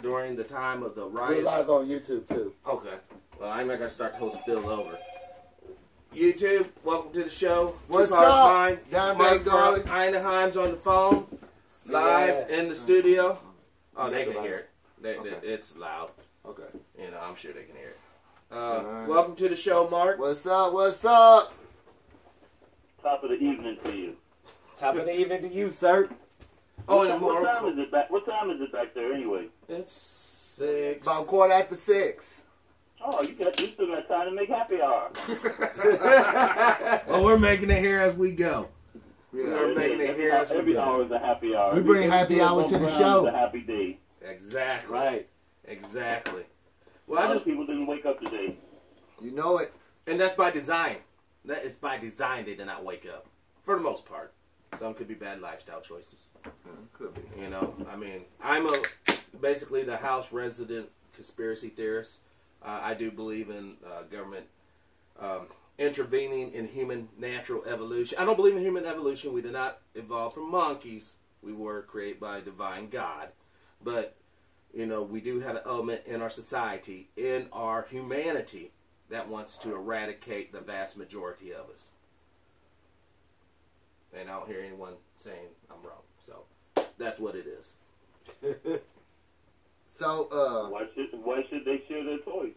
during the time of the We're riots. live on YouTube too. Okay. Well, I'm not going to start the whole spill over. YouTube, welcome to the show. What's Two-Part up? Mind. Down Mark there, darling. from Anaheim's on the phone, live in the studio. Oh, they can hear it. Okay. It's loud. Okay. You know, I'm sure they can hear it. Right. Welcome to the show, Mark. What's up? What's up? Top of the evening to you. Top of the evening to you, sir. Oh, What and time, more. what time is it back? What time is it back there anyway? It's 6. About 6:15. Oh, you still got time to make happy hour. Well, we're making it here as we go. Yeah. We're making it here as we Every go. hour is a happy hour. We bring happy hour to the show. It's a happy day. Exactly. Right. Exactly. A Well, lot of people didn't wake up today. You know it. And that's by design. That is by design. They did not wake up, for the most part. Some could be bad lifestyle choices. Could be. You know, I mean, I'm basically the house resident conspiracy theorist. I do believe in government intervening in human natural evolution. I don't believe in human evolution. We did not evolve from monkeys. We were created by a divine God. But, you know, we do have an element in our society, in our humanity, that wants to eradicate the vast majority of us. And I don't hear anyone saying I'm wrong. So, that's what it is. So, Why should they share their toys?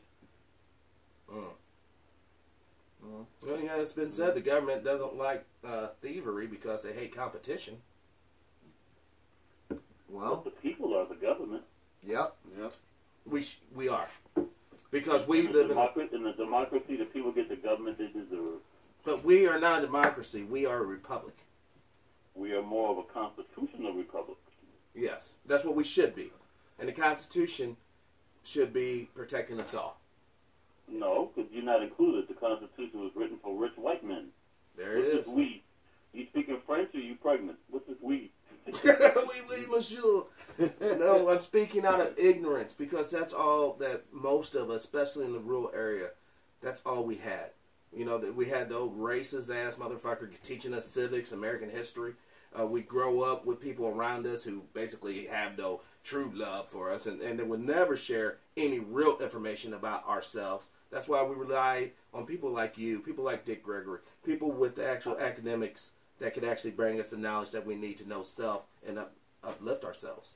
Well, yeah, it's been said the government doesn't like thievery because they hate competition. well, The people are the government. yep. We are. Because we In live in... a democracy, the people get the government they deserve. But we are not a democracy. We are a republic. We are more of a constitutional republic. Yes. That's what we should be. And the Constitution should be protecting us all. No, because you're not included. The Constitution was written for rich white men. There it What's is. this we? You speaking French or you pregnant? What's this we? Oui, monsieur. No, I'm speaking out of ignorance because that's all that most of us, especially in the rural area, that's all we had. You know, that we had the old racist ass motherfucker teaching us civics, American history. We grow up with people around us who basically have no true love for us and they would never share any real information about ourselves. That's why we rely on people like you, people like Dick Gregory, people with the actual academics that could actually bring us the knowledge that we need to know self and uplift ourselves.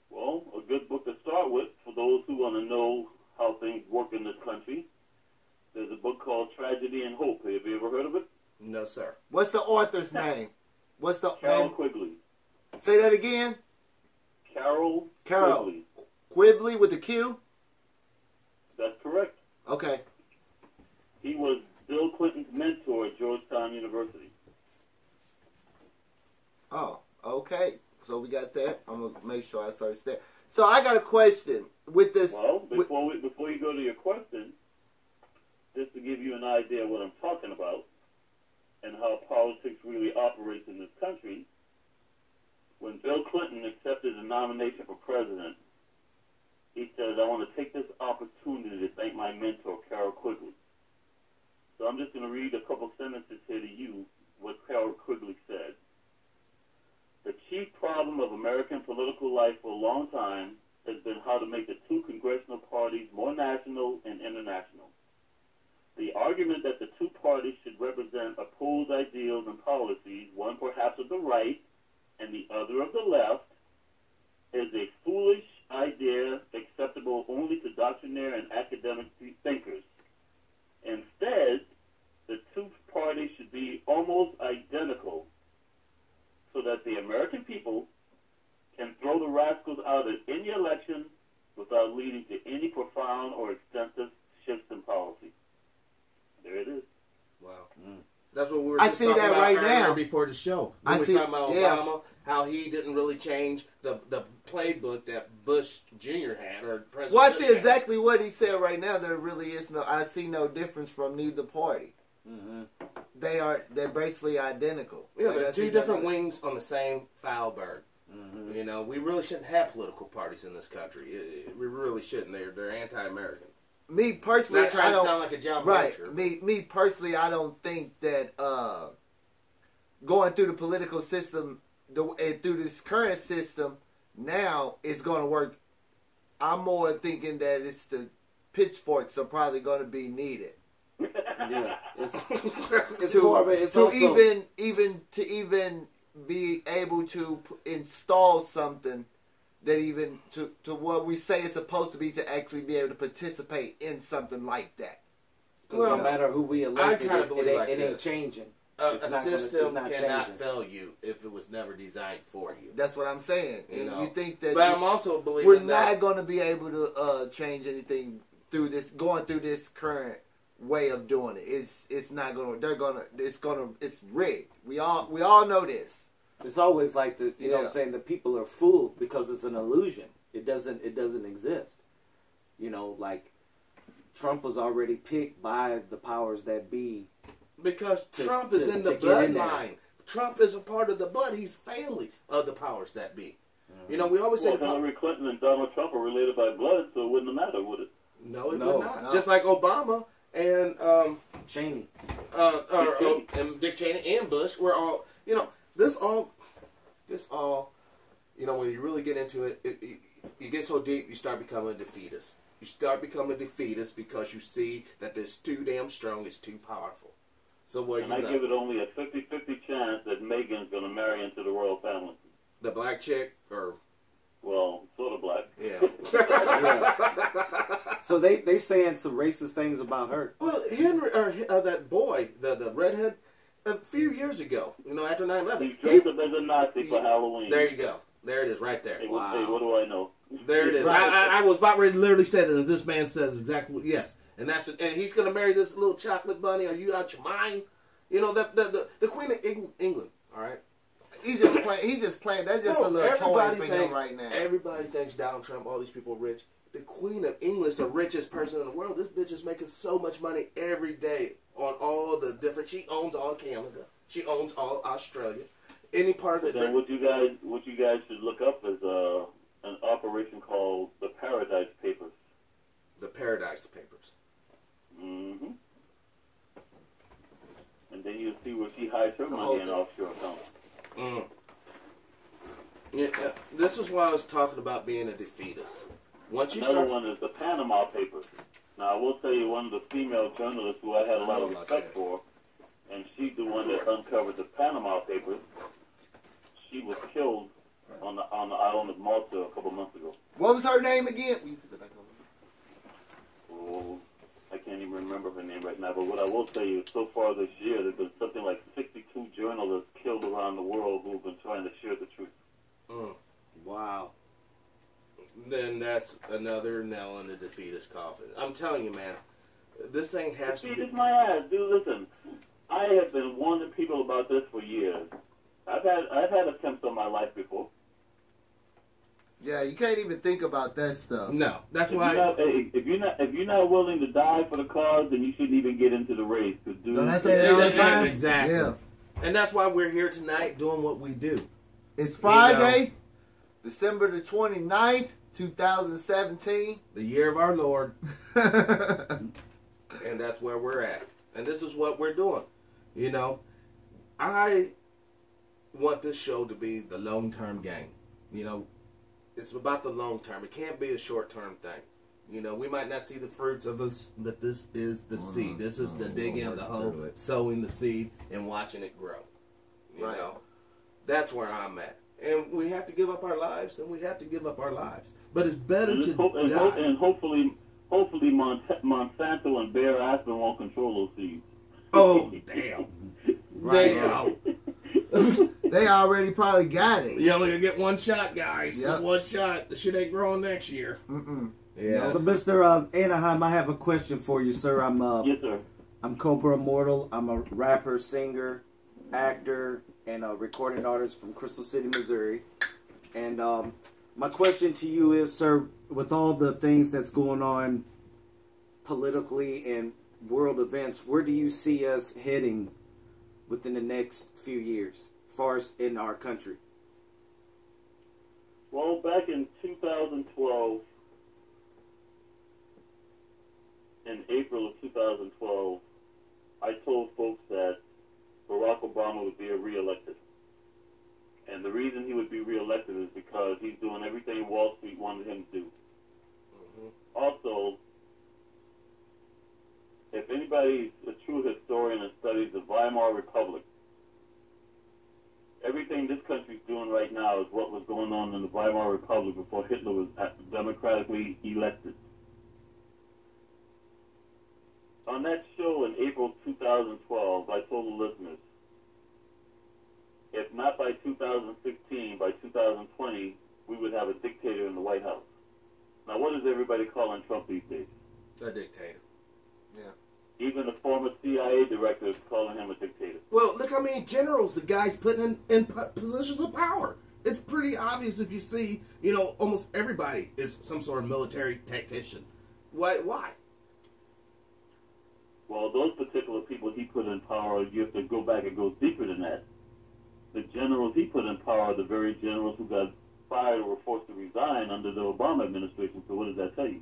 Well, a good book to start with for those who want to know how things work in this country. There's a book called Tragedy and Hope. Have you ever heard of it? No, sir. What's the author's name? What's the Carol name? Quigley. Say that again. Carol Quigley. Quigley. Quigley with the Q? That's correct. Okay. He was Bill Clinton's mentor at Georgetown University. Oh, okay. So we got that. I'm going to make sure I search that. So I got a question with this. Well, before you go to your question, just to give you an idea of what I'm talking about and how politics really operates in this country, when Bill Clinton accepted the nomination for president, he said, I want to take this opportunity to thank my mentor, Carol Quigley. So I'm just going to read a couple sentences here to you, what Carol Quigley said. The chief problem of American political life for a long time has been how to make the two congressional parties more national and international. The argument that the two parties should represent opposed ideals and policies, one perhaps of the right and the other of the left, is a foolish idea acceptable only to doctrinaire and academic thinkers. Instead, the two parties should be almost identical so that the American people can throw the rascals out at any election without leading to any profound or extensive shifts in policy. There it is. Wow. That's what we were I just see talking that about right earlier now. before the show. I We were see- talking about yeah. Obama, how he didn't really change the playbook that Bush Jr. had or President Well, I Bush see had. exactly what he said right now. There really is no, I see no difference from neither party. Mm-hmm. They're basically identical. Yeah, Like, they're I see two different that. wings on the same foul bird. Mm-hmm. You know, we really shouldn't have political parties in this country. We really shouldn't. They're anti-American. Me personally, Not I trying to don't. sound like a John Right. Butcher. Me personally, I don't think that going through the political system and through this current system, now it's going to work. I'm more thinking that it's the pitchforks are probably going to be needed. Yeah, it's to, more of a, it's to also, even be able to install something that even to what we say it's supposed to be, to actually be able to participate in something like that. well, no matter who we elect, I kinda believe like it ain't this. changing. A It's not system gonna, it's cannot not changing. fail you if it was never designed for you. That's what I'm saying. You And know. you think that But I'm also believing we're that not going to be able to change anything through this, going through this current way of doing it. It's not going to. It's rigged. We all know this. It's always like the you know what Yeah. I'm saying, the people are fooled because it's an illusion. It doesn't exist. You know, like Trump was already picked by the powers that be. because Trump is in the to get in there. bloodline. Trump is a part of the blood. He's family of the powers that be. You know, we always say Well, the Hillary Clinton and Donald Trump are related by blood, so it wouldn't matter, would it? no, it No, would not. no. Just like Obama and Cheney. and Dick Cheney and Bush were all, you know, this all, you know, when you really get into it, you get so deep, you start becoming a defeatist. You start becoming a defeatist because you see that it's too damn strong, it's too powerful. So what And I give it only a 50-50 chance that Megan's going to marry into the royal family. the black chick, or Well, sort of black. yeah. So they saying some racist things about her. Well, Henry, or that boy, the redhead, a few years ago, you know, after 9/11, He's dressed up as a Nazi for Halloween. there you go. There it is, right there. Hey, Wow. what do I know? There it is. Right. I was about ready to literally say that. This man says exactly yes, and that's it. And he's gonna marry this little chocolate bunny. Are you out your mind? You know the Queen of England. All right. He's just playing. That's just a little toy for him right now. Everybody thinks Donald Trump, all these people are rich. The Queen of England is the richest person in the world. This bitch is making so much money every day on all the different. She owns all Canada. She owns all Australia. Any part of it. Then what you guys should look up is an operation called the Paradise Papers. The Paradise Papers. Mm-hmm. And then you'll see where she hides her money in offshore accounts. Mm. Yeah, this is why I was talking about being a defeatist. Once you Another start, one is the Panama Papers. Now, I will tell you, one of the female journalists who I had a lot of respect for, and she's the one that uncovered the Panama Papers. She was killed on the island of Malta a couple months ago. What was her name again? Oh, I can't even remember her name right now. But what I will tell you is, so far this year, there's been something like 62 journalists killed around the world who've been trying to share the truth. Wow. then that's another nail in the defeatist coffin. I'm telling you, man, this thing has to See, be. this my ass, dude. Listen, I have been warning people about this for years. I've had attempts on my life before. Yeah, you can't even think about that stuff. No, that's If why. if you're not willing to die for the cause, then you shouldn't even get into the race. 'Cause dude, Don't I say that all the time? Exactly. Yeah. And that's why we're here tonight doing what we do. It's Friday, December the 29th, 2017. The year of our Lord. And And that's where we're at. And this is what we're doing. You know, I want this show to be the long-term game. You know, it's about the long term. It can't be a short-term thing. You know, we might not see the fruits of us, but this is the seed. This is the digging of the hole, sowing the seed, and watching it grow. You Right. know, that's where I'm at. And we have to give up our lives, and we have to give up our lives. But it's better to die. and hopefully Monsanto and Bear Aspen won't control those seeds. Oh, damn. Right. Damn. they already probably got it. You only gonna get one shot, guys. Yep. Just one shot. The shit ain't growing next year. Mm-mm. Yeah. So, Mr. Anaheim, I have a question for you, sir. Yes, sir. I'm Cobra Immortal. I'm a rapper, singer, actor, and a recording artist from Crystal City, Missouri. And my question to you is, sir, with all the things that's going on politically and world events, where do you see us heading within the next few years, as far as in our country? Well, back in 2012, in April of 2012, I told folks that Barack Obama would be reelected. And the reason he would be reelected is because he's doing everything Wall Street wanted him to do. Mm-hmm. Also, if anybody's a true historian and studies the Weimar Republic, everything this country's doing right now is what was going on in the Weimar Republic before Hitler was democratically elected. On that show in April 2012, I told the listeners, if not by 2016, by 2020, we would have a dictator in the White House. Now, what is everybody calling Trump these days? A dictator. Yeah. Even the former CIA director is calling him a dictator. Well, look how many generals the guy's putting in positions of power. It's pretty obvious if you see, almost everybody is some sort of military tactician. Why? Well, those particular people he put in power, you have to go back and go deeper than that. The generals he put in power are the very generals who got fired or were forced to resign under the Obama administration. So what does that tell you?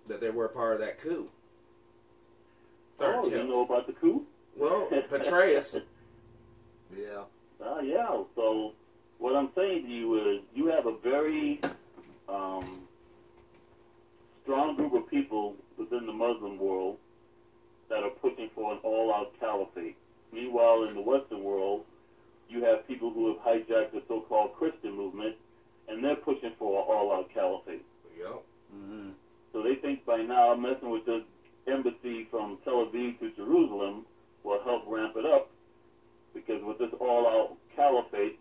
That they were a part of that coup. Oh, you know about the coup? Well, Petraeus. Yeah. Yeah. So what I'm saying to you is you have a very strong group of people within the Muslim world that are pushing for an all-out caliphate. Meanwhile, in the Western world, you have people who have hijacked the so-called Christian movement, and they're pushing for an all-out caliphate. Yep. Mm-hmm. So they think by now messing with this embassy from Tel Aviv to Jerusalem will help ramp it up, because with this all-out caliphate,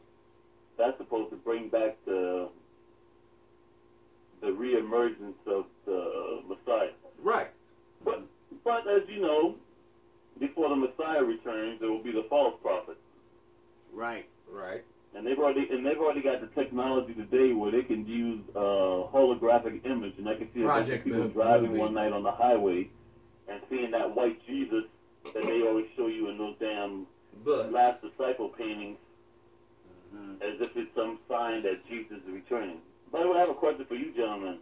that's supposed to bring back the reemergence of the Messiah. Right. But as you know, before the Messiah returns, there will be the false prophet. Right. Right. And they've already got the technology today where they can use a holographic image, and I can see a bunch of people driving one night on the highway and seeing that white Jesus that they always show you in those damn Last Disciple paintings, as if it's some sign that Jesus is returning. By the way, I have a question for you, gentlemen.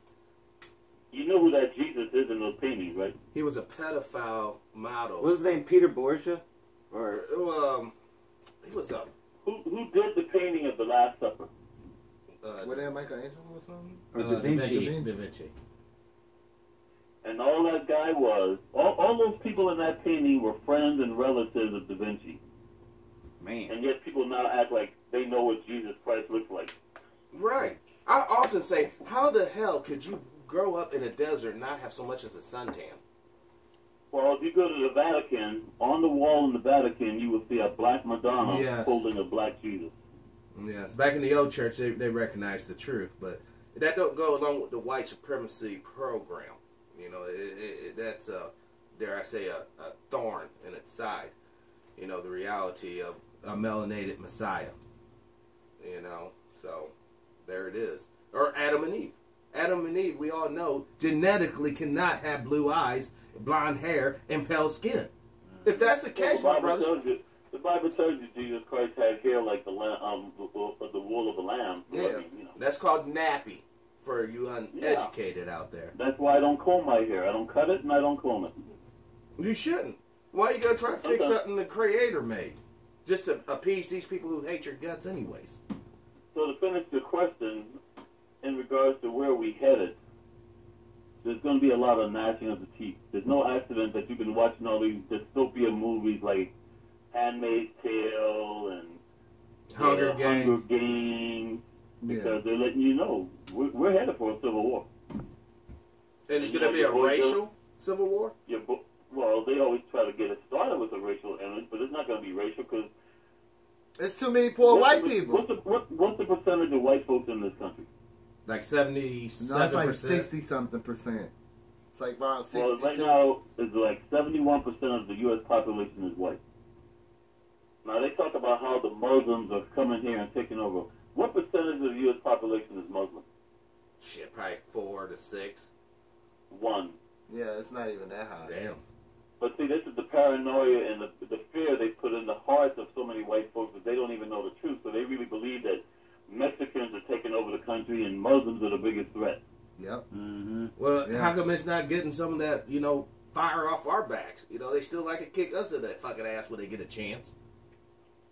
You know who that Jesus is in those paintings, right? He was a pedophile model. What's his name? Peter Borgia? Or he was a... Who did the painting of the Last Supper? What that Michelangelo or something? Or Da Vinci. Da Vinci. And all that guy was, all those people in that painting were friends and relatives of Da Vinci. Man. And yet people now act like they know what Jesus Christ looks like. Right. I often say, how the hell could you grow up in a desert and not have so much as a suntan? Well, if you go to the Vatican, on the wall in the Vatican, you will see a black Madonna Yes. holding a black Jesus. Yes. Back in the old church, they recognized the truth, but that don't go along with the white supremacy program. That's dare I say, a thorn in its side. The reality of a melanated Messiah. So there it is. Or Adam and Eve. Adam and Eve, we all know, genetically cannot have blue eyes, blonde hair, and pale skin. If that's the case, my brothers... The Bible tells you Jesus Christ had hair like the wool of a lamb. Yeah, that's called nappy for you uneducated out there. That's why I don't comb my hair. I don't cut it and I don't comb it. You shouldn't. Why you gotta try to fix something the Creator made? Just to appease these people who hate your guts anyways. So to finish the question, in regards to where we headed, there's going to be a lot of gnashing of the teeth. There's no accident that you've been watching all these dystopia movies like Handmaid's Tale and Hunger Games, because they're letting you know we're headed for a civil war. And it's going to be a racial civil war? Well, they always try to get it started with a racial image, but it's not going to be racial because there's too many poor white people. What's the percentage of white folks in this country? Like 77%. No, it's like 60-something%. It's like around 60. Well, right now, it's like 71% of the U.S. population is white. Now, they talk about how the Muslims are coming here and taking over. What percentage of the U.S. population is Muslim? Shit, probably 4 to 6. 1. Yeah, it's not even that high. Damn. But see, this is the paranoia and the fear they put in the hearts of so many white folks that they don't even know the truth. So they really believe that Mexicans are taking over the country and Muslims are the biggest threat. Yep. Mm-hmm. Well, how come it's not getting some of that, fire off our backs? They still like to kick us in that fucking ass when they get a chance.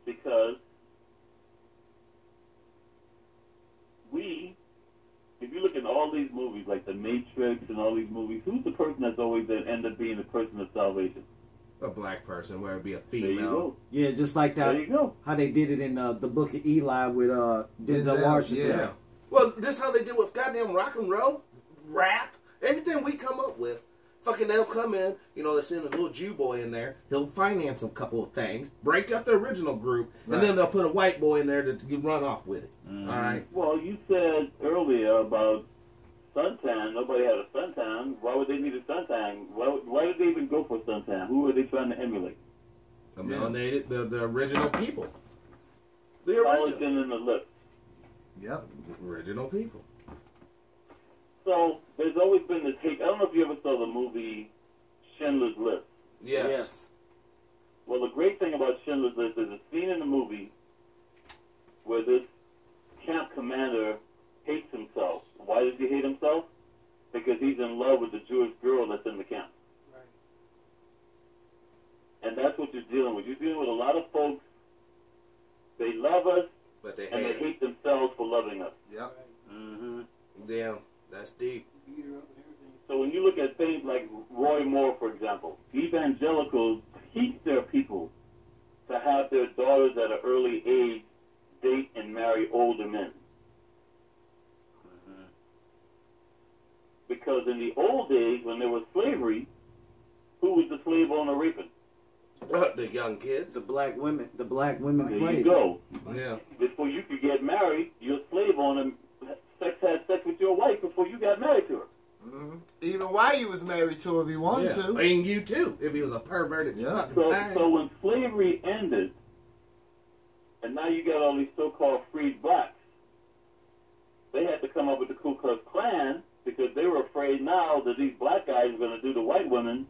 Because all these movies, like The Matrix and all these movies, who's the person that's always that end up being the person of salvation? A black person, whether it be a There you female. go. Yeah, just like that. There you go. How they did it in the Book of Eli with Denzel Washington. Yeah. Well, this is how they did with goddamn rock and roll, rap, everything we come up with. Fucking they'll come in, you know, they send a little Jew boy in there. He'll finance a couple of things, break up the original group, and then they'll put a white boy in there to run off with it. All right? Well, you said earlier about suntan. Nobody had a suntan. Why would they need a suntan? Why did they even go for suntan? Who were they trying to emulate? The melanated, the original people. The original. Collagen in the lips. Yep. Original people. So there's always been this hate. I don't know if you ever saw the movie Schindler's List. Yes. Well, the great thing about Schindler's List is a scene in the movie where this camp commander hates himself. Why does he hate himself? Because he's in love with the Jewish girl that's in the camp. Right. And that's what you're dealing with. You're dealing with a lot of folks. They love us, But they and they hate us. hate themselves for loving us. Yep. Mm-hmm. Damn, that's deep. Beat her up and everything. So when you look at things like Roy Moore, for example, evangelicals teach their people to have their daughters at an early age date and marry older men. Because in the old days, when there was slavery, who was the slave owner raping? The young kids. The black women There slaves. you go. Yeah. Before you could get married, your slave owner had sex with your wife before you got married to her. Mm-hmm. Even while he was married to her, if he wanted Yeah. to. And you too, if he was a perverted fucking fag. So when slavery ended, and now you got all these so-called freed blacks, they had to come up with the Ku Klux Klan because they were afraid now that these black guys are going to do to white women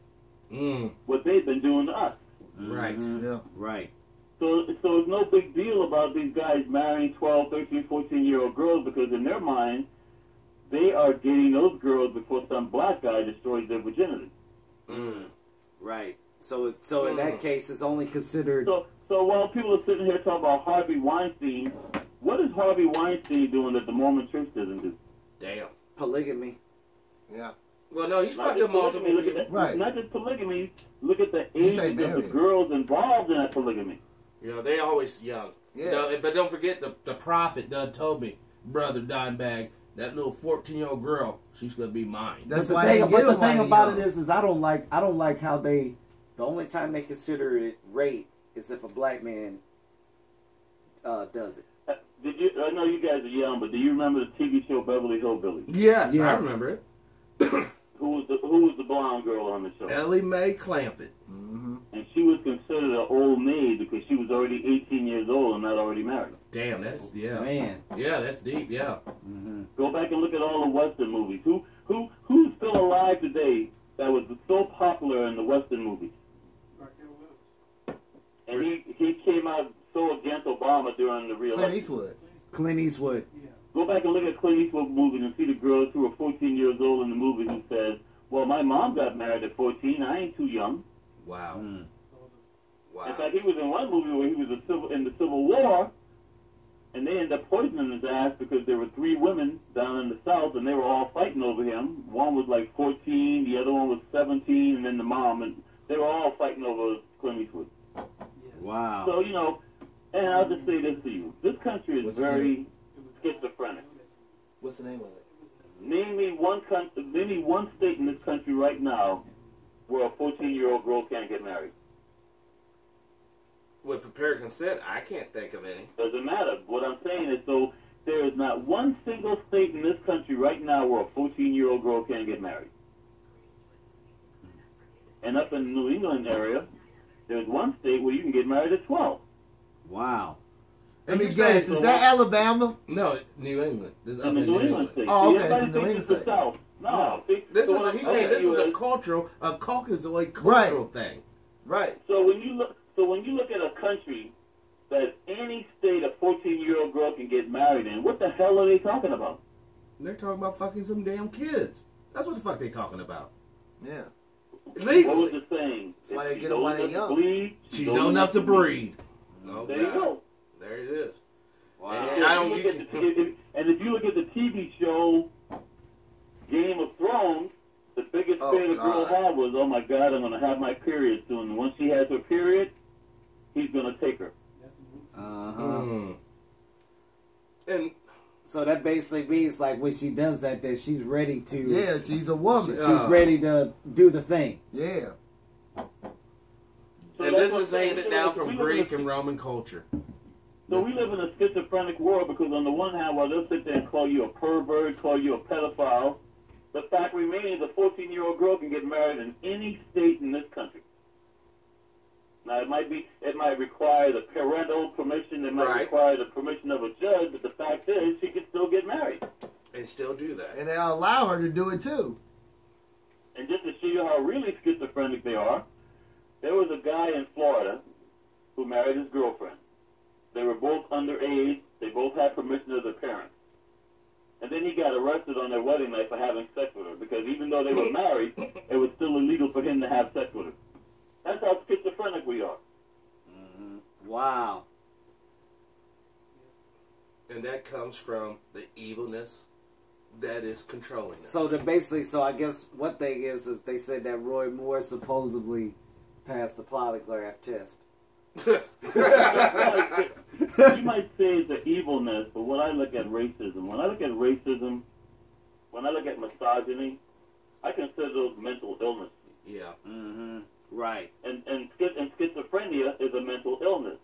what they've been doing to us. Right. Yeah. Right. So it's no big deal about these guys marrying 12, 13, 14-year-old girls because in their mind, they are getting those girls before some black guy destroys their virginity. Right. So in that case, it's only considered. So while people are sitting here talking about Harvey Weinstein, what is Harvey Weinstein doing that the Mormon Church doesn't do? Damn. Polygamy. Yeah. Well, no, he's Not fucking just polygamy, multiple look at people. that. Right. Not just polygamy. Look at the You say ages of the married. girls involved in that polygamy. You know, they always young. Yeah. You know, but don't forget, the prophet done told me, brother Dimebag, that little 14-year-old girl, she's gonna be mine. That's But why the they thing, get but the him while thing he about young. it is I don't like how they. The only time they consider it rape is if a black man does it. Did you? I know you guys are young, but do you remember the TV show Beverly Hillbillies? Yes, I Yes. remember it. Who was the blonde girl on the show? Ellie Mae Clampett. Mm-hmm. And she was considered an old maid because she was already 18 years old and not already married. Damn, that's Man. yeah, that's deep. Yeah. Mm-hmm. Go back and look at all the Western movies. Who's still alive today that was so popular in the Western movies? Raquel Welch. And he came out so against Obama during the Clint re-election. Eastwood. Clint Eastwood. Yeah. Go back and look at Clint Eastwood movies and see the girls who were 14 years old in the movie who said, well, my mom got married at 14. I ain't too young. Wow. Mm. Wow. In fact, he was in one movie where he was in the Civil War, and they ended up poisoning his ass because there were 3 women down in the South, and they were all fighting over him. One was like 14, the other one was 17, and then the mom, and they were all fighting over Clint Eastwood. Yes. Wow. So, you know, and I'll just say this to you. This country is What's very It was schizophrenic. What's the name of it? Name me one state in this country right now where a 14-year-old girl can't get married. With prepared consent, I can't think of any. Doesn't matter. What I'm saying is, so there is not one single state in this country right now where a 14-year-old girl can't get married. And up in the New England area, there's one state where you can get married at 12. Wow. Let me you guess. say- Is that Alabama? No, New England. This is up In the New England state. Oh, See, okay, everybody it's in New thinks it's the England South. No. See, This so is what he's I'm saying this telling is you a Caucasoid cultural thing. Right. So when you look at a country that any state a 14-year-old girl can get married in, what the hell are they talking about? They're talking about fucking some damn kids. That's what the fuck they talking about. Yeah. What was Legally. the saying? That's why If they she's get them old while they're enough to young. bleed, She's old enough to breed. Oh, There you God. go. There it is. Wow. And I don't. And if you look at the TV show biggest fear the girl had was, oh my God, I'm going to have my period soon. And once she has her period, he's going to take her. And so that basically means like when she does that she's ready to. Yeah, she's a woman. She's ready to do the thing. Yeah. So and that's this what is I'm saying. handed down from We live Greek in and Roman culture. So we live in a schizophrenic world because on the one hand, while they'll sit there and call you a pervert, call you a pedophile, the fact remaining, the 14-year-old girl can get married in any state in this country. Now, it might require the parental permission, it might require the permission of a judge, but the fact is, she can still get married. And still do that. And they'll allow her to do it too. And just to show you how really schizophrenic they are, there was a guy in Florida who married his girlfriend. They were both underage. They both had permission of their parents. And then he got arrested on their wedding night for having sex with her because even though they were married, it was still illegal for him to have sex with her. That's how schizophrenic we are. Wow. And that comes from the evilness that is controlling us. So I guess one thing is they said that Roy Moore supposedly passed the polygraph test. You might say it's the evilness, but when I look at racism, when I look at misogyny, I consider those mental illness. Yeah. Right. And schizophrenia is a mental illness.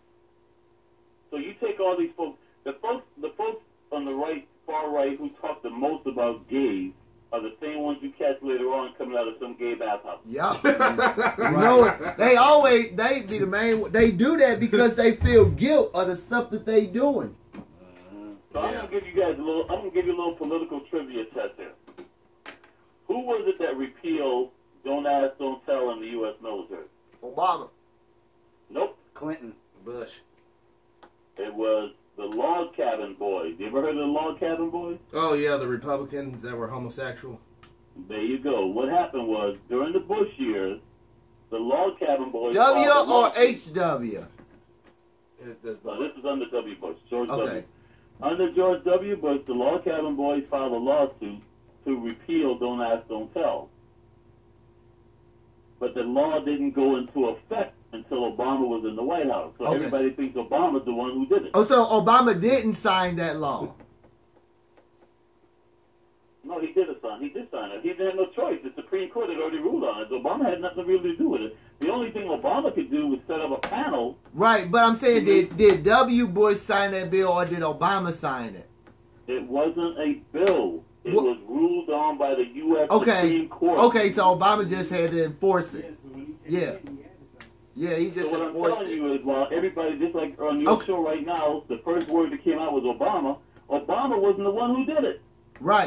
So you take all these folks, the folks on the right, far right, who talk the most about gays are the same ones you catch later on coming out of some gay bathhouse. Yeah. You know, they be the main. They do that because they feel guilt of the stuff that they doing. So I'm gonna give you guys a little political trivia test here. Who was it that repealed "Don't Ask, Don't Tell" in the U.S. military? Obama. Nope. Clinton. Bush. It was the Log Cabin Boys. You ever heard of the Log Cabin Boys? Oh, yeah, the Republicans that were homosexual. There you go. What happened was, during the Bush years, the Log Cabin Boys... W or HW? No, this is under W. Bush. George Okay. W. Under George W. Bush, the Log Cabin Boys filed a lawsuit to repeal Don't Ask, Don't Tell. But the law didn't go into effect until Obama was in the White House. So everybody thinks Obama's the one who did it. Oh, so Obama didn't sign that law? No, he did sign it. He didn't have no choice. The Supreme Court had already ruled on it. So Obama had nothing really to do with it. The only thing Obama could do was set up a panel. Right, but I'm saying, did W. Bush sign that bill or did Obama sign it? It wasn't a bill. It was ruled on by the U.S. Supreme Court. Okay, so Obama just had to enforce it. Yeah. Yeah, he just so what I'm enforced telling it. you is, while everybody, just like on your show right now, the first word that came out was Obama. Obama wasn't the one who did it. Right.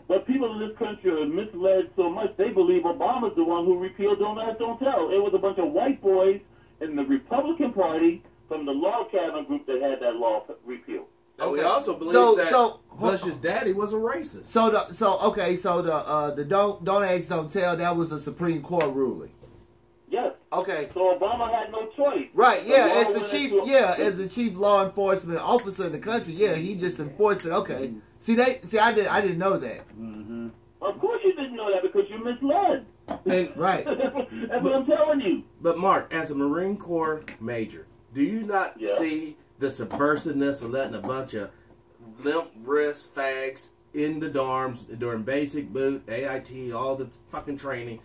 But people in this country are misled so much, they believe Obama's the one who repealed Don't Ask, Don't Tell. It was a bunch of white boys in the Republican Party from the Log Cabin group that had that law repealed. And we also believe that Bush's daddy was a racist. So the Don't Ask, Don't Tell, that was a Supreme Court ruling. Yes. Okay. So Obama had no choice. Right, yeah, as the chief law enforcement officer in the country, yeah, he just enforced it. Okay. I didn't know that. Mm-hmm. Of course you didn't know that because you're misled. Right. That's what I'm telling you. But Mark, as a Marine Corps major, do you not see the subversiveness of letting a bunch of limp wrist fags in the dorms during basic boot, AIT, all the fucking training?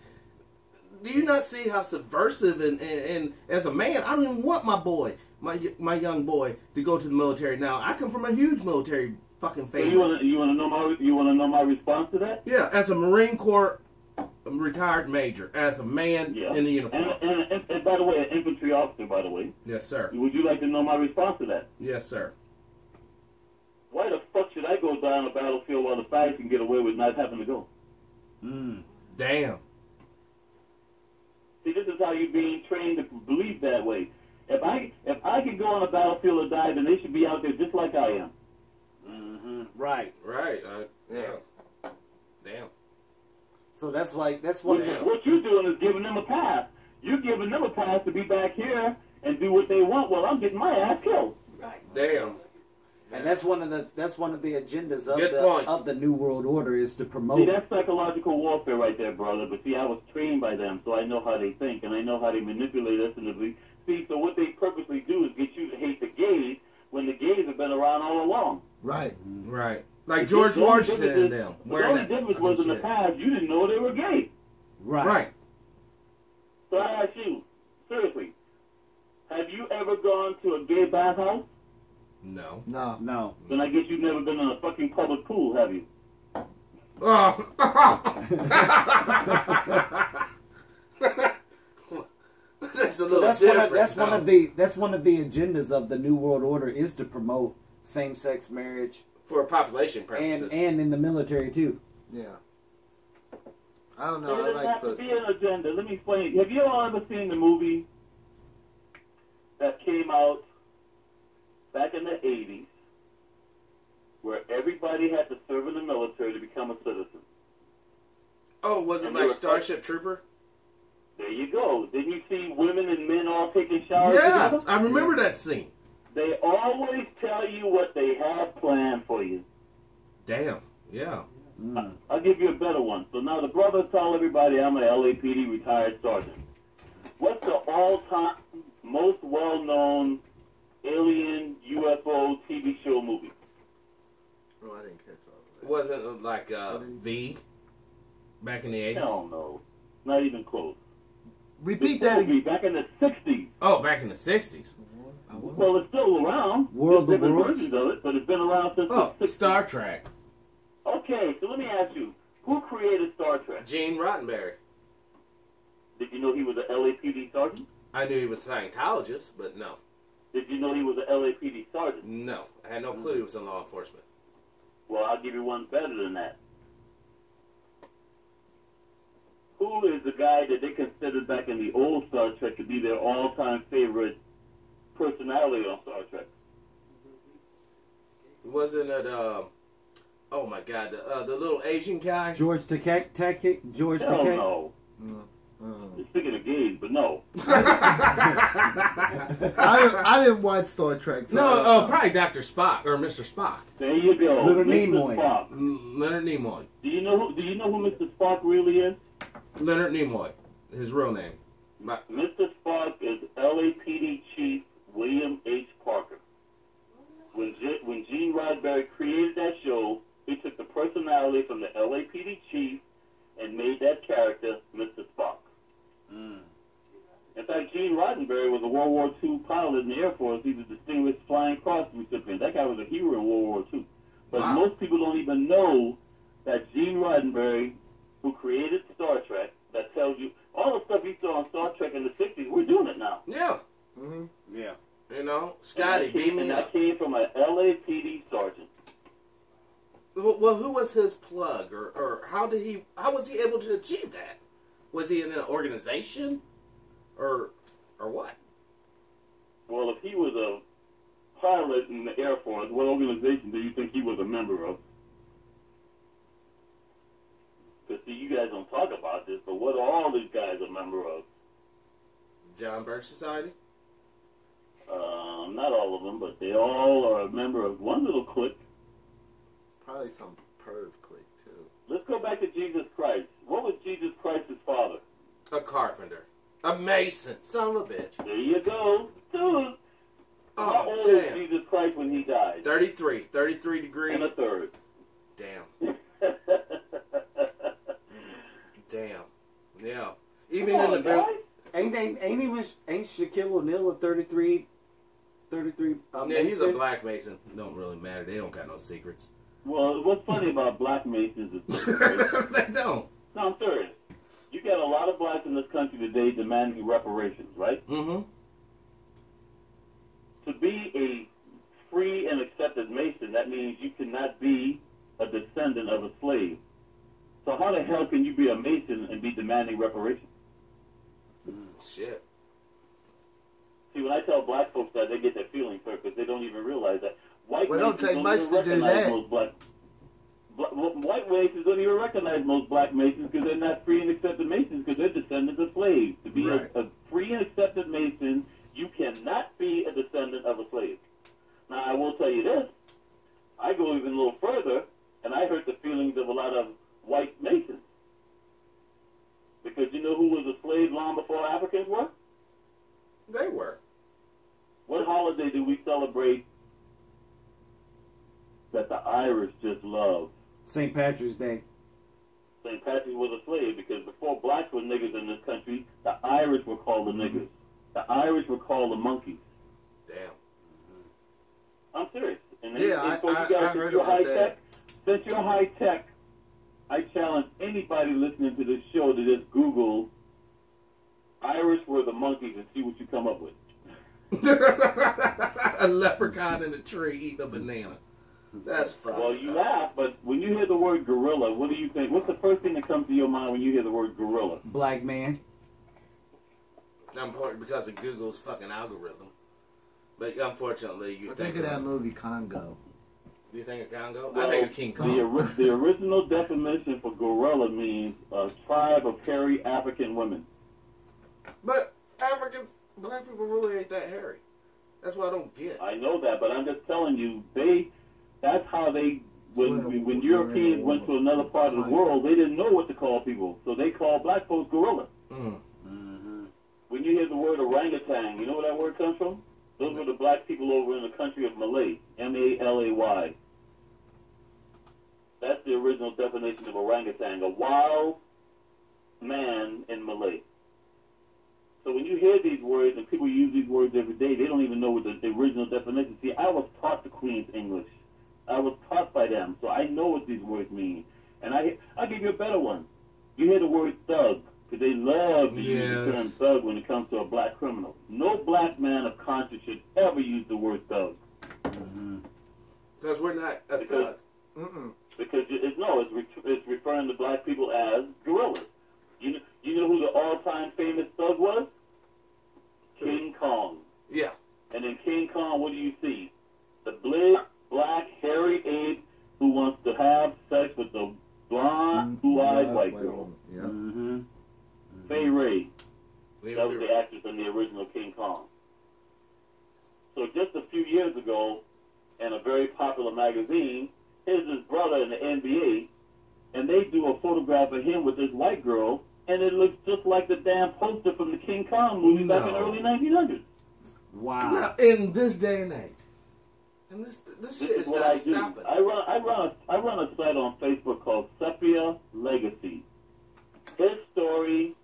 Do you not see how subversive and as a man, I don't even want my boy, my young boy, to go to the military now. I come from a huge military fucking family. So you want to know my response to that? Yeah, as a Marine Corps retired major, as a man in the uniform. And by the way, an infantry officer, by the way. Yes, sir. Would you like to know my response to that? Yes, sir. Why the fuck should I go down the battlefield while the fags can get away with not having to go? Damn. See, this is how you're being trained to believe that way. If I can go on a battlefield or die, then they should be out there just like I am. Mm-hmm. Right. Yeah. Damn. So that's what What you're doing is giving them a pass. You're giving them a pass to be back here and do what they want while I'm getting my ass killed. Damn. And that's one of the agendas of Good point. of the New World Order is to See, promote. that's psychological warfare right there, brother. But see, I was trained by them, so I know how they think, and I know how they manipulate us. See, so what they purposely do is get you to hate the gays when the gays have been around all along. Right. Right. Like George Washington and them. The only difference was in the past, you didn't know they were gay. Right. So I ask you, seriously, have you ever gone to a gay bathhouse? No. No. Then I guess you've never been in a fucking public pool, have you? Oh. That's a little different. That's one of the agendas of the New World Order is to promote same-sex marriage for population purposes. and in the military too. Yeah. I don't know. There I doesn't like have to pussy. be an agenda. Let me explain. Have you all ever seen the movie that came out back in the 80s where everybody had to serve in the military to become a citizen? Oh, was it And like they were- Starship Trooper? There you go. Didn't you see women and men all taking showers Yes, together? I remember that scene. They always tell you what they have planned for you. Damn. Yeah. I'll give you a better one. So now the brothers tell everybody I'm a LAPD retired sergeant. What's the all-time most well-known alien UFO TV show movie? Oh, I didn't catch all of that. Wasn't it like V back in the 80s? Hell no. Not even close. Repeat The that movie again. back in the 60s. Oh, back in the 60s. Well, it's still around. World There's of different Worlds? versions of it, but it's been around since Oh, the 60s. Star Trek. Okay, so let me ask you, who created Star Trek? Gene Roddenberry. Did you know he was an LAPD sergeant? I knew he was a Scientologist, but no. Did you know he was an LAPD sergeant? No. I had no clue he was in law enforcement. Well, I'll give you one better than that. Who is the guy that they considered back in the old Star Trek to be their all-time favorite personality on Star Trek? Wasn't it, oh my God, the little Asian guy? George Takei. George Hell Takei. no. Speaking of gays, but no. I didn't watch Star Trek. So No, probably Dr. Spock, or Mr. Spock. There you go. Little Mr. Nimoy. Spock. Leonard Nimoy. Do you know who Mr. Spock really is? Leonard Nimoy. His real name. Mr. Spock is LAPD Chief William H. Parker. When Gene Roddenberry created that show, he took the personality from the LAPD Chief and made that character Mr. Spock. In fact, Gene Roddenberry was a World War II pilot in the Air Force. He was a Distinguished Flying Cross recipient. That guy was a hero in World War II. But Wow. most people don't even know that Gene Roddenberry, who created Star Trek, that tells you all the stuff you saw on Star Trek in the 60s, we're doing it now. Yeah. Mm-hmm. Yeah. You know, Scotty, beam me And up. that came from an LAPD sergeant. Well, who was his plug, or how was he able to achieve that? Was he in an organization, or what? Well, if he was a pilot in the Air Force, what organization do you think he was a member of? Because, see, you guys don't talk about this, but what are all these guys a member of? John Birch Society? Not all of them, but they all are a member of one little clique. Probably some perv clique too. Let's go back to Jesus Christ. What was Jesus Christ's father? A carpenter. A mason. Son of a bitch. There you go. Dude. How Oh, old was damn. Jesus Christ when he died? 33. 33 degrees. And a third. Damn. Damn. Yeah. Even Come in the on, book. guys. Ain't Shaquille O'Neal a 33 Yeah, he's a Mason? black mason. Don't really matter. They don't got no secrets. Well, what's funny about black Masons is this, right? They don't. No, I'm serious. You got a lot of blacks in this country today demanding reparations, right? Mm-hmm. To be a free and accepted Mason, that means you cannot be a descendant of a slave. So how the hell can you be a Mason and be demanding reparations? Shit. See, when I tell black folks that, they get their feelings hurt because they don't even realize that. White Well, it don't Masons take much even to do recognize that. most white Masons don't even recognize most black Masons because they're not free and accepted Masons because they're descendants of slaves. To be Right. a free and accepted Mason, you cannot be a descendant of a slave. Now, I will tell you this. I go even a little further, and I hurt the feelings of a lot of white nations. Because you know who was a slave long before Africans were? They were. What holiday do we celebrate that the Irish just love? St. Patrick's Day. St. Patrick was a slave because before blacks were niggers in this country, the Irish were called the niggers. The Irish were called the monkeys. Damn. I'm serious. And Yeah, and so you I guys, heard since you're about high that. tech, since you're high tech, I challenge anybody listening to this show to just Google Irish were the monkeys and see what you come up with. A leprechaun in a tree eating a banana. That's funny. Well, you laugh, but when you hear the word gorilla, what do you think? What's the first thing that comes to your mind when you hear the word gorilla? Black man. Important because of Google's fucking algorithm. But unfortunately, you I think of that movie Congo. Do you think of Congo? Well, I think of King Kong. the original definition for gorilla means a tribe of hairy African women. But Africans, black people really ain't that hairy. That's what I don't get. I know that, but I'm just telling you, that's how they, when Europeans went to another part of the world, they didn't know what to call people, so they called black folks gorilla. Mm-hmm. When you hear the word orangutan, you know where that word comes from? Those were the black people over in the country of Malay, Malay. That's the original definition of orangutan, a wild man in Malay. So when you hear these words, and people use these words every day, they don't even know what the original definition. See, I was taught the Queen's English. I was taught by them, so I know what these words mean. And I'll give you a better one. You hear the word thug, because they love to use the term thug when it comes to a black criminal. No black man of conscience should ever use the word thug. Because we're not a thug. Because it's referring to black people as gorillas. You know who the all-time famous thug was? King Kong. Yeah. And in King Kong, what do you see? The big, black, hairy ape who wants to have sex with the blonde, blue-eyed white girl. Yeah. Mm-hmm. Fay Ray. That was the actress in the original King Kong. So just a few years ago, in a very popular magazine, here's his brother in the NBA, and they do a photograph of him with this white girl, and it looks just like the damn poster from the King Kong movie back in the early 1900s. Wow. Now, in this day and age. And this shit is what not I do. stopping. I run a site on Facebook called Sepia Legacy. His story.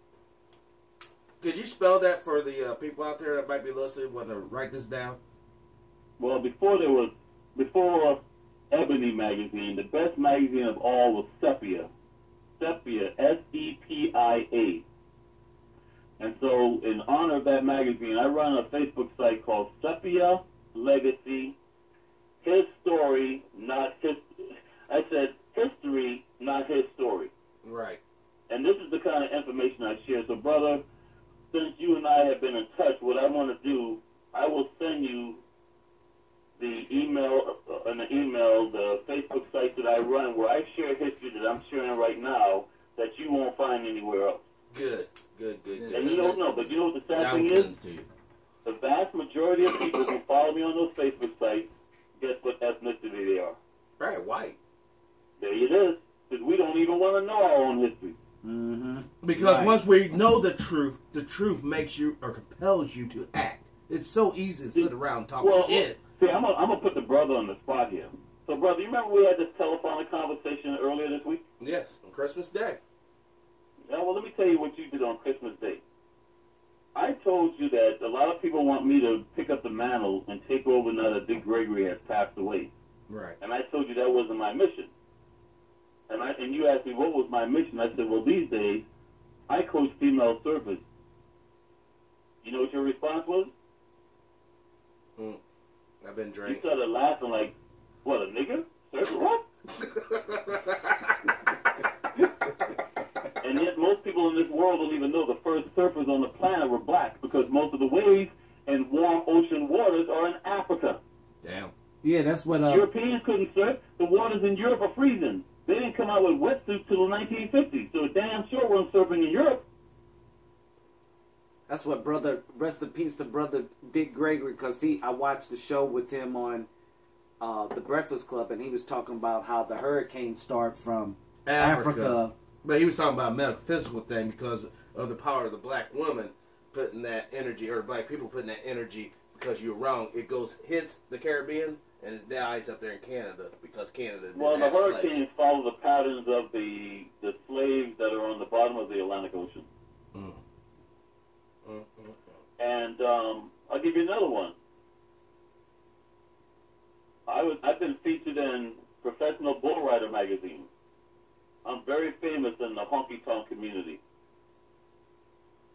Could you spell that for the people out there that might be listening, want to write this down? Well, before Ebony magazine, the best magazine of all was Sepia. Sepia, Sepia. And so, in honor of that magazine, I run a Facebook site called Sepia Legacy. His story, not his. I said history, not his story. Right. And this is the kind of information I share. So, brother, since you and I have been in touch, what I want to do, I will send you the email, the Facebook site that I run, where I share history that I'm sharing right now that you won't find anywhere else. Good. And you don't know, but you know what the sad thing is? The vast majority of people who follow me on those Facebook sites, guess what ethnicity they are? Right, white. There it is. Because we don't even want to know our own history. Mm-hmm. Because once we know the truth makes you or compels you to act. It's so easy to sit around and talk shit. See, I'm gonna put the brother on the spot here. So, brother, you remember we had this telephonic conversation earlier this week? Yes, on Christmas Day. Yeah, well, let me tell you what you did on Christmas Day. I told you that a lot of people want me to pick up the mantle and take over now that Dick Gregory has passed away. Right. And I told you that wasn't my mission. And you asked me what was my mission. I said, well, these days, I coach female surfers. You know what your response was? I've been You drinking. started laughing like, what, a nigger? Surfer what? And yet most people in this world don't even know the first surfers on the planet were black because most of the waves and warm ocean waters are in Africa. Damn. Yeah, that's what. Europeans couldn't surf. The waters in Europe are freezing. They didn't come out with wetsuits till the 1950s, so damn sure wasn't surfing in Europe. That's what brother. Rest in peace to brother Dick Gregory, because I watched the show with him on the Breakfast Club, and he was talking about how the hurricanes start from Africa. Africa. But he was talking about a metaphysical thing because of the power of the black woman putting that energy, or black people putting that energy, because you're wrong. It hits the Caribbean, and it dies up there in Canada because Canada didn't Well, the have hurricanes slaves. follow the patterns of the slaves that are on the bottom of the Atlantic Ocean. Mm. Mm, mm, mm. And I'll give you another one. I've been featured in Professional Bull Rider magazine. I'm very famous in the honky-tonk community.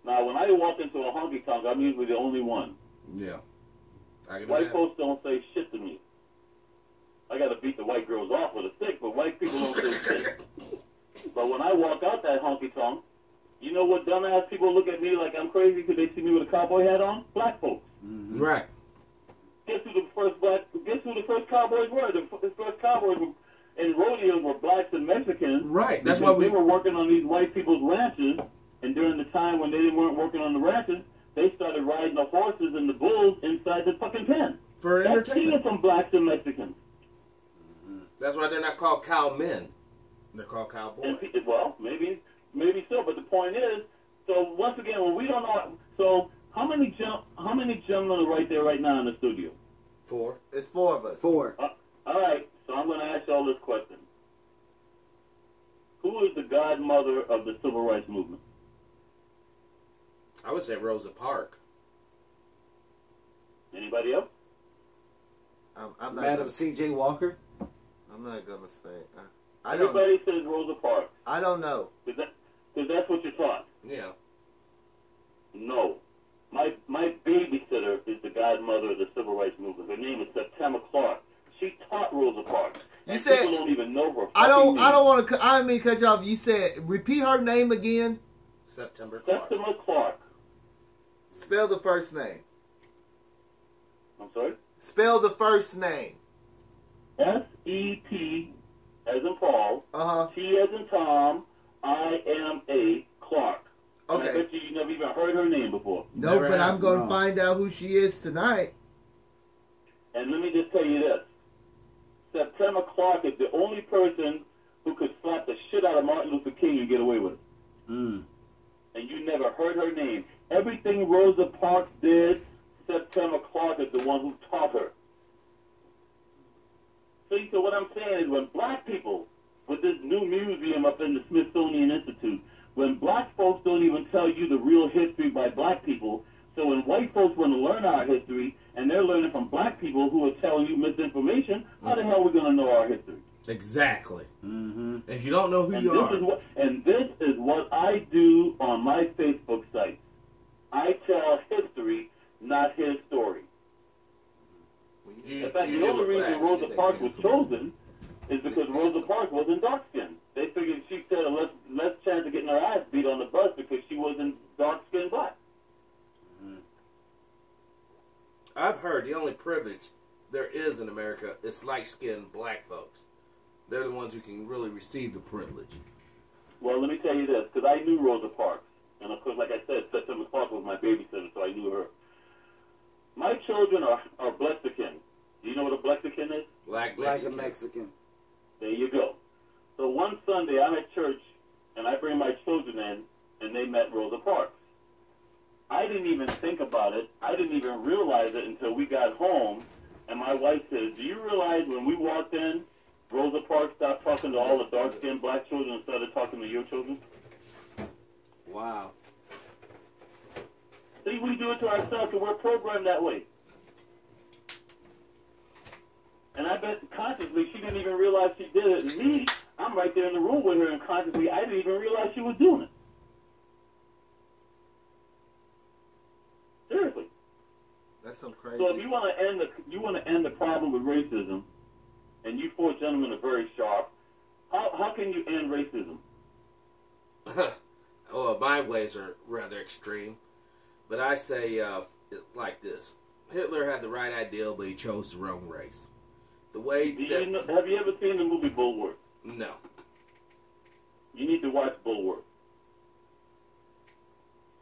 Now, when I walk into a honky-tonk, I'm usually the only one. Yeah. I can White imagine. folks don't say shit to me. I got to beat the white girls off with a stick, but white people don't say shit. But when I walk out that honky-tonk, you know what dumbass people look at me like I'm crazy because they see me with a cowboy hat on? Black folks. Mm-hmm. Right. Guess who the first cowboys were? The first cowboys in rodeos were blacks and Mexicans. Right. That's because why they were working on these white people's ranches, and during the time when they weren't working on the ranches, they started riding the horses and the bulls inside the fucking pen. for That's stealing entertainment. from blacks and Mexicans. That's why they're not called cowmen. They're called And, cowboys. well, maybe so, but the point is, so once again, when we don't know, so how many gentlemen are right there right now in the studio? 4. It's 4 of us. 4. All right, so I'm going to ask y'all this question. Who is the godmother of the civil rights movement? I would say Rosa Parks. Anybody else? I'm not Madam gonna, C.J. Walker. I'm not gonna say. I don't. Everybody says Rosa Parks. I don't know. Because that's what you're taught. Yeah. No. My babysitter is the godmother of the civil rights movement. Her name is September Clark. She taught Rosa Parks. You And said- people don't even know her. I don't fucking want to. I didn't mean to cut you off. You said repeat her name again. September name. Clark. September Clark. Spell the first name. I'm sorry? Spell the first name. S-E-P as in Paul, Uh huh. T as in Tom, I-M-A, Clark. And I Okay. bet you never even heard her name before. No, Never but I'm happened, gonna no. find out who she is tonight. And let me just tell you this. September Clark is the only person who could slap the shit out of Martin Luther King and get away with it. Mm. And you never heard her name. Everything Rosa Parks did, September Clark is the one who taught her. See, so what I'm saying is when black people, with this new museum up in the Smithsonian Institute, when black folks don't even tell you the real history by black people, so when white folks want to learn our history, and they're learning from black people who are telling you misinformation, how the hell are we going to know our history? Exactly. Mm-hmm. If you don't know who And you are, this is what I do on my Facebook site. I tell history, not his story. you, In fact, you the do only it reason back. Rosa Parks was chosen is because Rosa Parks wasn't dark-skinned. They figured she had a less chance of getting her ass beat on the bus because she wasn't dark-skinned black. I've heard the only privilege there is in America is light-skinned black folks. They're the ones who can really receive the privilege. Well, let me tell you this, because I knew Rosa Parks. And, of course, like I said, September Clark was my babysitter, so I knew her. My children are Blexican. Do you know what a Blexican is? Black Like a Mexican. Mexican. There you go. So one Sunday, I'm at church, and I bring my children in, and they met Rosa Parks. I didn't even think about it. I didn't even realize it until we got home, and my wife says, do you realize when we walked in, Rosa Parks stopped talking to all the dark-skinned black children and started talking to your children? Wow. See, we do it to ourselves, and we're programmed that way. And I bet consciously she didn't even realize she did it. And me, I'm right there in the room with her, and consciously I didn't even realize she was doing it. Seriously. That's some crazy. So if you want to end the problem with racism, and you four gentlemen are very sharp, how can you end racism? Well, my ways are rather extreme. But I say it like this. Hitler had the right ideal, but he chose the wrong race. The way that... Have you ever seen the movie Bulworth? No. You need to watch Bulworth.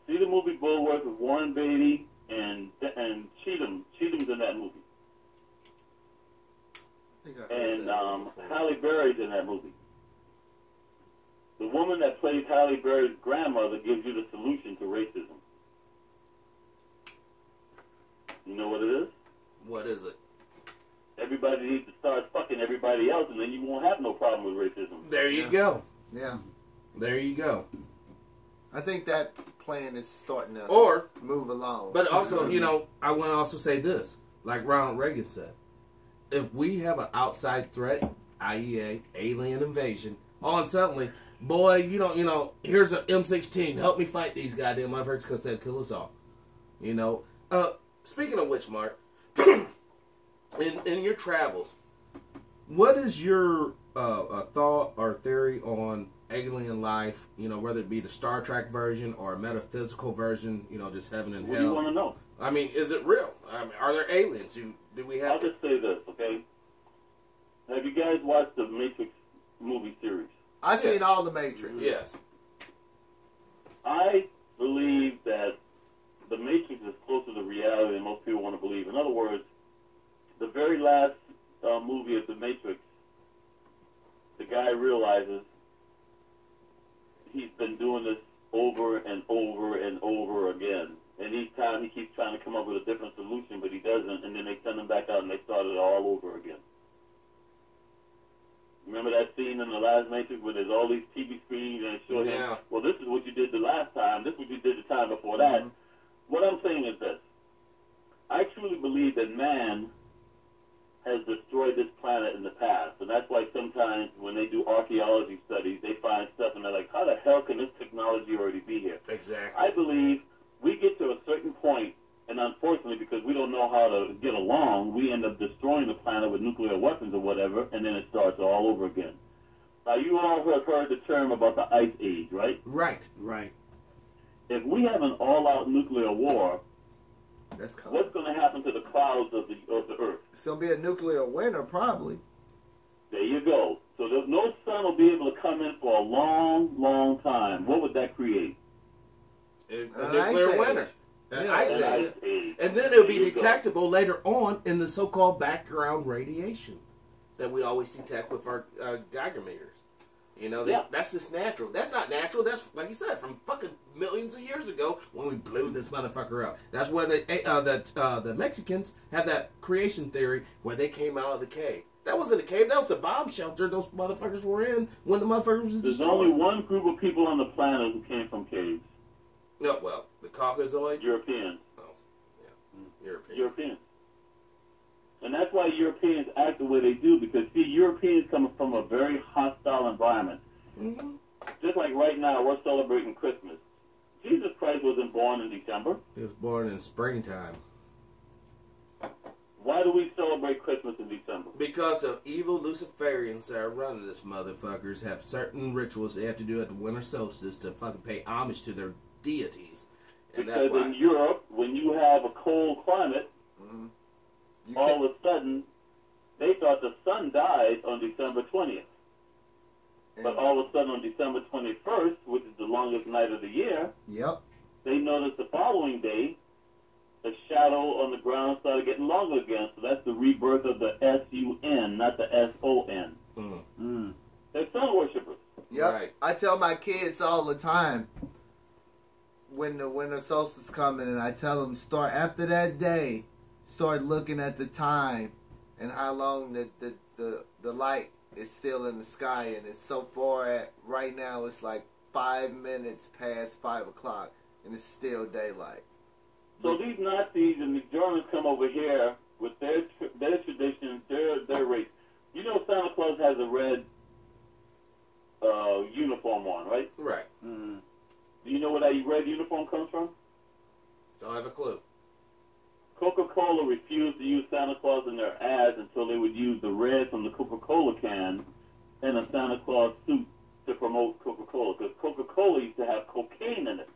See the movie Bulworth with Warren Beatty and Cheatham. Cheatham's in that movie. think I heard And that before. Halle Berry's in that movie. The woman that plays Halle Berry's grandmother gives you the solution to racism. You know what it is? What is it? Everybody needs to start fucking everybody else, and then you won't have no problem with racism. There you Yeah. go. Yeah. There you go. I think that plan is starting to Or, move along. but also, you know, I want to also say this, like Ronald Reagan said, if we have an outside threat, i.e., alien invasion, all suddenly, boy, you know, here's an M16, help me fight these goddamn motherfuckers because they'll kill us all. You know, speaking of which, Mark, in your travels, what is your thought or theory on alien life? You know, whether it be the Star Trek version or a metaphysical version. You know, just heaven and What do you hell. want to know? I mean, is it real? I mean, are there aliens? Do we I'll have? just say this, okay? Have you guys watched the Matrix movie series? I've seen all the Matrix. Yes. I believe that the Matrix is closer to reality than most people want to believe. In other words, the very last movie of the Matrix, the guy realizes he's been doing this over and over and over again. And each time he keeps trying to come up with a different solution, but he doesn't. And then they send him back out and they start it all over again. Remember that scene in the last Matrix where there's all these TV screens and it shows him, well, this is what you did the last time. This is what you did the time before that. What I'm saying is this. I truly believe that man has destroyed this planet in the past. And that's why sometimes when they do archaeology studies, they find stuff and they're like, how the hell can this technology already be here? Exactly. I believe we get to a certain point, and unfortunately, because we don't know how to get along, we end up destroying the planet with nuclear weapons or whatever, and then it starts all over again. Now, you all have heard the term about the Ice Age, right? Right. Right. If we have an all-out nuclear war, That's coming. what's going to happen to the clouds of the Earth? It's gonna be a nuclear winter, probably. There you go. So no sun will be able to come in for a long, long time. What would that create? A An nuclear ice winter. age. An Yeah. ice An age. ice age. And then it'll be There you go. detectable later on in the so-called background radiation that we always detect with our Geiger meters. You know, Yeah. that's just natural. That's not natural. That's, like you said, from fucking millions of years ago when we blew this motherfucker up. That's where the Mexicans have that creation theory where they came out of the cave. That wasn't a cave. That was the bomb shelter those motherfuckers were in when the motherfuckers was There's destroyed. only one group of people on the planet who came from caves. No, well, the Caucasoid. Europeans. European. Europeans. And that's why Europeans act the way they do, because, see, Europeans come from a very hostile environment. Mm-hmm. Just like right now, we're celebrating Christmas. Jesus Christ wasn't born in December. He was born in springtime. Why do we celebrate Christmas in December? Because of evil Luciferians that are running this motherfuckers have certain rituals they have to do at the winter solstice to fucking pay homage to their deities. And Because that's why. in Europe, when you have a cold climate, You all can't- of a sudden, they thought the sun died on December 20th. But all of a sudden on December 21st, which is the longest night of the year, Yep. they noticed the following day, the shadow on the ground started getting longer again. So that's the rebirth of the S-U-N, not the S-O-N. Mm. They're sun worshippers. Yep. Right. I tell my kids all the time when the winter solstice coming, and I tell them start after that day, start looking at the time and how long the light is still in the sky, and it's so far at right now it's like 5 minutes past 5 o'clock, and it's still daylight. So these Nazis and the Germans come over here with their traditions, their race. You know Santa Claus has a red uniform on, right? Right. Mm. Do you know where that red uniform comes from? Don't have a clue. Coca-Cola refused to use Santa Claus in their ads until they would use the red from the Coca-Cola can in a Santa Claus suit to promote Coca-Cola. Because Coca-Cola used to have cocaine in it.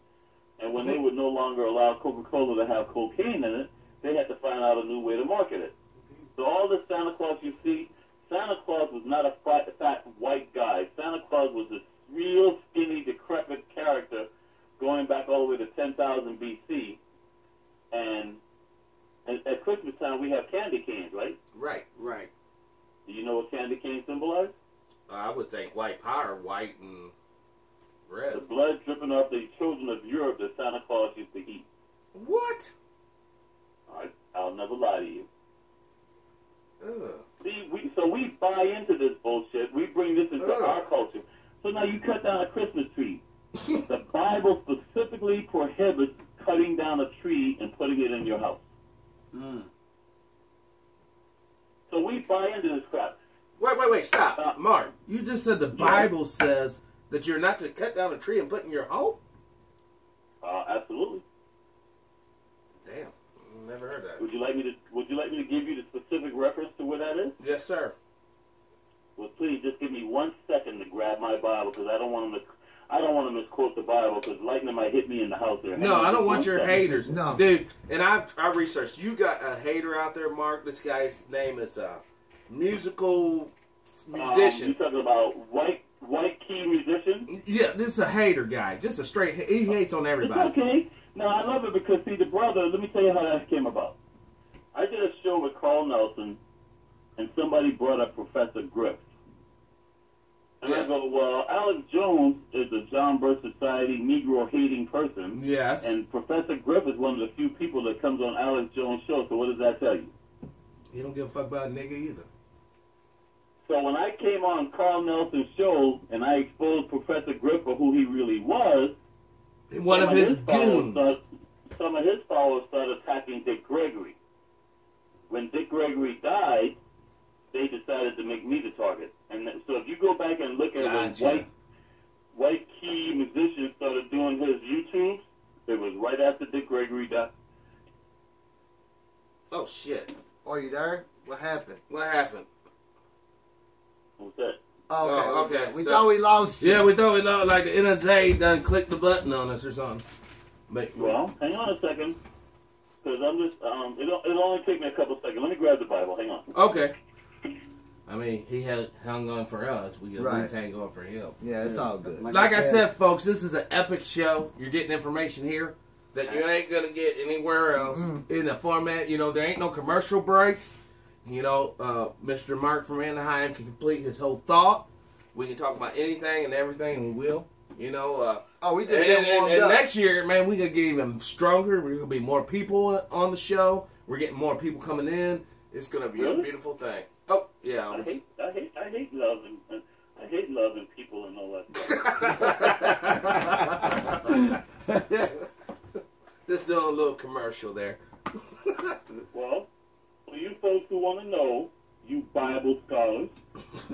And when they would no longer allow Coca-Cola to have cocaine in it, they had to find out a new way to market it. So all this Santa Claus you see, Santa Claus was not a fat white guy. Santa Claus was this real skinny, decrepit character going back all the way to 10,000 BC. And at Christmas time, we have candy canes, right? Right. Right. Do you know white pie or white and The red. blood dripping off the children of Europe that Santa Claus used to eat. What? I'll never lie to you. Ugh. See, we buy into this bullshit. We bring this into our culture. So now you cut down a Christmas tree. The Bible specifically prohibits cutting down a tree and putting it in your house. Mm. So we buy into this crap. Wait, stop. Mark, you just said the Bible says that you're not to cut down a tree and put in your home? Absolutely. Damn. Never heard that. Would you like me to give you the specific reference to where that is? Yes, sir. Well, please just give me 1 second to grab my Bible because I don't want to misquote the Bible because lightning might hit me in the house there. No, I don't want your haters. No. Dude, and I researched. You got a hater out there, Mark. This guy's name is musical musician. You talking about white key musician? Yeah, this is a hater guy. Just a straight. He hates on everybody. It's okay. No, I love it because, see, the brother, let me tell you how that came about. I did a show with Carl Nelson, and somebody brought up Professor Griff. And I go, well, Alex Jones is a John Birch Society Negro-hating person. Yes. And Professor Griff is one of the few people that comes on Alex Jones' show, so what does that tell you? He don't give a fuck about a nigga either. So when I came on Carl Nelson's show, and I exposed Professor Griff for who he really was, One of his goons. Some of his followers started attacking Dick Gregory. When Dick Gregory died, they decided to make me the target. And so if you go back and look at when white key musicians started doing his YouTubes, it was right after Dick Gregory died. Oh, shit. Are you there? What happened? What happened? What's that? Oh, okay. okay. We So- thought we lost you. Yeah, we thought we lost, like the NSA done clicked the button on us or something. But Well, hang on a second, because I'm just, it'll only take me a couple seconds. Let me grab the Bible. Hang on. okay. I mean, he had hung on for us. We at Right. least hang on for him. Yeah, it's all good. Like I said, folks, this is an epic show. You're getting information here that you ain't gonna get anywhere else in the format. You know, there ain't no commercial breaks. You know, Mr. Mark from Anaheim can complete his whole thought. We can talk about anything and everything, and we will. You know, we just and, getting warmed and up. next year, man, we gonna get even stronger. We're gonna be more people on the show. We're getting more people coming in. It's gonna be a Really? beautiful thing. Oh yeah. I hate loving people and all that. Just doing a little commercial there. Well, for you folks who want to know, you Bible scholars,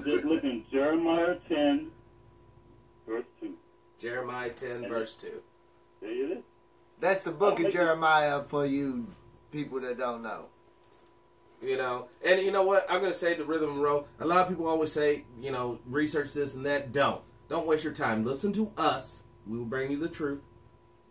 just look in Jeremiah 10, verse 2. Jeremiah 10, verse 2. There it is. That's the book I'll of make Jeremiah for you people that don't know. You know, and you know what? I'm going to say the rhythm and roll. A lot of people always say, you know, research this and that. Don't waste your time. Listen to us. We will bring you the truth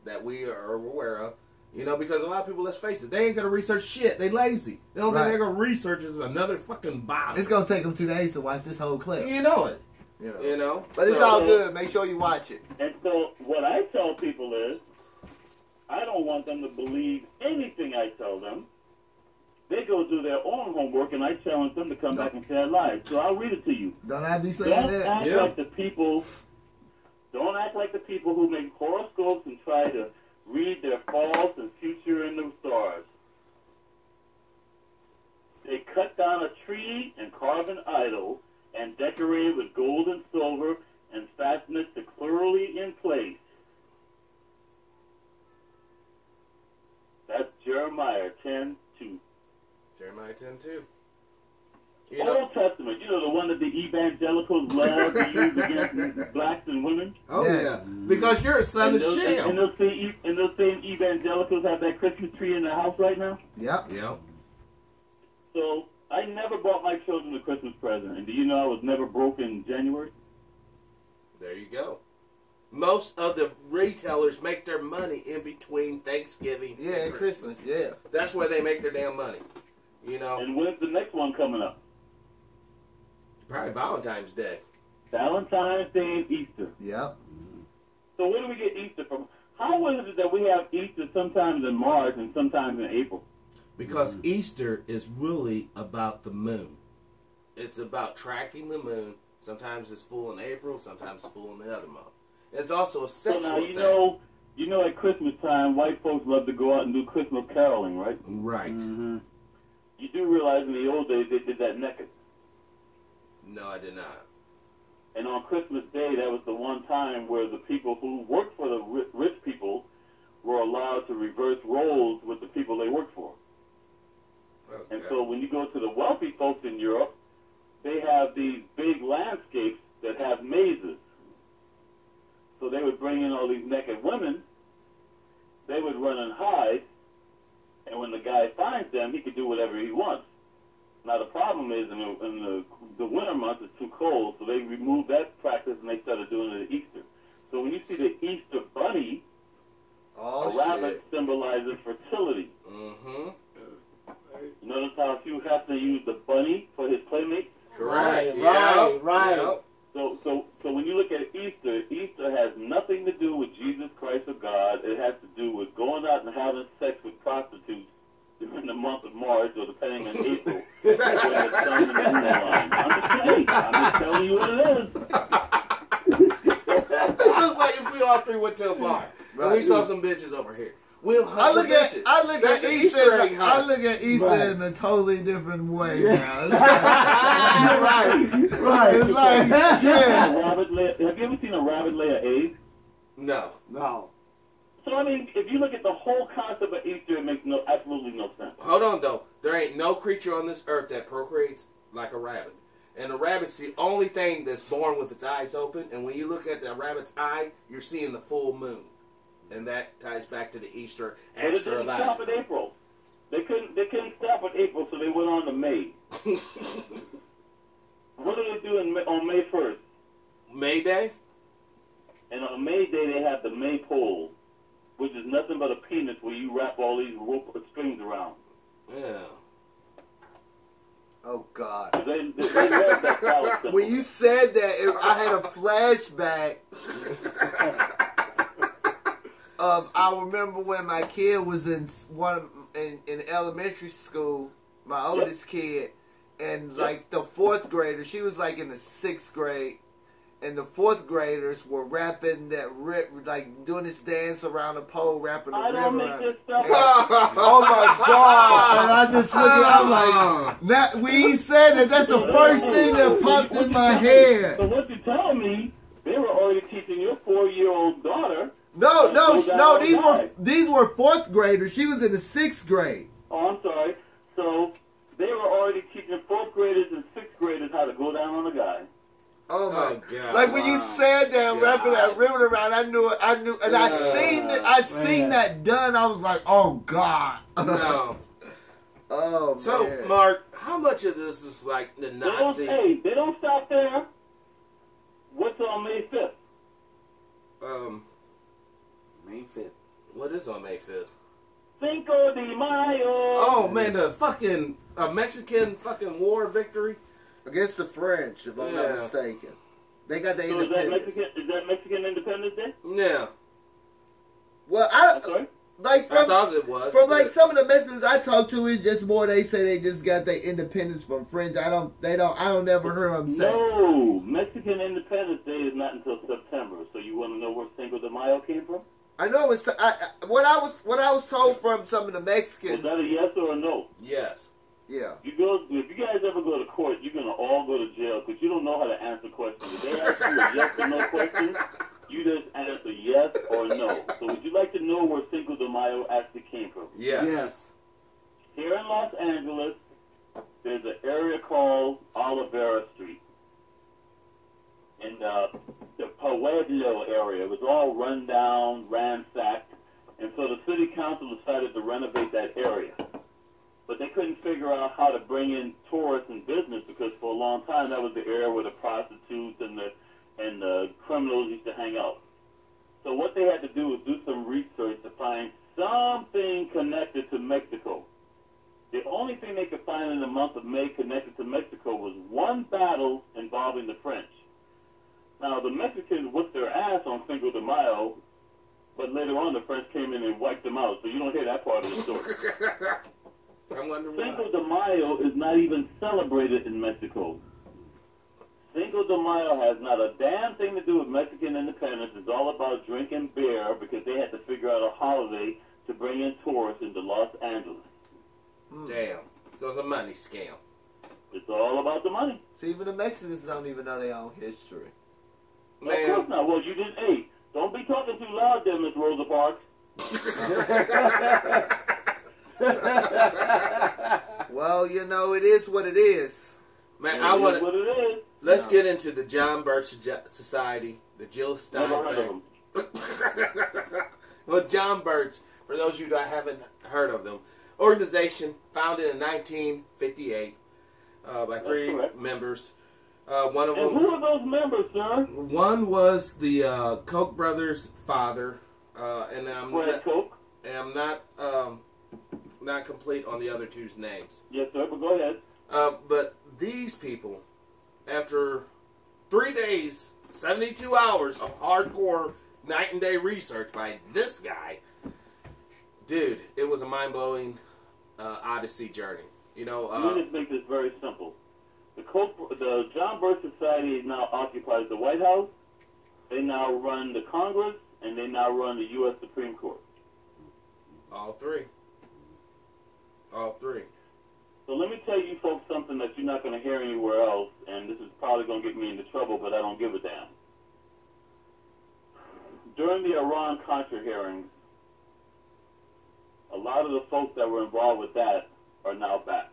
that we are aware of. You know, because a lot of people, let's face it, they ain't going to research shit. They lazy. They don't think Right. they're going to research is another fucking Bible. It's going to take them 2 days to watch this whole clip. You know it. You know. You know? But it's So- all good. Make sure you watch it. And so what I tell people is, I don't want them to believe anything I tell them. They go do their own homework, and I challenge them to come back and say I lied. So I'll read it to you. Don't have me saying Don't that. act Yeah. like the people. Don't act like the people who make horoscopes and try to read their falls and future in the stars. They cut down a tree and carve an idol and decorate it with gold and silver and fasten it securely in place. That's Jeremiah 10:2. Jeremiah 10, 2. You know, Old Testament, you know, the one that the evangelicals love to use against blacks and women. oh Yes. yeah. Because you're a son of And Shem. those same evangelicals have that Christmas tree in their house right now. Yep. Yeah. So I never bought my children a Christmas present. And do you know I was never broke in January? There you go. Most of the retailers make their money in between Thanksgiving Yeah, and and Christmas. Yeah. That's where they make their damn money. You know, And when's the next one coming up? probably Valentine's Day. Valentine's Day and Easter. Yep. So where do we get Easter from? How is it that we have Easter sometimes in March and sometimes in April? Because Easter is really about the moon. It's about tracking the moon. Sometimes it's full in April, sometimes it's full in the other month. It's also a So sexual now thing. you know at Christmas time, white folks love to go out and do Christmas caroling, right? Right. Mm-hmm. You do realize in the old days they did that naked. No, I did not. And on Christmas Day, that was the one time where the people who worked for the rich people were allowed to reverse roles with the people they worked for. Okay. And so when you go to the wealthy folks in Europe, they have these big landscapes that have mazes. So they would bring in all these naked women. They would run and hide. And when the guy finds them, he could do whatever he wants. Now, the problem is in the winter months, it's too cold, so they removed that practice and they started doing it at Easter. So when you see the Easter bunny, a rabbit symbolizes fertility. Mm-hmm. You notice how Hugh Hefner used the bunny for his playmate? Correct. Right. Yep. So when you look at Easter, Easter has nothing to do with Jesus Christ or God. It has to do with going out and having sex with prostitutes during the month of March, or depending on April, when the sun and the moon align. I'm just telling you what it is. It's just like if we all three went to a bar and we saw some bitches over here. We'll hunt I look the at bitches. I look That's at an Easter. egg hunt. I look at Easter Right. in a totally different way Yeah. now. It's Right. It's like, yeah. Have you ever seen a rabbit lay an egg? No. No. So, I mean, if you look at the whole concept of Easter, it makes absolutely no sense. Hold on, though. There ain't no creature on this earth that procreates like a rabbit. And a rabbit's the only thing that's born with its eyes open. And when you look at the rabbit's eye, you're seeing the full moon. And that ties back to the Easter But it didn't stop astrology. at April. They couldn't stop at April, so they went on to May. What do they do on May 1st? May Day? And on May Day, they have the maypole, which is nothing but a penis where you wrap all these rope strings around. Yeah. Oh God. They love that flower symbol. When you said that, I had a flashback of I remember when my kid was in elementary school, my oldest kid, and like the fourth grader, she was like in the sixth grade, and the fourth graders were rapping that like doing this dance around the pole, rapping the I rip don't make around. this stuff up. Oh my God! And I just look at, I'm like, not, when he said that, that's the first thing that popped in my head. So what you're telling me, they were already teaching your 4-year-old daughter. No, these were fourth graders. She was in the sixth grade. Oh, I'm sorry. So they were already teaching 4th graders and 6th graders how to go down on a guy. Oh my Oh, God. Like when you said that and wrapping that ribbon around, I knew, and I seen that done. I was like, oh God. No. Oh So, man. Mark, how much of this is like the Nazi? They don't stop there. What's on May 5th? May 5th. What is on May 5th? Cinco de Mayo. Oh, man, the fucking Mexican fucking war victory? Against the French, if I'm not mistaken. They got the So independence. is that Mexican Independence Day? Yeah. Well, I'm sorry? like I thought it was. from like some of the Mexicans I talk to, is just more they say they just got their independence from French. I don't never hear them say. No, Mexican Independence Day is not until September. So you want to know where Cinco de Mayo came from? I know it's what I was told from some of the Is Mexicans. that a yes or a no? Yes. Yeah. If you guys ever go to court, you're gonna all go to jail because you don't know how to answer questions. If they ask you a yes or no question, you just answer yes or no. So would you like to know where Cinco de Mayo actually came from? Yes. Here in Los Angeles, there's an area called Olivera Street. In the Pueblo area. It was all run down, ransacked, and so the city council decided to renovate that area. But they couldn't figure out how to bring in tourists and business because for a long time that was the area where the prostitutes and the criminals used to hang out. So what they had to do was do some research to find something connected to Mexico. The only thing they could find in the month of May connected to Mexico was one battle involving the French. Now, the Mexicans whipped their ass on Cinco de Mayo, but later on the French came in and wiped them out, so you don't hear that part of the story. I wonder Cinco why. de Mayo is not even celebrated in Mexico. Cinco de Mayo has not a damn thing to do with Mexican independence. It's all about drinking beer because they had to figure out a holiday to bring in tourists into Los Angeles. Damn. So it's a money scam. It's all about the money. See, even the Mexicans don't even know their own history. Of course not. Well, you didn't. Hey, don't be talking too loud there, Miss Rosa Parks. Well, you know, it is what it is. Man, I want What to. it is. Let's get into the John Birch Society, the Jill Stein Never heard of thing. them. Well, John Birch, for those of you that haven't heard of them, organization founded in 1958 by three correct. members. One of And them. who are those members, sir? One was the Koch brothers' father, and I'm Fred Koch. not complete on the other two's names. Yes, sir, but go ahead. But these people, after 3 days, 72 hours of hardcore night and day research by this guy, dude, it was a mind-blowing odyssey journey. You know, Let me just make this very simple. The John Birch Society now occupies the White House. They now run the Congress, and they now run the U.S. Supreme Court. all three. So let me tell you folks something that you're not going to hear anywhere else, and this is probably going to get me into trouble, but I don't give a damn. During the Iran-Contra hearings, a lot of the folks that were involved with that are now back.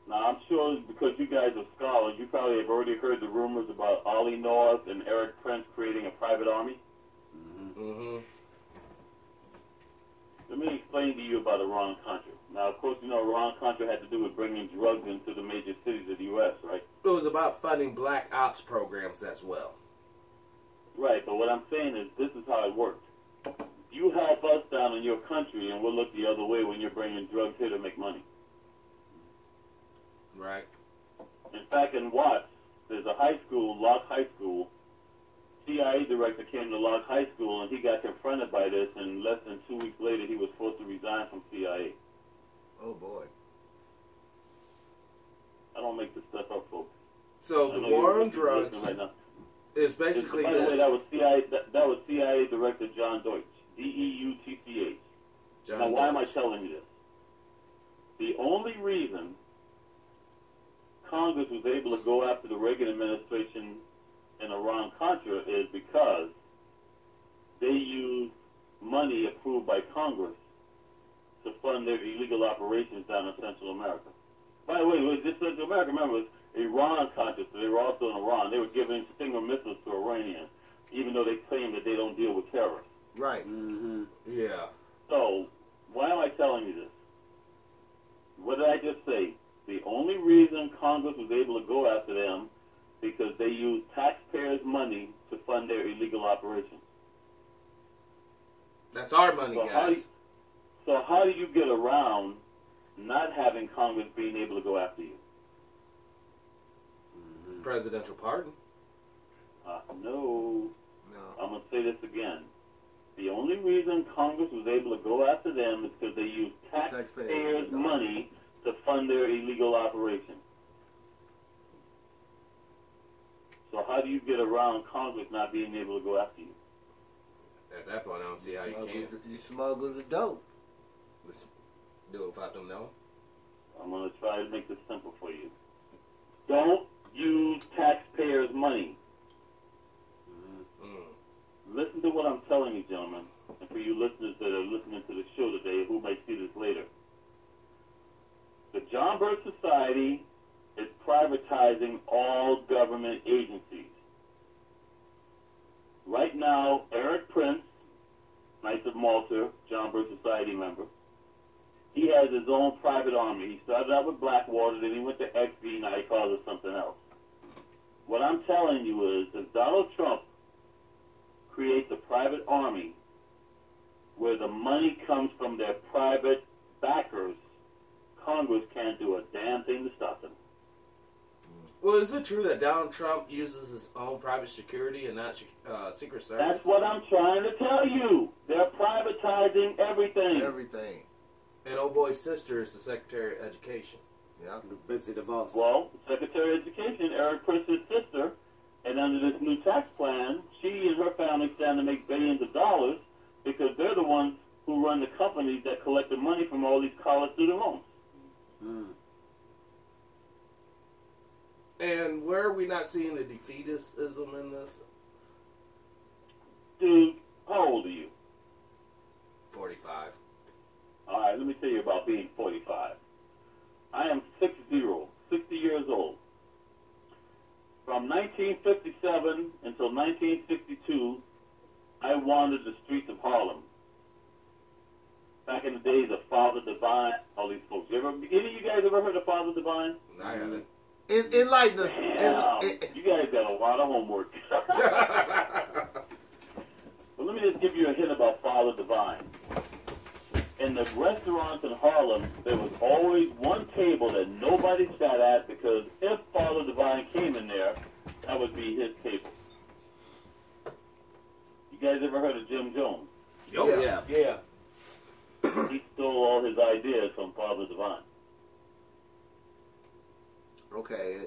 Now, I'm sure because you guys are scholars, you probably have already heard the rumors about Ollie North and Eric Prince creating a private army. Mm-hmm. Let me explain to you about Iran-Contra. Now, of course, you know Iran-Contra had to do with bringing drugs into the major cities of the U.S., right? It was about funding black ops programs as well. Right, but what I'm saying is this is how it works. You help us down in your country, and we'll look the other way when you're bringing drugs here to make money. Right. In fact, in Watts, there's a high school, Locke High School. CIA director came to Locke High School, and he got confronted by this, and less than 2 weeks later, he was forced to resign from CIA. Oh, boy. I don't make this stuff up, folks. So I the know war you're on drugs listening right now. is basically By the way, this. that was CIA Director John Deutsch, Deutch. John Now, why am I Deutsch. telling you this? The only reason Congress was able to go after the Reagan administration in Iran-Contra is because they used money approved by Congress to fund their illegal operations down in Central America. By the way, it was just Central America. Remember, it was Iran-Contra, so they were also in Iran. They were giving Stinger missiles to Iranians, even though they claim that they don't deal with terrorists. Right. Mm-hmm. Yeah. So, why am I telling you this? What did I just say? The only reason Congress was able to go after them because they used taxpayers' money to fund their illegal operations. That's our money, So guys. So how do you get around not having Congress being able to go after you? Presidential pardon. No. No. I'm going to say this again. The only reason Congress was able to go after them is because they used taxpayers' money to fund their illegal operations. So how do you get around Congress not being able to go after you? At that point, I don't see how you can. You smuggle the dope. Let's do it without them knowing. I'm going to try to make this simple for you. Don't use taxpayers' money. Listen to what I'm telling you, gentlemen, and for you listeners that are listening to the show today who may see this later. The John Birch Society is privatizing all government agencies. Right now, Eric Prince, Knights of Malta, John Birch Society member, he has his own private army. He started out with Blackwater, then he went to XV, now he calls it something else. What I'm telling you is, if Donald Trump creates a private army where the money comes from their private backers, Congress can't do a damn thing to stop them. Well, is it true that Donald Trump uses his own private security and not Secret Service? That's what I'm trying to tell you. They're privatizing everything. Everything. And old boy's sister is the Secretary of Education. Yeah. Betsy DeVos. Well, Secretary of Education, Eric Prince's sister, and under this new tax plan, she and her family stand to make billions of dollars because they're the ones who run the companies that collect the money from all these college student loans. Mm. And where are we not seeing the defeatism in this? Dude, how old are you? 45. All right, let me tell you about being 45. I am 60 years old. From 1957 until 1962, I wandered the streets of Harlem. Back in the days of Father Divine, all these folks. Any of you guys ever heard of Father Divine? I haven't. Enlighten us. Damn, you guys got a lot of homework. Well, let me just give you a hint about Father Divine. In the restaurants in Harlem, there was always one table that nobody sat at because if Father Divine came in there, that would be his table. You guys ever heard of Jim Jones? Oh, yeah. Yeah. He stole all his ideas from Father Divine. Okay,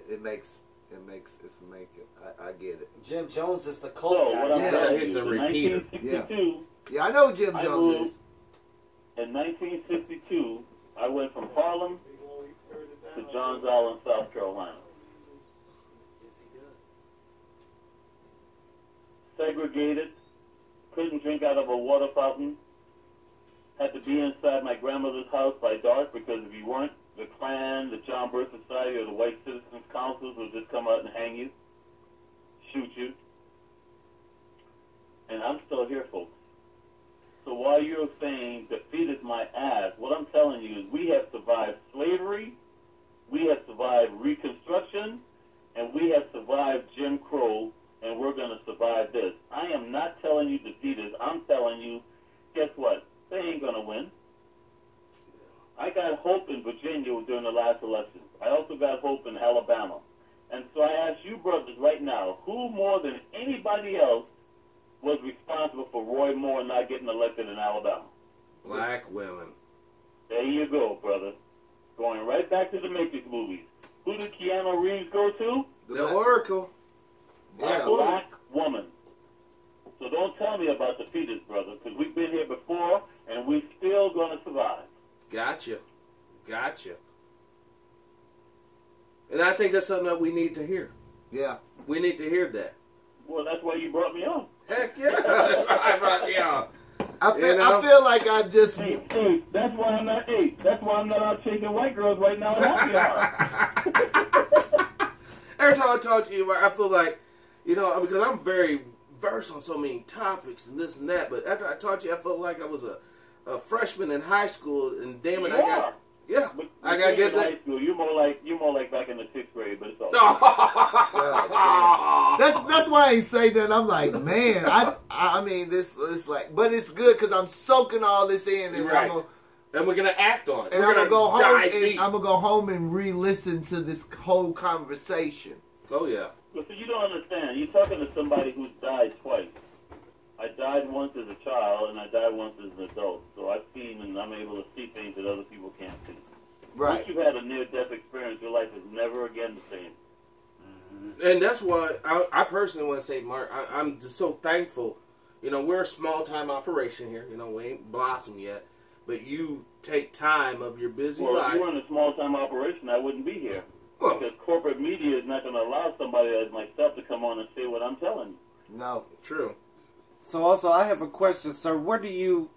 I get it. Jim Jones is the So, cult what guy. I'm Yeah, telling he's you, a in repeater. 1962, Yeah, I know who Jim I Jones moved. is. In 1962, I went from Harlem to Johns Island, South Carolina. Segregated, couldn't drink out of a water fountain, had to be inside my grandmother's house by dark because if you weren't, the Klan, the John Birch Society, or the White Citizens Councils would just come out and hang you, shoot you. And I'm still here, folks. So while you're saying defeat is my ass, what I'm telling you is we have survived slavery, we have survived Reconstruction, and we have survived Jim Crow, and we're going to survive this. I am not telling you defeat is. I'm telling you, guess what? They ain't going to win. I got hope in Virginia during the last election. I also got hope in Alabama. And so I ask you brothers right now, who more than anybody else was responsible for Roy Moore not getting elected in Alabama? Black women. There you go, brother. Going right back to the Matrix movies. Who did Keanu Reeves go to? The Oracle. Yeah. Black woman. So don't tell me about the fetus, brother, because we've been here before, and we're still going to survive. Gotcha. And I think that's something that we need to hear. Yeah. We need to hear that. Well, that's why you brought me on. Heck yeah. I brought me on. I feel, You know? I feel like I just. Hey, that's why I'm not That's why I'm not out chasing white girls right now in Happy Hour. Every time I talk to you, I feel like, because I'm very versed on so many topics and this and that, but after I talked to you, I felt like I was a freshman in high school, and damn it, I got to get that. High school, you're more like back in the 6th grade, but it's all That's why I ain't say that. I'm like, man, I mean, this is like, but it's good because I'm soaking all this in, and Right. And we're gonna act on it. and We're I'm gonna go home, dive and deep. I'm gonna go home and re-listen to this whole conversation. Oh yeah. But so you don't understand. You're talking to somebody who's died twice. I died once as a child, and I died once as an adult. So I've seen, and I'm able to see things that other people can't see. Right. Once you've had a near-death experience, your life is never again the same. And that's why I personally want to say, Mark, I'm just so thankful. We're a small-time operation here. We ain't blossomed yet. But you take time of your busy Well, if life. you were in a small-time operation, I wouldn't be here. Well, Because corporate media is not going to allow somebody like myself to come on and say what I'm telling you. No. true. So also, I have a question, sir. Where do you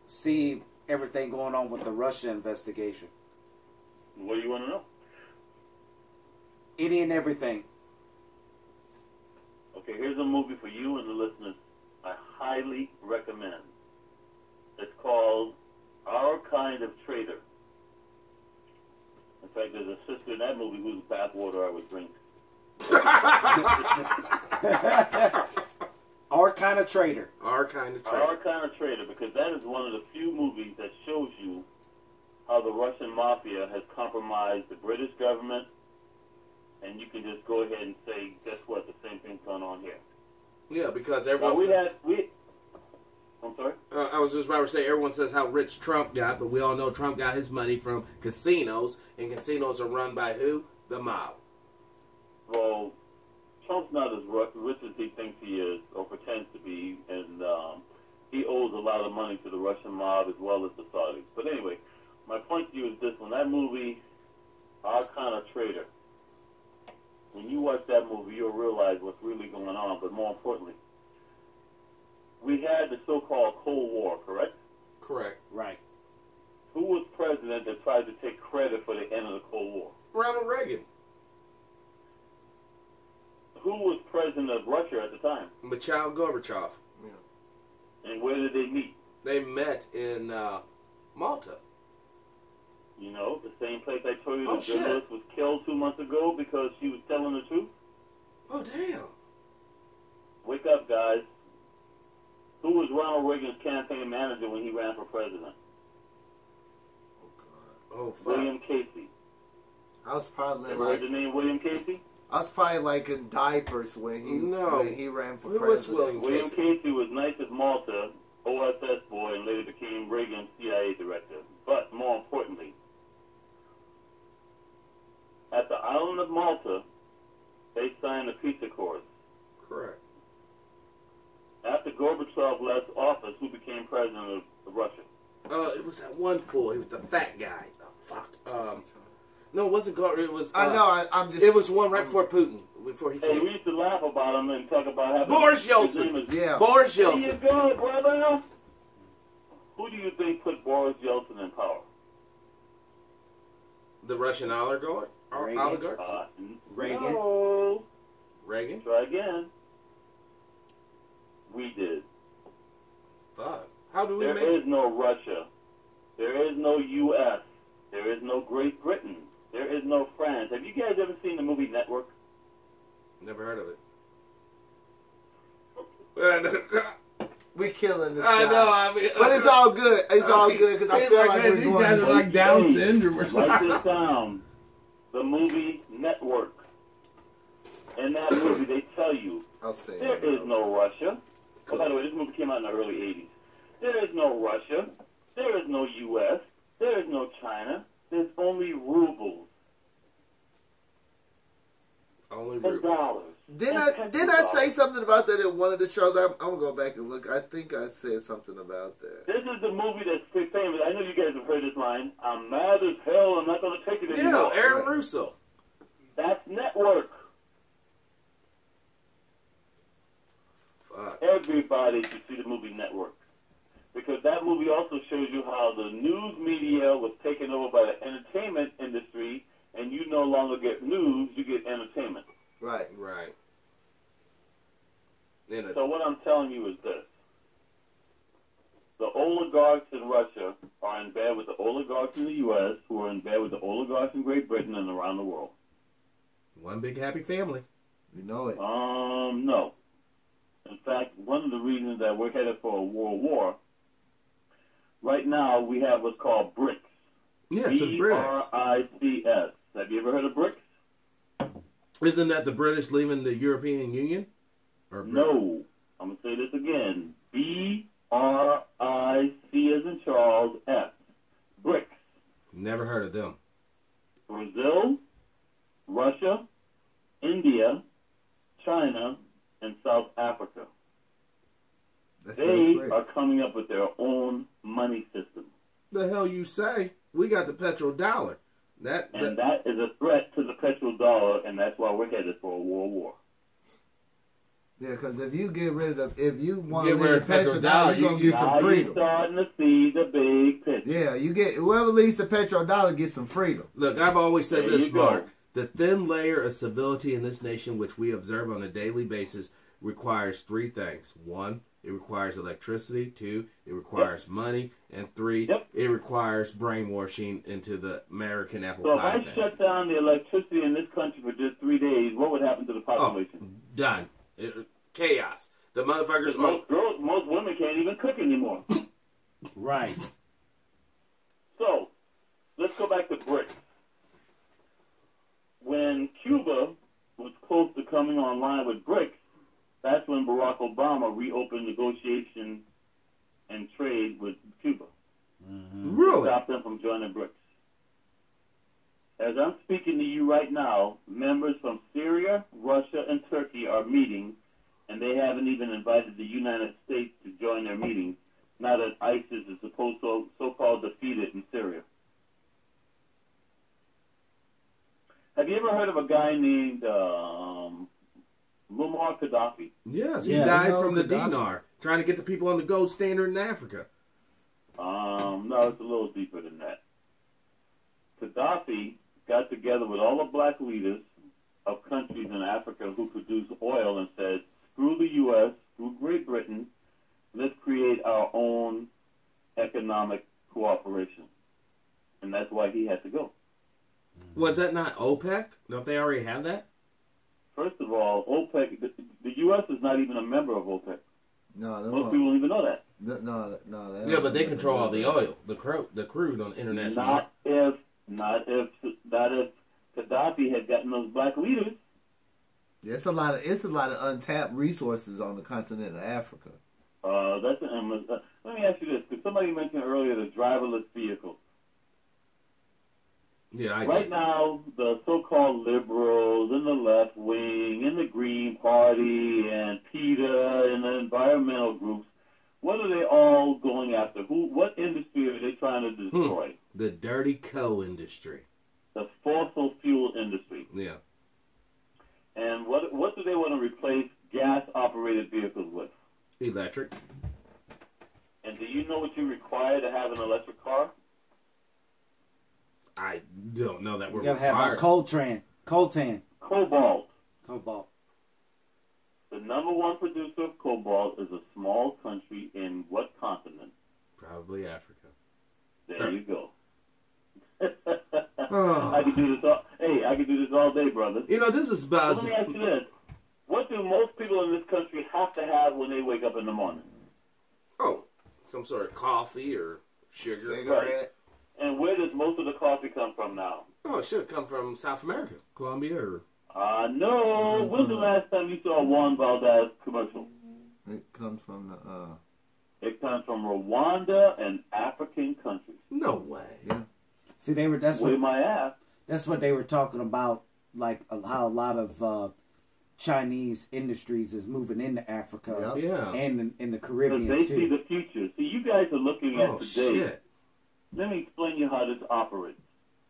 see everything going on with the Russia investigation? What do you want to know? Any and everything. Okay, here's a movie for you and the listeners I highly recommend. It's called Our Kind of Traitor. In fact, there's a sister in that movie whose bathwater I would drink. Our kind of traitor. Our kind of Our trade. Kind of Traitor, because that is one of the few movies that shows you how the Russian mafia has compromised the British government, and you can just go ahead and say, guess what, the same thing's going on here. Yeah, because Now, everyone. I'm sorry? I was just about to say, everyone says how rich Trump got, but we all know Trump got his money from casinos, and casinos are run by who? The mob. Well, Trump's not as rich as he thinks he is, or pretends to be, and he owes a lot of money to the Russian mob as well as the Saudis. But anyway, my point to you is this: when that movie, Our Kind of Traitor, when you watch that movie, you'll realize what's really going on. But more importantly, we had the so-called Cold War, correct? Correct. Right. Who was president that tried to take credit for the end of the Cold War? Ronald Reagan. Who was president of Russia at the time? Mochow Gorbachev. And where did they meet? They met in Malta. You know, the same place I told you Oh, the shit. journalist was killed 2 months ago because she was telling the truth? Oh, damn. Wake up, guys. Who was Ronald Reagan's campaign manager when he ran for president? Oh, fuck. William Casey. I was probably Ever heard the name William Casey? I was probably like in diapers when he ran for Who was president. William William Casey? Casey was Knights of Malta, OSS boy, and later became Reagan's CIA director. But more importantly, at the island of Malta, they signed the peace accords. Correct. After Gorbachev left office, who became president of Russia? It was that one fool. He was the fat guy. Oh, fuck. No, it wasn't Gorbachev. It was. I know. I'm just. It was one right before Putin. Before he Hey, came. we used to laugh about him and talk about having... Boris his name Yeltsin. is- Yeah. Boris There you Yeltsin. go, brother. Who do you think put Boris Yeltsin in power? The Russian oligarch. Reagan. Oligarchs. Reagan. No. Reagan. Try again. We did. Fuck. How do we There make is it? no Russia. There is no U.S. There is no Great Britain. There is no France. Have you guys ever seen the movie Network? Never heard of it. We killing this. I guy. know. I mean, But it's all good. It's all good because I It's feel like like that. we're You going. guys are like Down syndrome or Write something. this down. The movie Network. In that movie, they tell you I'll say there it. is no Russia. Oh, by the way, this movie came out in the early 80s. There is no Russia. There is no U.S. There is no China. There's only rubles Only and rubles. dollars. Didn't I say something about that in one of the shows? I'm gonna go back and look. I think I said something about that. This is the movie that's pretty famous. I know you guys have heard this line. I'm mad as hell. I'm not going to take it Yeah, anymore. Aaron Russo. That's Network. Fuck. Everybody should see the movie Network. Because that movie also shows you how the news media was taken over by the entertainment industry, and you no longer get news, you get entertainment. Right. Right. So what I'm telling you is this. The oligarchs in Russia are in bed with the oligarchs in the U.S., who are in bed with the oligarchs in Great Britain and around the world. One big happy family. You know it. No. In fact, one of the reasons that we're headed for a world war, right now we have what's called BRICS. Yes, it's British. BRICS. Have you ever heard of BRICS? Isn't that the British leaving the European Union? Or No. I'm going to say this again. B-R-I-C as in Charles, S. BRICS. Never heard of them. Brazil, Russia, India, China, and South Africa. That They sounds great. are coming up with their own money system. The hell you say? We got the petrodollar. That And that is a threat to the petrodollar, and that's why we're headed for a world war. Yeah, because if you get rid of, if you want to Get rid leave of the petrodollar, petrodollar, you're gonna get Now some you're freedom. starting to see the big picture. Yeah, you get whoever leaves the petrodollar gets some freedom. Look, I've always said There this, you go. Mark. The thin layer of civility in this nation, which we observe on a daily basis, requires three things. One, it requires electricity. Two, it requires money. And three, Yep. it requires brainwashing into the American apple So if pie I thing. shut down the electricity in this country for just 3 days, what would happen to the Oh, population? done. Chaos. The motherfuckers. Because most women can't even cook anymore. Right. So, let's go back to BRICS. When Cuba was close to coming online with BRICS, that's when Barack Obama reopened negotiation and trade with Cuba. Really? Stop them from joining BRICS. As I'm speaking to you right now, members from Syria, Russia, and Turkey are meeting, and they haven't even invited the United States to join their meetings, now that ISIS is supposed to so-called defeated in Syria. Have you ever heard of a guy named Muammar Gaddafi? Yes, he Yeah. died No, from the Gaddafi. dinar, trying to get the people on the gold standard in Africa. No, it's a little deeper than that. Gaddafi got together with all the black leaders of countries in Africa who produce oil and said, screw the U.S., screw Great Britain, let's create our own economic cooperation. And that's why he had to go. Was that not OPEC? Don't they already have that? First of all, OPEC, the U.S. is not even a member of OPEC. No, Most people don't even know that. no. Yeah, but they control all the oil, the crude on the international market. Not if Gaddafi had gotten those black leaders. Yeah, it's a lot of untapped resources on the continent of Africa. Let me ask you this, because somebody mentioned earlier the driverless vehicles. Yeah, I Right did. now, the so-called liberals in the left wing, in the Green Party, and PETA, and the environmental groups, what are they all going after? What industry are they trying to destroy? The dirty co-industry. The fossil fuel industry. Yeah. And what do they want to replace gas-operated vehicles with? Electric. And do you know what you require to have an electric car? I don't know that we're You gotta have a required. coltan. Cobalt. Cobalt. The number one producer of cobalt is a small country in what continent? Probably Africa. There you go. Oh. I could do this all day, brother. You know, this is about... Let me ask you this. What do most people in this country have to have when they wake up in the morning? Oh, some sort of coffee or sugar. Cigarette. And where does most of the coffee come from now? Oh, it should have come from South America. Colombia or... No. When's the last time you saw a Juan Valdez commercial? It comes from the It comes from Rwanda and African countries. No way. yeah. See, that's Way what my ass. that's what they were talking about, like how a lot of Chinese industries is moving into Africa Yep. Yeah. and in the Because Caribbean they see too. the future. See, you guys are looking at Oh, today. shit. Let me explain to you how this operates.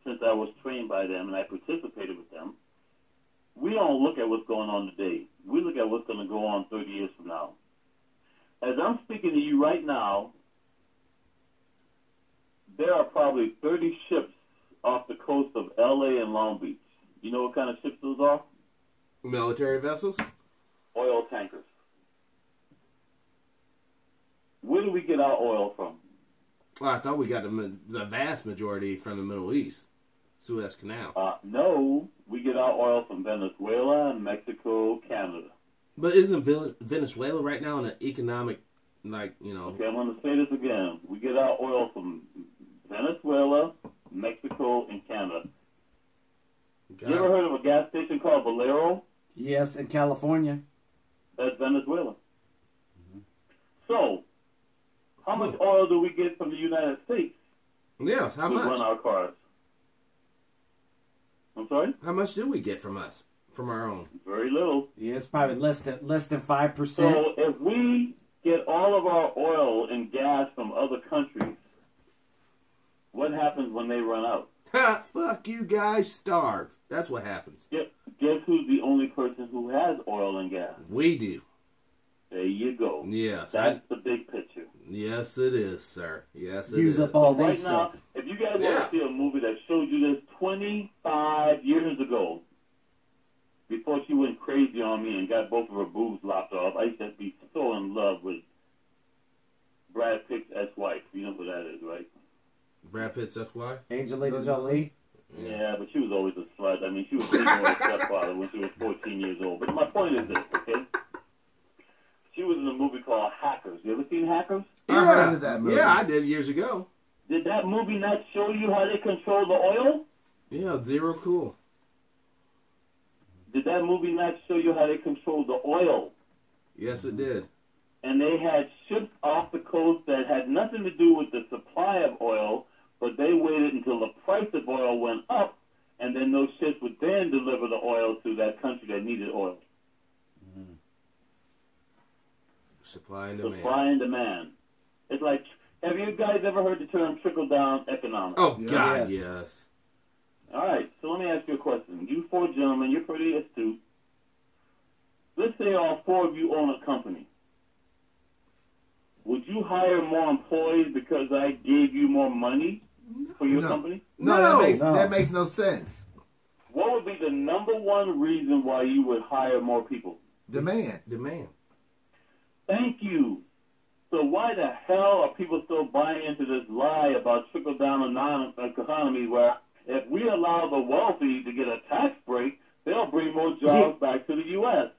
Since I was trained by them and I participated with them, we don't look at what's going on today. We look at what's going to go on 30 years from now. As I'm speaking to you right now, there are probably 30 ships off the coast of L.A. and Long Beach. You know what kind of ships those are? Military vessels? Oil tankers. Where do we get our oil from? Well, I thought we got the vast majority from the Middle East. Suez Canal. No, we get our oil from Venezuela, Mexico, Canada. But isn't Venezuela right now in an economic, Okay, I'm going to say this again. We get our oil from Venezuela, Mexico, and Canada. You ever heard of a gas station called Valero? Yes, in California. That's Venezuela. So, how much oil do we get from the United States Yes, how to run much? our cars? I'm sorry? How much do we get from us? From our own? Very little. Yeah, it's probably less than 5%. So, if we get all of our oil and gas from other countries, what happens when they run out? Ha! Fuck you guys, starve. That's what happens. Guess who's the only person who has oil and gas? We do. There you go. Yes. That's the big picture. Yes, it is, sir. Yes, it Use is. up all So right this now, stuff. if you guys Yeah. want to see a movie that showed you this 25 years ago, before she went crazy on me and got both of her boobs lopped off, I used to be so in love with Brad Pitt's ex-wife. You know who that is, right? Brad Pitt's FY? Angelina Jolie. Yeah, but she was always a slut. I mean, she was sleeping with her stepfather when she was 14 years old. But my point is this, okay? She was in a movie called Hackers. You ever seen Hackers? I heard of that movie. Yeah, I did years ago. Did that movie not show you how they control the oil? Yeah, zero cool. Did that movie not show you how they control the oil? Yes, it did. And they had ships off the coast that had nothing to do with the supply of oil, but they waited until the price of oil went up, and then those ships would then deliver the oil to that country that needed oil. Supply and demand. Supply and demand. It's like, have you guys ever heard the term trickle-down economics? Oh, Yeah. God, Yes. yes. All right, so let me ask you a question. You four gentlemen, you're pretty astute. Let's say all four of you own a company. Would you hire more employees because I gave you more money for your No. company? No, No. that makes no sense. What would be the number one reason why you would hire more people? Demand. Demand. Thank you. So why the hell are people still buying into this lie about trickle-down economy where if we allow the wealthy to get a tax break, they'll bring more jobs back to the U.S.?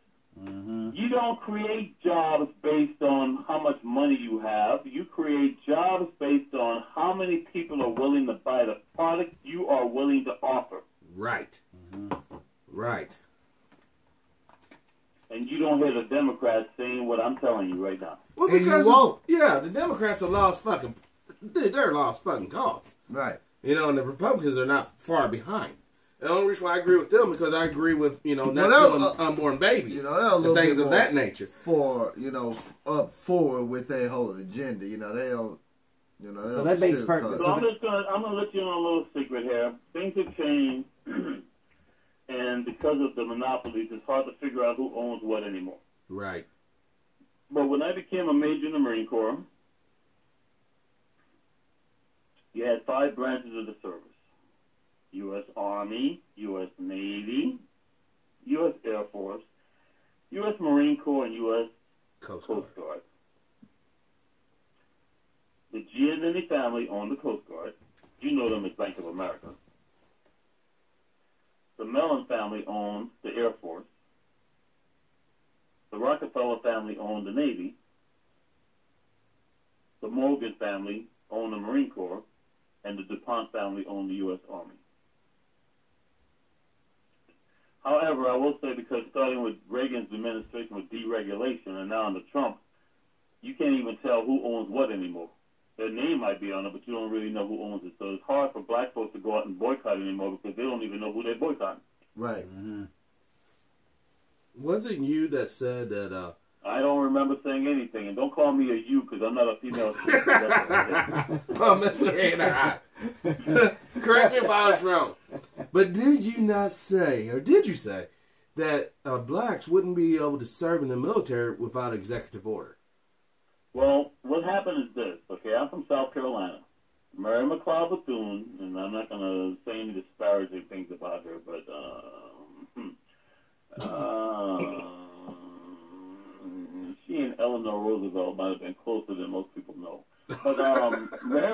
You don't create jobs based on how much money you have. You create jobs based on how many people are willing to buy the product you are willing to offer. Right. Right. And you don't hear the Democrats saying what I'm telling you right now. Well, And you won't. Yeah, the Democrats are lost fucking. They're lost fucking cause. Right. You know, and the Republicans are not far behind. The only reason why I agree with them because I agree with not Well, killing unborn babies You know, they're a and little things bit of more that nature. up forward with their whole agenda. You know, they don't. You know, they So don't that makes sugarcoat perfect it. So I'm gonna let you in on a little secret here. Things have changed, and because of the monopolies, it's hard to figure out who owns what anymore. Right. But when I became a major in the Marine Corps, you had 5 branches of the service: U.S. Army, U.S. Navy, U.S. Air Force, U.S. Marine Corps, and U.S. Coast Guard. Coast Guard. The Giannini family owned the Coast Guard. You know them as Bank of America. The Mellon family owned the Air Force. The Rockefeller family owned the Navy. The Morgan family owned the Marine Corps. And the DuPont family owned the U.S. Army. However, I will say, because starting with Reagan's administration with deregulation and now under Trump, you can't even tell who owns what anymore. Their name might be on it, but you don't really know who owns it. So it's hard for black folks to go out and boycott anymore because they don't even know who they're boycotting. Right. Wasn't you that said that? I don't remember saying anything, and don't call me a you because I'm not a female. Oh, Mr. Anaheim. Correct me if I was wrong. But did you not say, or did you say, that blacks wouldn't be able to serve in the military without executive order? Well, what happened is this, okay? I'm from South Carolina. Mary McLeod Bethune, and I'm not going to say any disparaging things about her, but she and Eleanor Roosevelt might have been closer than most people know. But Mary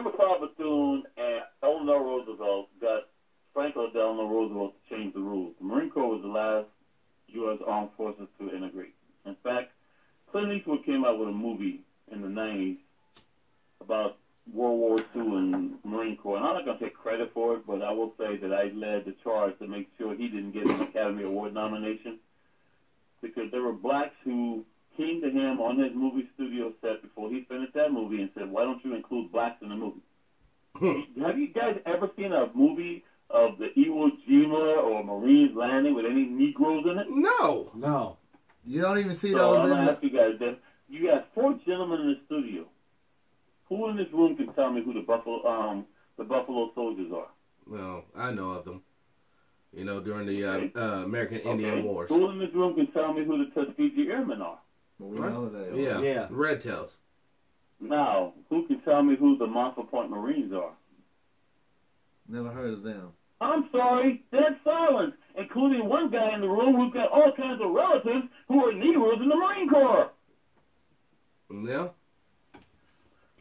McLeod Bethune and Eleanor Roosevelt got Franklin Delano Roosevelt to change the rules. The Marine Corps was the last U.S. Armed Forces to integrate. In fact, Clint Eastwood came out with a movie in the 90s about World War II and Marine Corps. And I'm not going to take credit for it, but I will say that I led the charge to make sure he didn't get an Academy Award nomination, because there were blacks who came to him on his movie studio set before he finished that movie and said, "Why don't you include blacks in the movie?" Have you guys ever seen a movie of the Iwo Jima or Marines landing with any Negroes in it? No. No. You don't even see So those I'm in going to the... ask you guys this. You got 4 gentlemen in the studio. Who in this room can tell me who the Buffalo Soldiers are? Well, I know of them. You know, during the Okay. American Indian Wars. Who in this room can tell me who the Tuskegee Airmen are? We know they Yeah. Yeah. Red Tails. Now, who can tell me who the Montford Point Marines are? Never heard of them. I'm sorry, dead silence, including one guy in the room who's got all kinds of relatives who are Negroes in the Marine Corps. Yeah.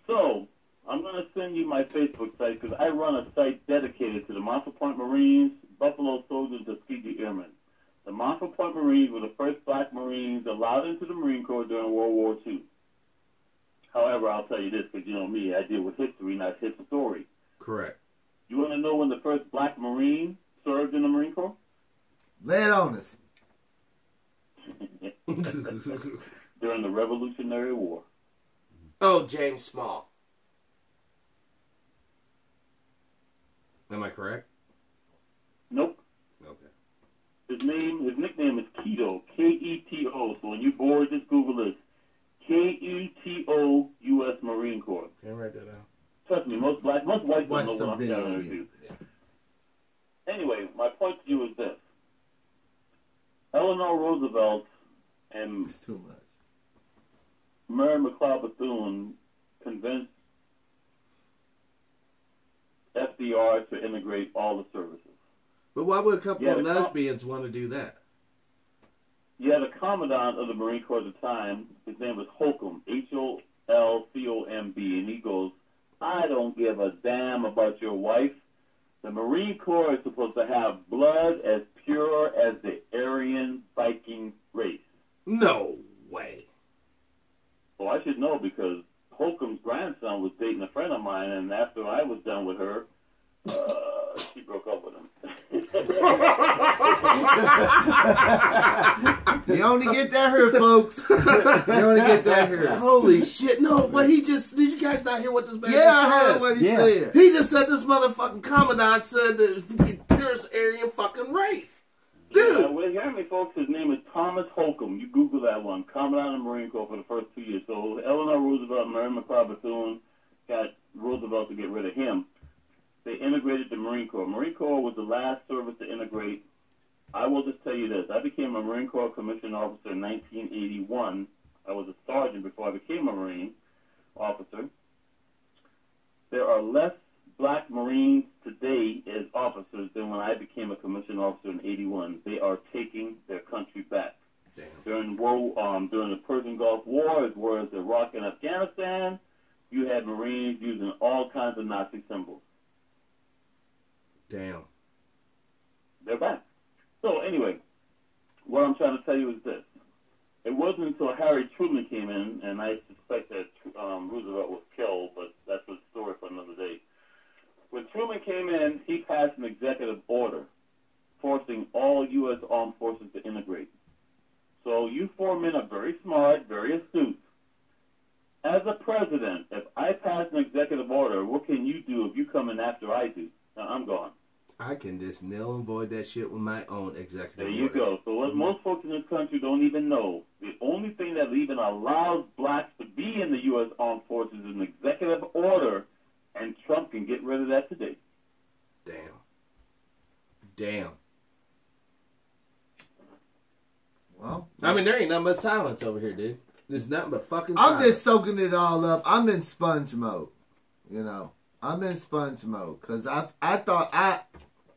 So, I'm going to send you my Facebook site because I run a site dedicated to the Montford Point Marines, Buffalo Soldiers, and Tuskegee Airmen. The Montford Point Marines were the first black Marines allowed into the Marine Corps during World War II. However, I'll tell you this, because you know me, I deal with history, not his story. Correct. You want to know when the first black Marine served in the Marine Corps? Lay it on us. during the Revolutionary War. Oh, James Small. Am I correct? Nope. Okay. His nickname is Keto, Keto. So when you bored, just Google this. Keto, U.S. Marine Corps. Can I write that down? Trust me, most whites don't know what I'm video telling game. you. Anyway, my point to you is this. Eleanor Roosevelt and It's too much. Mary McLeod Bethune convinced FDR to integrate all the services. But why would a couple Yeah, of the lesbians want to do that? You had a commandant of the Marine Corps at the time. His name was Holcomb, Holcomb, and he goes, I don't give a damn about your wife. The Marine Corps is supposed to have blood as pure as the Aryan Viking race. No way. Well, I should know because Holcomb's grandson was dating a friend of mine, and after I was done with her, she broke up with him. You only get that here, folks. You only get that here. Holy shit. No, but did you guys not hear what this man Yeah, I just heard said? what he Yeah. said. He just said this motherfucking commandant said the purest Aryan fucking race. Dude. Well, hear me, folks. His name is Thomas Holcomb. You Google that one. Commandant of the Marine Corps for the first 2 years. So Eleanor Roosevelt and Mary McLeod Bethune got Roosevelt to get rid of him. They integrated the Marine Corps. Marine Corps was the last service to integrate. I will just tell you this. I became a Marine Corps commissioned officer in 1981. I was a sergeant before I became a Marine officer. There are less black Marines today as officers than when I became a commissioned officer in 81. They are taking their country back. Damn. During the Persian Gulf War, as well as Iraq and Afghanistan, you had Marines using all kinds of Nazi symbols. Damn. They're back. So anyway, what I'm trying to tell you is this. It wasn't until Harry Truman came in, and I suspect that Roosevelt was killed, but that's a story for another day. When Truman came in, he passed an executive order forcing all U.S. armed forces to integrate. So you four men are very smart, very astute. As a president, if I pass an executive order, what can you do if you come in after I do? Now, I'm gone. I can just nail and void that shit with my own executive There you order. go. So what most folks in this country don't even know, the only thing that even allows blacks to be in the U.S. Armed Forces is an executive order, and Trump can get rid of that today. Damn. Well, I mean, there ain't nothing but silence over here, dude. There's nothing but fucking I'm silence. just soaking it all up. I'm in sponge mode. You know, I'm in sponge mode because I thought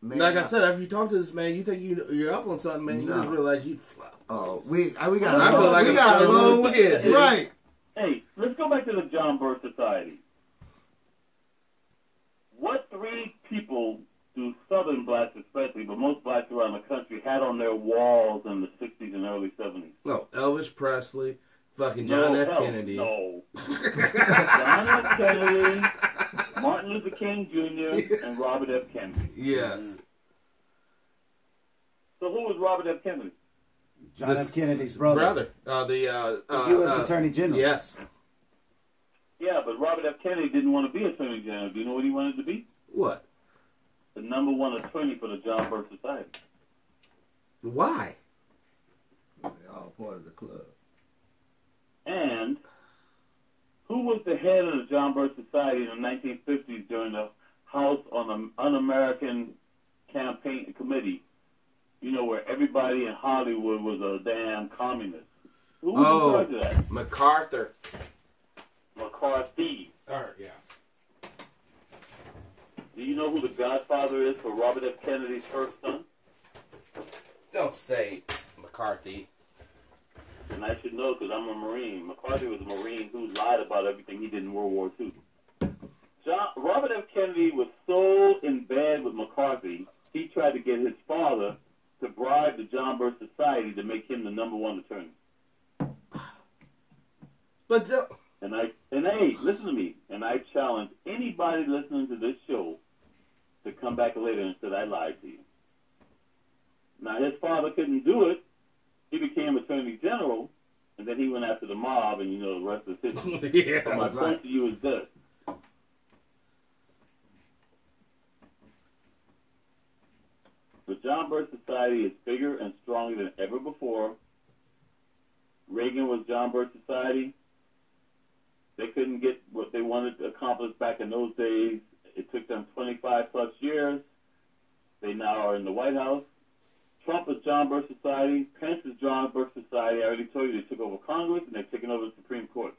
man, Like I said, after you talk to this man, you think you're up on something, man. You No. just realize you flop. Oh, we got. I feel like we a got a little long kid, dude. right? Hey, let's go back to the John Birch Society. What three people do Southern blacks especially, but most blacks around the country, had on their walls in the 60s and early 70s? No, Elvis Presley, fucking John F. Kennedy. No. John F. Kennedy, Martin Luther King Jr., and Robert F. Kennedy. Yes. So who was Robert F. Kennedy? John This- F. Kennedy's brother. The U.S. Attorney General. Yes. Yeah, but Robert F. Kennedy didn't want to be Attorney General. Do you know what he wanted to be? What? The number one attorney for the John Birch Society. Why? They're all part of the club. And who was the head of the John Birch Society in the 1950s during the House on the Un-American Campaign Committee? You know, where everybody in Hollywood was a damn communist. Who was in charge of that? MacArthur. McCarthy. Yeah. Do you know who the godfather is for Robert F. Kennedy's first son? Don't say McCarthy. And I should know because I'm a Marine. McCarthy was a Marine who lied about everything he did in World War II. Robert F. Kennedy was so in bed with McCarthy, he tried to get his father to bribe the John Birch Society to make him the number one attorney. But Hey, listen to me. And I challenge anybody listening to this show to come back later and say I lied to you. Now, his father couldn't do it. He became Attorney General, and then that he went after the mob, and the rest is history. Yeah, But my that's point right. to you is this. The John Birch Society is bigger and stronger than ever before. Reagan was John Birch Society. They couldn't get what they wanted to accomplish back in those days. It took them 25 plus years. They now are in the White House. Trump is John Birch Society. Pence is John Birch Society. I already told you they took over Congress and they're taking over the Supreme Court.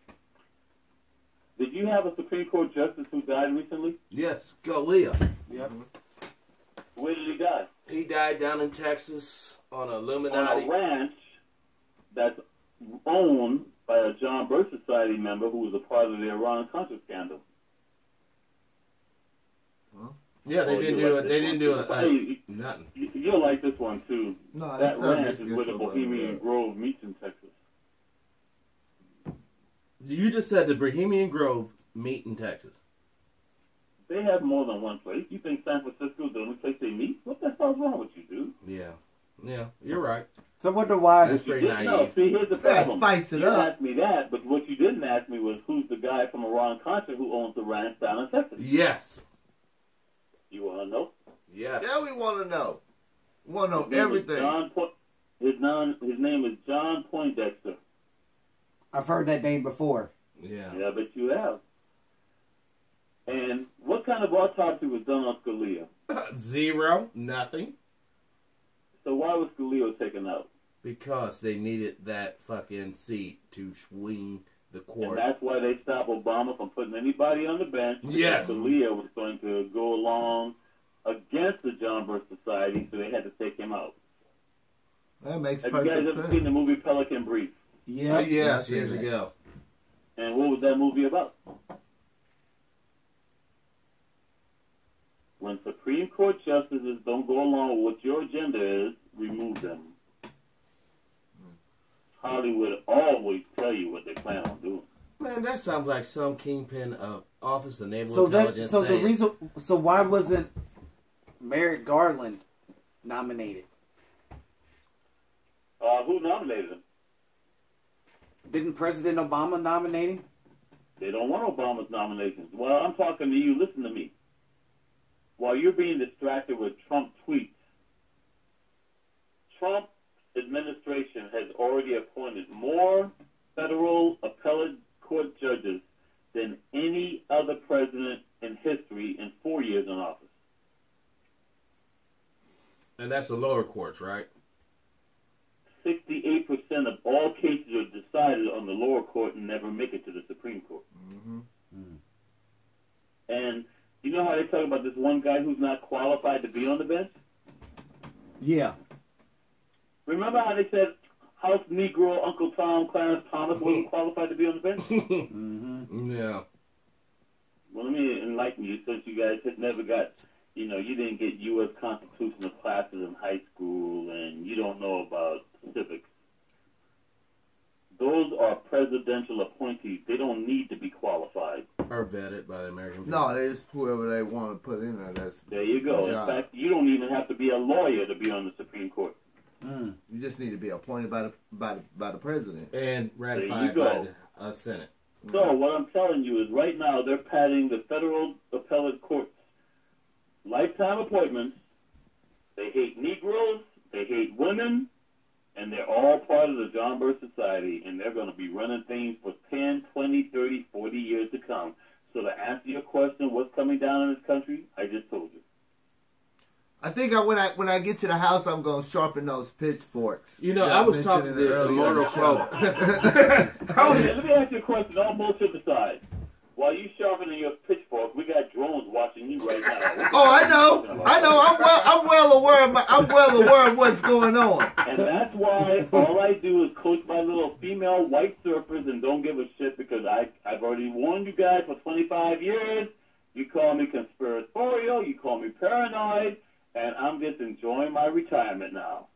Did you have a Supreme Court justice who died recently? Yes, Scalia. Yep. Where did he die? He died down in Texas on a On Illuminati. a ranch that's owned by a John Birch Society member who was a part of the Iran-Contra scandal. Yeah, they Oh, didn't you do like it. They this didn't one? do Hey, nothing. You'll like this one too. No, That that's not ranch is biscuits where the or Bohemian whatever. Grove meets in Texas. You just said the Bohemian Grove meet in Texas. They have more than one place. You think San Francisco is the only place they meet? What the hell's wrong with you, dude? Yeah, you're right. So I wonder why. That's pretty No, naive. see, here's the Yeah, problem. spice it you up. asked me that, but what you didn't ask me was who's the guy from Iran-Contra who owns the ranch down in Texas. Yes. You want to know? Yes. Yeah, we want to know. We want to know His name is everything. his name is John Poindexter. I've heard that name before. Yeah. Yeah, I bet you have. And what kind of autopsy was done on Scalia? Zero. Nothing. So why was Scalia taken out? Because they needed that fucking seat to swing the And court. that's why they stopped Obama from putting anybody on the bench. Because Yes. Scalia was going to go along against the John Birch Society, so they had to take him out. That makes Have you guys perfect ever sense. seen the movie Pelican Brief? Yeah. Yes, Yeah, years yeah. ago. And what was that movie about? When Supreme Court justices don't go along with what your agenda is, remove them. Hollywood always tell you what they plan on doing. Man, that sounds like some kingpin of Office of Naval So Intelligence. so the saying, reason. So why wasn't Merrick Garland nominated? Who nominated him? Didn't President Obama nominate him? They don't want Obama's nominations. Well, I'm talking to you. Listen to me. While you're being distracted with Trump tweets, Trump administration has already appointed more federal appellate court judges than any other president in history in 4 years in office. And that's the lower courts, right? 68% of all cases are decided on the lower court and never make it to the Supreme Court. Mm-hmm. And you know how they talk about this one guy who's not qualified to be on the bench? Yeah. Remember how they said House Negro Uncle Tom Clarence Thomas wasn't qualified to be on the bench? Mm-hmm. Yeah. Well, let me enlighten you, since you guys had never got, you didn't get U.S. constitutional classes in high school, and you don't know about civics. Those are presidential appointees. They don't need to be qualified. Or vetted by the American people. No, they just whoever they want to put in there. That's There you go. In Yeah. fact, you don't even have to be a lawyer to be on the Supreme Court. Mm. you just need to be appointed by the president. And There you ratified go. by the Senate. So what I'm telling you is right now they're padding the federal appellate courts. Lifetime appointments. They hate Negroes. They hate women. And they're all part of the John Birch Society. And they're going to be running things for 10, 20, 30, 40 years to come. So to answer your question, what's coming down in this country, I just told you. I think when I get to the house, I'm gonna sharpen those pitchforks. You know, that I was mentioned talking in to the earlier Immortal show. Quote. Let me ask you a question, all bullshit aside. While you sharpening your pitchfork, we got drones watching you right now. Oh, I know. I'm well aware of what's going on. And that's why all I do is coach my little female white surfers and don't give a shit, because I've already warned you guys for 25 years. You call me conspiratorial, you call me paranoid, and I'm just enjoying my retirement now.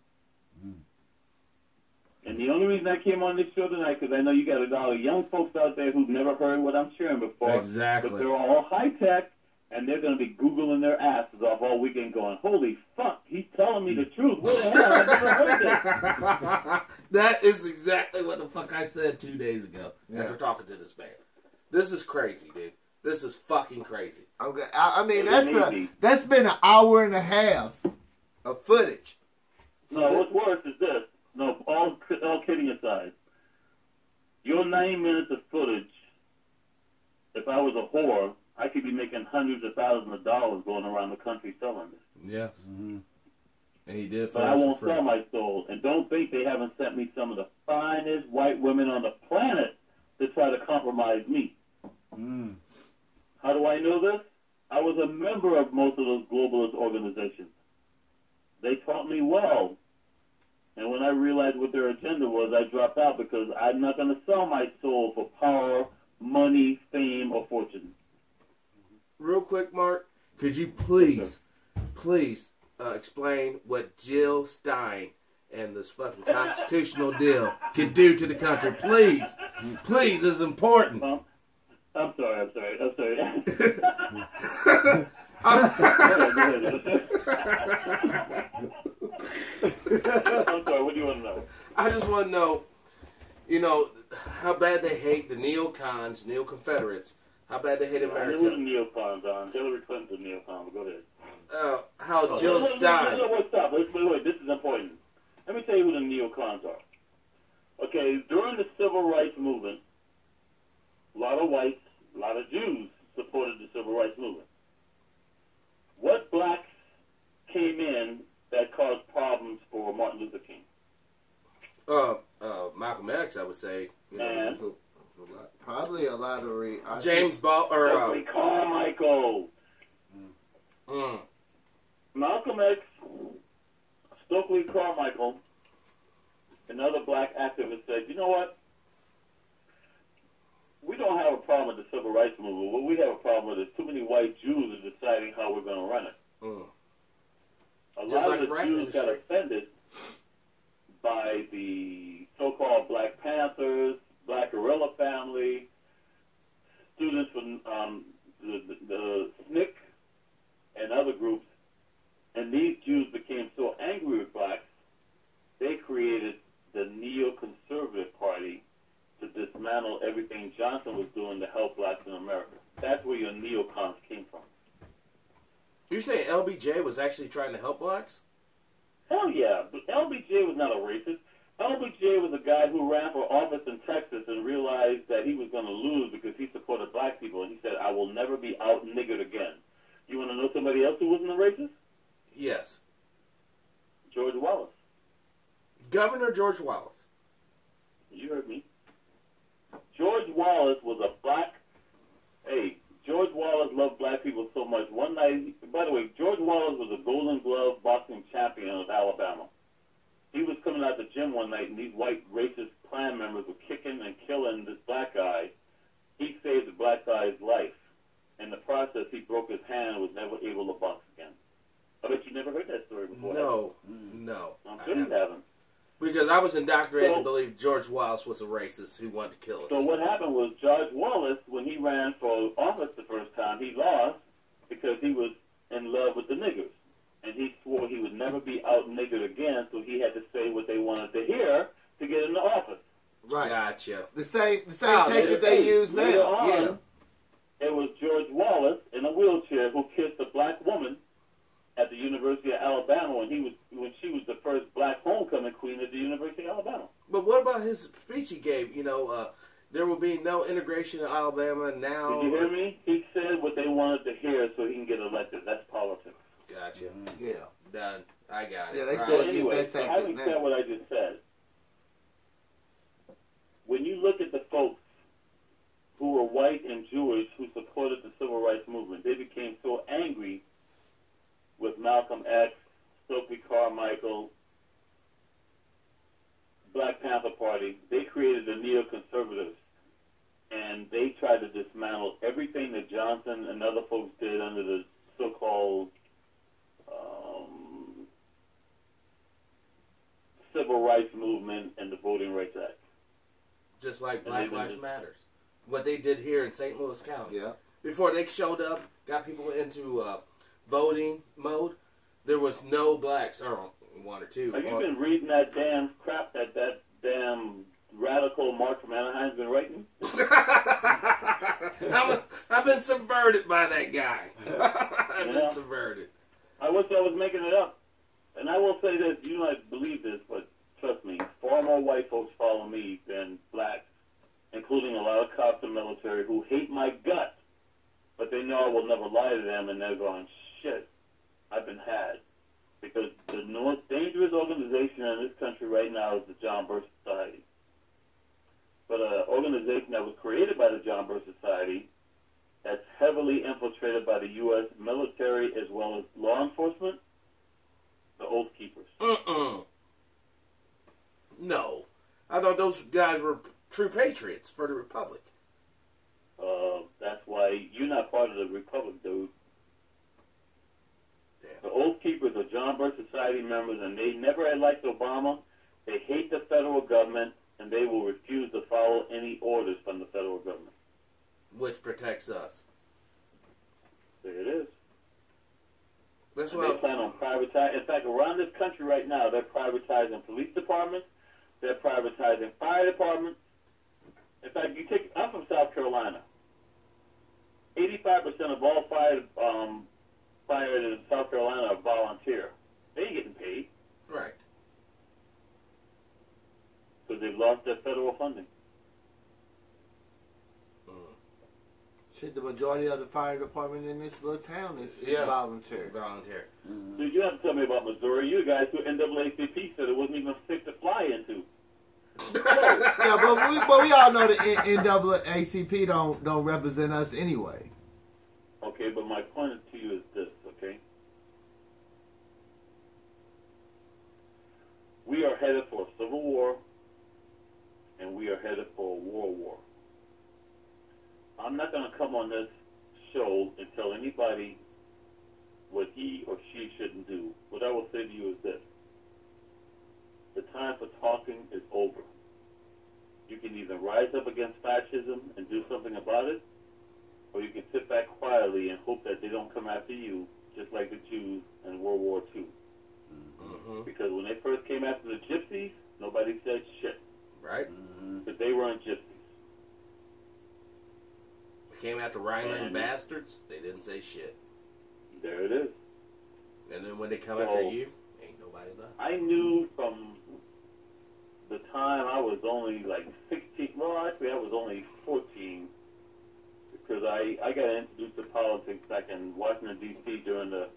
And the only reason I came on this show tonight, because I know you got a lot of young folks out there who've never heard what I'm sharing before. Exactly. But they're all high-tech, and they're going to be Googling their asses off all weekend going, holy fuck, he's telling me the truth. Where the hell? I never heard this. That is exactly what the fuck I said 2 days ago after Yeah. talking to this man. This is crazy, dude. This is fucking crazy. Okay, I mean It's amazing. that's been an hour and a half of footage. No, what's worse is this. No, all kidding aside. Your 9 minutes of footage, if I was a whore, I could be making hundreds of thousands of dollars going around the country selling this. Yes. Mm-hmm. And he did. But I won't sell my soul. And don't think they haven't sent me some of the finest white women on the planet to try to compromise me. Mm. How do I know this? I was a member of most of those globalist organizations. They taught me well. And when I realized what their agenda was, I dropped out because I'm not going to sell my soul for power, money, fame, or fortune. Real quick, Mark, could you please explain what Jill Stein and this fucking constitutional deal can do to the country? Please, it's important. I'm sorry. I'm sorry, what do you want to know? I just want to know, how bad they hate the neocons, neo-Confederates, how bad they hate I know who the America. neocons are. Hillary Clinton's a neocon, but go ahead. How Jill Stein. Wait, stop. Wait, this is important. Let me tell you who the neocons are. Okay, during the Civil Rights Movement, a lot of whites, a lot of Jews supported the Civil Rights Movement. What blacks came in that caused problems for Martin Luther King? Malcolm X, I would say. And? Probably a lot of James Ball or Stokely Carmichael. Malcolm X, Stokely Carmichael, and other black activists said, you know what? We don't have a problem with the Civil Rights Movement. What we have a problem with is too many white Jews are deciding how we're going to run it. A lot of the Jews got offended by the so-called Black Panthers, Black Guerrilla Family, students from the SNCC and other groups, and these Jews became so angry with blacks, they created the Neoconservative Party to dismantle everything Johnson was doing to help blacks in America. That's where your neocons came from. You're saying LBJ was actually trying to help blacks? Hell yeah, but LBJ was not a racist. LBJ was a guy who ran for office in Texas and realized that he was going to lose because he supported black people, and he said, I will never be out-niggered again. You want to know somebody else who wasn't a racist? Yes. George Wallace. Governor George Wallace. You heard me. George Wallace was a black... Hey, George Wallace loved black people so much. One night... By the way, George Wallace was a Golden Glove boxing champion of Alabama. He was coming out the gym one night, and these white racist Klan members were kicking and killing this black guy. He saved the black guy's life. In the process, he broke his hand and was never able to box again. I bet you never heard that story before. No. I'm sure you haven't. Because I was indoctrinated to believe George Wallace was a racist who wanted to kill us. So what happened was George Wallace, when he ran for office the first time, he lost because he was in love with the niggers. And he swore he would never be out-niggered again, so he had to say what they wanted to hear to get into office. Right. Gotcha. The same tape that they use now. Later on, Yeah. it was George Wallace in a wheelchair who kissed a black woman at the University of Alabama when she was the first black homecoming queen at the University of Alabama. But what about his speech he gave? There will be no integration in Alabama now. Did you hear me? He said what they wanted to hear so he can get elected. That's politics. Gotcha. Yeah. Done. I got it. Yeah, they All still right. use Anyway, that so tactic having now. said what I just said, when you look at the folks who were white and Jewish who supported the Civil Rights Movement, they became so angry with Malcolm X, Stokely Carmichael, Black Panther Party, they created the neoconservatives. And they tried to dismantle everything that Johnson and other folks did under the so-called Civil Rights Movement and the Voting Rights Act. Just like Black Lives Matters. What they did here in St. Louis County. Yeah. before they showed up, got people into voting mode, there was no blacks, or one or two. Have you been reading that damn crap that damn radical Mark from Anaheim's been writing? I've been subverted by that guy. I've been subverted. I wish I was making it up. And I will say this, you might believe this, but trust me, far more white folks follow me than blacks, including a lot of cops and military who hate my guts, but they know I will never lie to them, and they're going, shit, I've been had. Because the most dangerous organization in this country right now is the John Birch Society. But an organization that was created by the John Birch Society that's heavily infiltrated by the U.S. military as well as law enforcement, the Oath Keepers. No. I thought those guys were true patriots for the Republic. That's why you're not part of the Republic, dude. Damn. The Oath Keepers are John Birch Society members, and they never had liked Obama. They hate the federal government, and they will refuse to follow any orders from the federal government. Which protects us. There it is. That's And why they plan on privatizing. In fact, around this country right now, they're privatizing police departments. They're privatizing fire departments. In fact, I'm from South Carolina. 85% of all fire in South Carolina are volunteer. They ain't getting paid right. because they've lost their federal funding. Shit, the majority of the fire department in this little town is voluntary. Volunteer. Mm-hmm. So you have to tell me about Missouri. You guys who NAACP said it wasn't even fit to fly into. Yeah, but we all know the NAACP don't represent us anyway. Okay, but my point to you is this, okay? We are headed for a civil war, and we are headed for a world war. I'm not going to come on this show and tell anybody what he or she shouldn't do. What I will say to you is this. The time for talking is over. You can either rise up against fascism and do something about it, or you can sit back quietly and hope that they don't come after you, just like the Jews in World War II. Mm-hmm. Because when they first came after the gypsies, nobody said shit. Right? Because they weren't gypsies. Came after Rhineland bastards, they didn't say shit. There it is. And then when they come after you, ain't nobody left. I knew from the time I was only like 16, well, actually I was only 14, because I got introduced to politics back in Washington, D.C. during the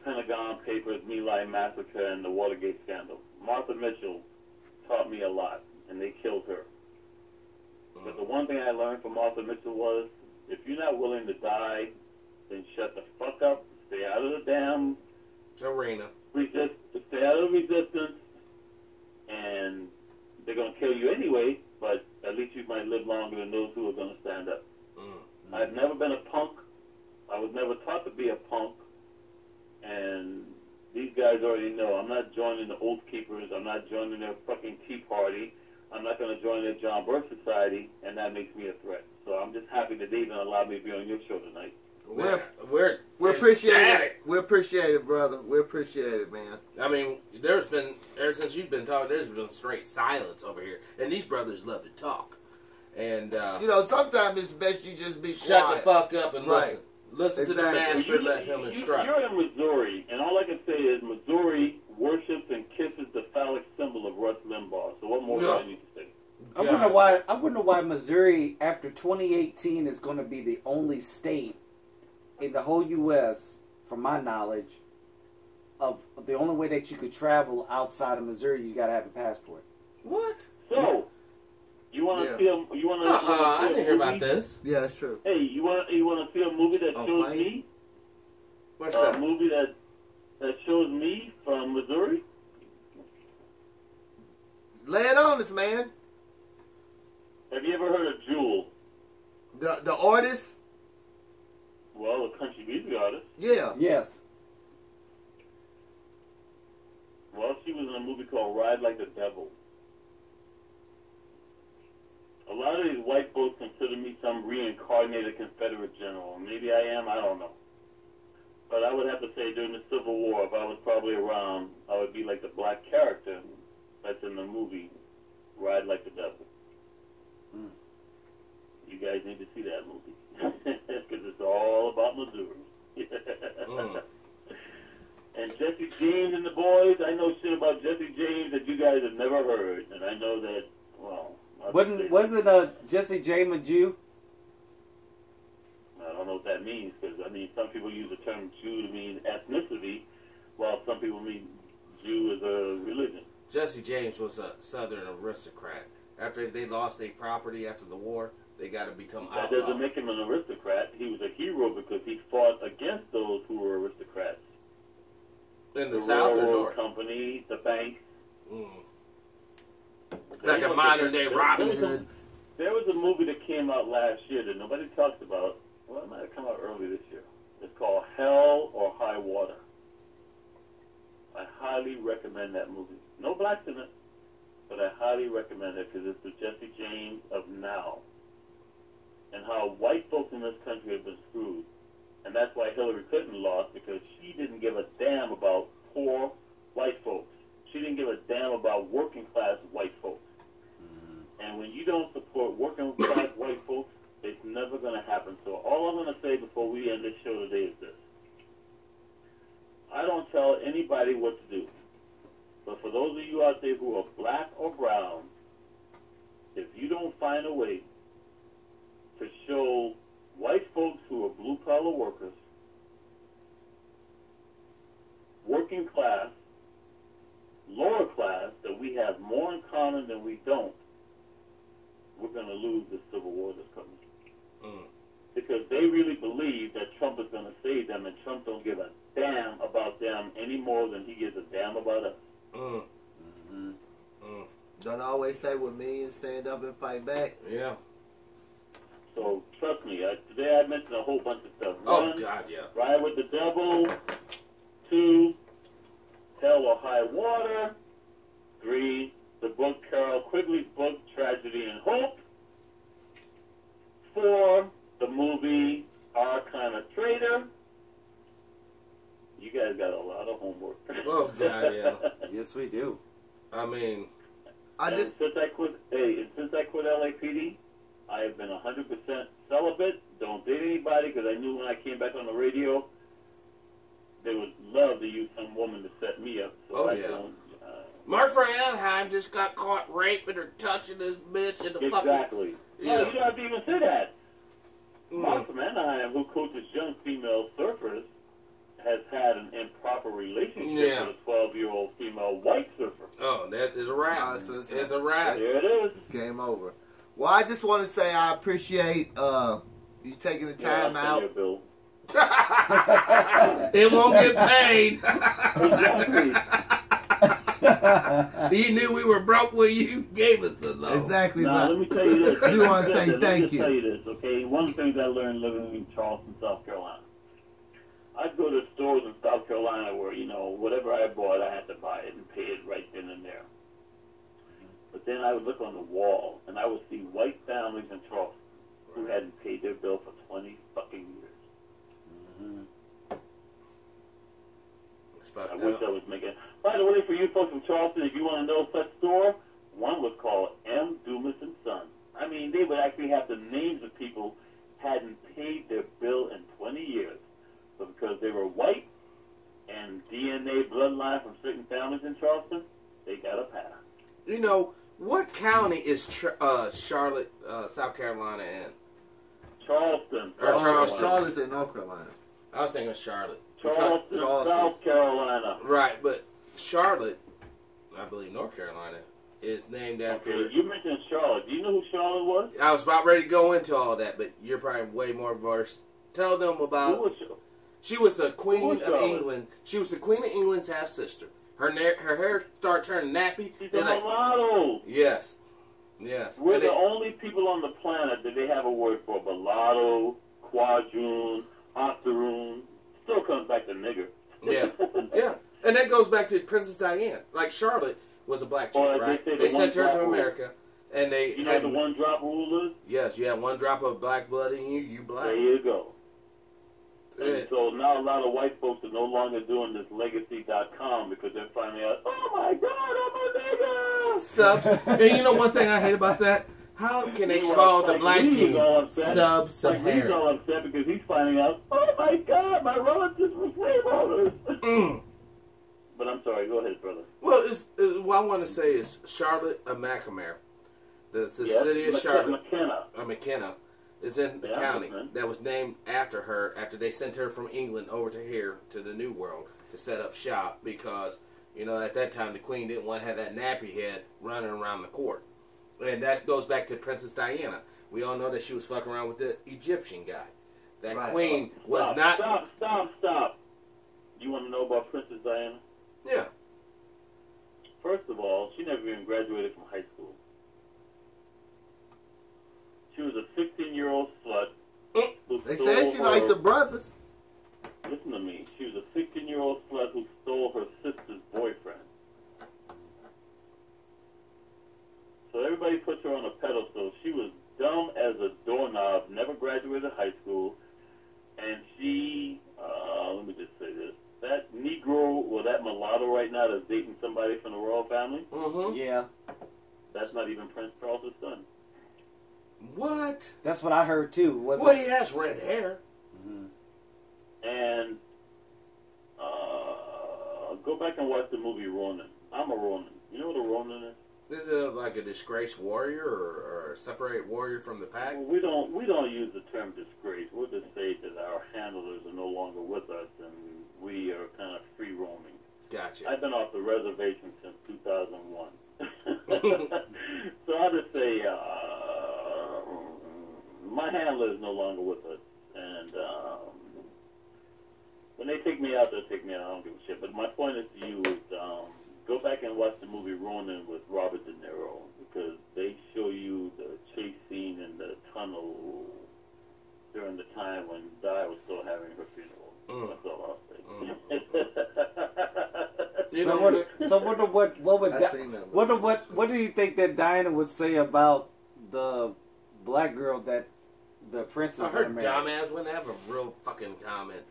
Pentagon Papers, My Lai Massacre, and the Watergate scandal. Martha Mitchell taught me a lot, and they killed her. But the one thing I learned from Martha Mitchell was, if you're not willing to die, then shut the fuck up, stay out of the damn arena. Stay out of the resistance, and they're going to kill you anyway, but at least you might live longer than those who are going to stand up. I've never been a punk. I was never taught to be a punk, and these guys already know. I'm not joining the Oath Keepers. I'm not joining their fucking Tea Party. I'm not going to join their John Birch Society, and that makes me a threat. So I'm just happy that they even allowed me to be on your show tonight. We appreciate it. We appreciate it, brother. We appreciate it, man. I mean, there's been, ever since you've been talking, there's been straight silence over here. And these brothers love to talk. And, sometimes it's best you just be shut quiet. the fuck up and Right. Listen to the master, let him instruct. You're in Missouri, and all I can say is Missouri worships and kisses the phallic symbol of Rush Limbaugh. So what more do I need to say? I wonder why Missouri, after 2018, is going to be the only state in the whole U.S., from my knowledge, of the only way that you could travel outside of Missouri, you got to have a passport. What? So, you want to see a you want to? I didn't hear about this. Yeah, that's true. Hey, you want to see a movie that shows plane? me? What's A that? movie that shows me from Missouri? Lay it on us, man. Have you ever heard of Jewel? The artist? Well, a country music artist. Yeah. Yes. Well, she was in a movie called Ride Like the Devil. A lot of these white folks consider me some reincarnated Confederate general. Maybe I am, I don't know. But I would have to say during the Civil War, if I was probably around, I would be like the black character that's in the movie Ride Like the Devil. Mm. You guys need to see that movie. Because it's all about Missouri. And Jesse James and the boys, I know shit about Jesse James that you guys have never heard. And I know that, well... Wasn't Jesse James a Jew? I don't know what that means, because, I mean, some people use the term Jew to mean ethnicity, while some people mean Jew as a religion. Jesse James was a Southern aristocrat. After they lost their property after the war, they got to become outlaws. That doesn't make him an aristocrat. He was a hero because he fought against those who were aristocrats. In the South or railroad North? company, the banks. Like a modern-day Robin Hood. There was a movie that came out last year that nobody talks about. Well, it might have come out early this year. It's called Hell or High Water. I highly recommend that movie. No blacks in it, but I highly recommend it because it's the Jesse James of now. And how white folks in this country have been screwed. And that's why Hillary Clinton lost, because she didn't give a damn about poor white folks. She didn't give a damn about working class white folks. And when you don't support working class white folks, it's never going to happen. So all I'm going to say before we end this show today is this. I don't tell anybody what to do. But for those of you out there who are black or brown, if you don't find a way to show white folks who are blue-collar workers, working class, lower class, that we have more in common than we don't, we're going to lose this civil war that's coming. Because they really believe that Trump is going to save them, and Trump don't give a damn about them any more than he gives a damn about us. Don't always say with me and stand up and fight back. Yeah. So trust me, today I mentioned a whole bunch of stuff. Oh, One, God, yeah. Ride with the Devil. 2, Hell or High Water. 3, the book Carol Quigley's book, Tragedy and Hope. 4, the movie Our Kind of Traitor. You guys got a lot of homework. Oh, God, yeah. Yes, we do. I mean... Since I quit LAPD, I have been 100% celibate. Don't date anybody, because I knew when I came back on the radio, they would love to use some woman to set me up. So I don't. Mark from Anaheim just got caught raping or touching this bitch in the Exactly. Yeah. No, you don't have to even say that. Mark from Anaheim, who coaches young female surfers, has had an improper relationship with a 12-year-old female white surfer. Oh, that is a wrap. It's a wrap. There it is. It's game over. Well, I just want to say I appreciate you taking the time out. Bill. It won't get paid. Exactly. You knew we were broke when you gave us the loan. Exactly. Now, let me tell you this. I do want to say Let me thank just you. tell you this, okay? One of the things I learned living in Charleston, South Carolina. I'd go to stores in South Carolina where, you know, whatever I bought, I had to buy it and pay it right then and there. But then I would look on the wall, and I would see white families in Charleston who hadn't paid their bill for 20 fucking years. I wish I was making... By the way, for you folks from Charleston, if you want to know such store, one was called M. Dumas and Son. I mean, they would actually have the names of people hadn't paid their bill in 20 years. But because they were white and DNA bloodline from certain families in Charleston, they got a pass. You know, what county is Charlotte, South Carolina in? Charleston. Charlotte's in North Carolina. I was thinking Charlotte. Charleston, South Carolina. Right, but Charlotte, I believe North Carolina, is named after... Okay, you mentioned Charlotte. Do you know who Charlotte was? I was about ready to go into all that, but you're probably way more versed. Tell them about... Who was Charlotte? She was the Queen of Charlotte? England. She was the Queen of England's half-sister. Her hair started turning nappy. She's a mulatto. Yes. Yes. We're the only people on the planet that they have a word for. Mulatto, quadroon, octoroon. Still comes back to nigger. Yeah. Yeah. And that goes back to Princess Diana. Like Charlotte was a black chick, right? They sent her to America. And they You know what the one drop rule is? Yes, you have one drop of black blood in you, you black. There you go. Yeah. And so now a lot of white folks are no longer doing this legacy.com because they're finding out, oh my God, I'm a nigga! Subs. And you know one thing I hate about that? How can they call the black team He's sub-Saharan? all upset because he's finding out, oh my God, my relatives were slave owners. But I'm sorry, go ahead, brother. Well, what I want to say is Charlotte McNamara. The city of Charlotte. McKenna is in the county that was named after her after they sent her from England over to here to the New World to set up shop because, you know, at that time the Queen didn't want to have that nappy head running around the court. And that goes back to Princess Diana. We all know that she was fucking around with the Egyptian guy. That Queen was not... Stop. You want to know about Princess Diana? Yeah. First of all, she never even graduated from high school. She was a 16-year-old slut. They say she liked the brothers. Listen to me. She was a 16-year-old slut who stole her sister's boyfriend. So everybody puts her on a pedestal. She was dumb as a doorknob, never graduated high school, and she, let me just say this, that Negro or that mulatto right now that's dating somebody from the royal family, Yeah. that's not even Prince Charles' son. What? That's what I heard too. Well, he has red hair. And go back and watch the movie Ronin. I'm a Ronin. You know what a Ronin is? Is it like a disgraced warrior or a separate warrior from the pack? Well, we don't use the term disgrace. We'll just say that our handlers are no longer with us and we are kind of free roaming. Gotcha. I've been off the reservation since 2001. So I'll just say my handler is no longer with us. And when they take me out, they'll take me out. I don't give a shit. But my point is to you is go back and watch the movie Ronin with Robert De Niro because they show you the chase scene in the tunnel during the time when Di was still having her funeral. That's all I'll say. What do you think that Diana would say about the black girl that the princess Her married? dumbass wouldn't have a real fucking comment.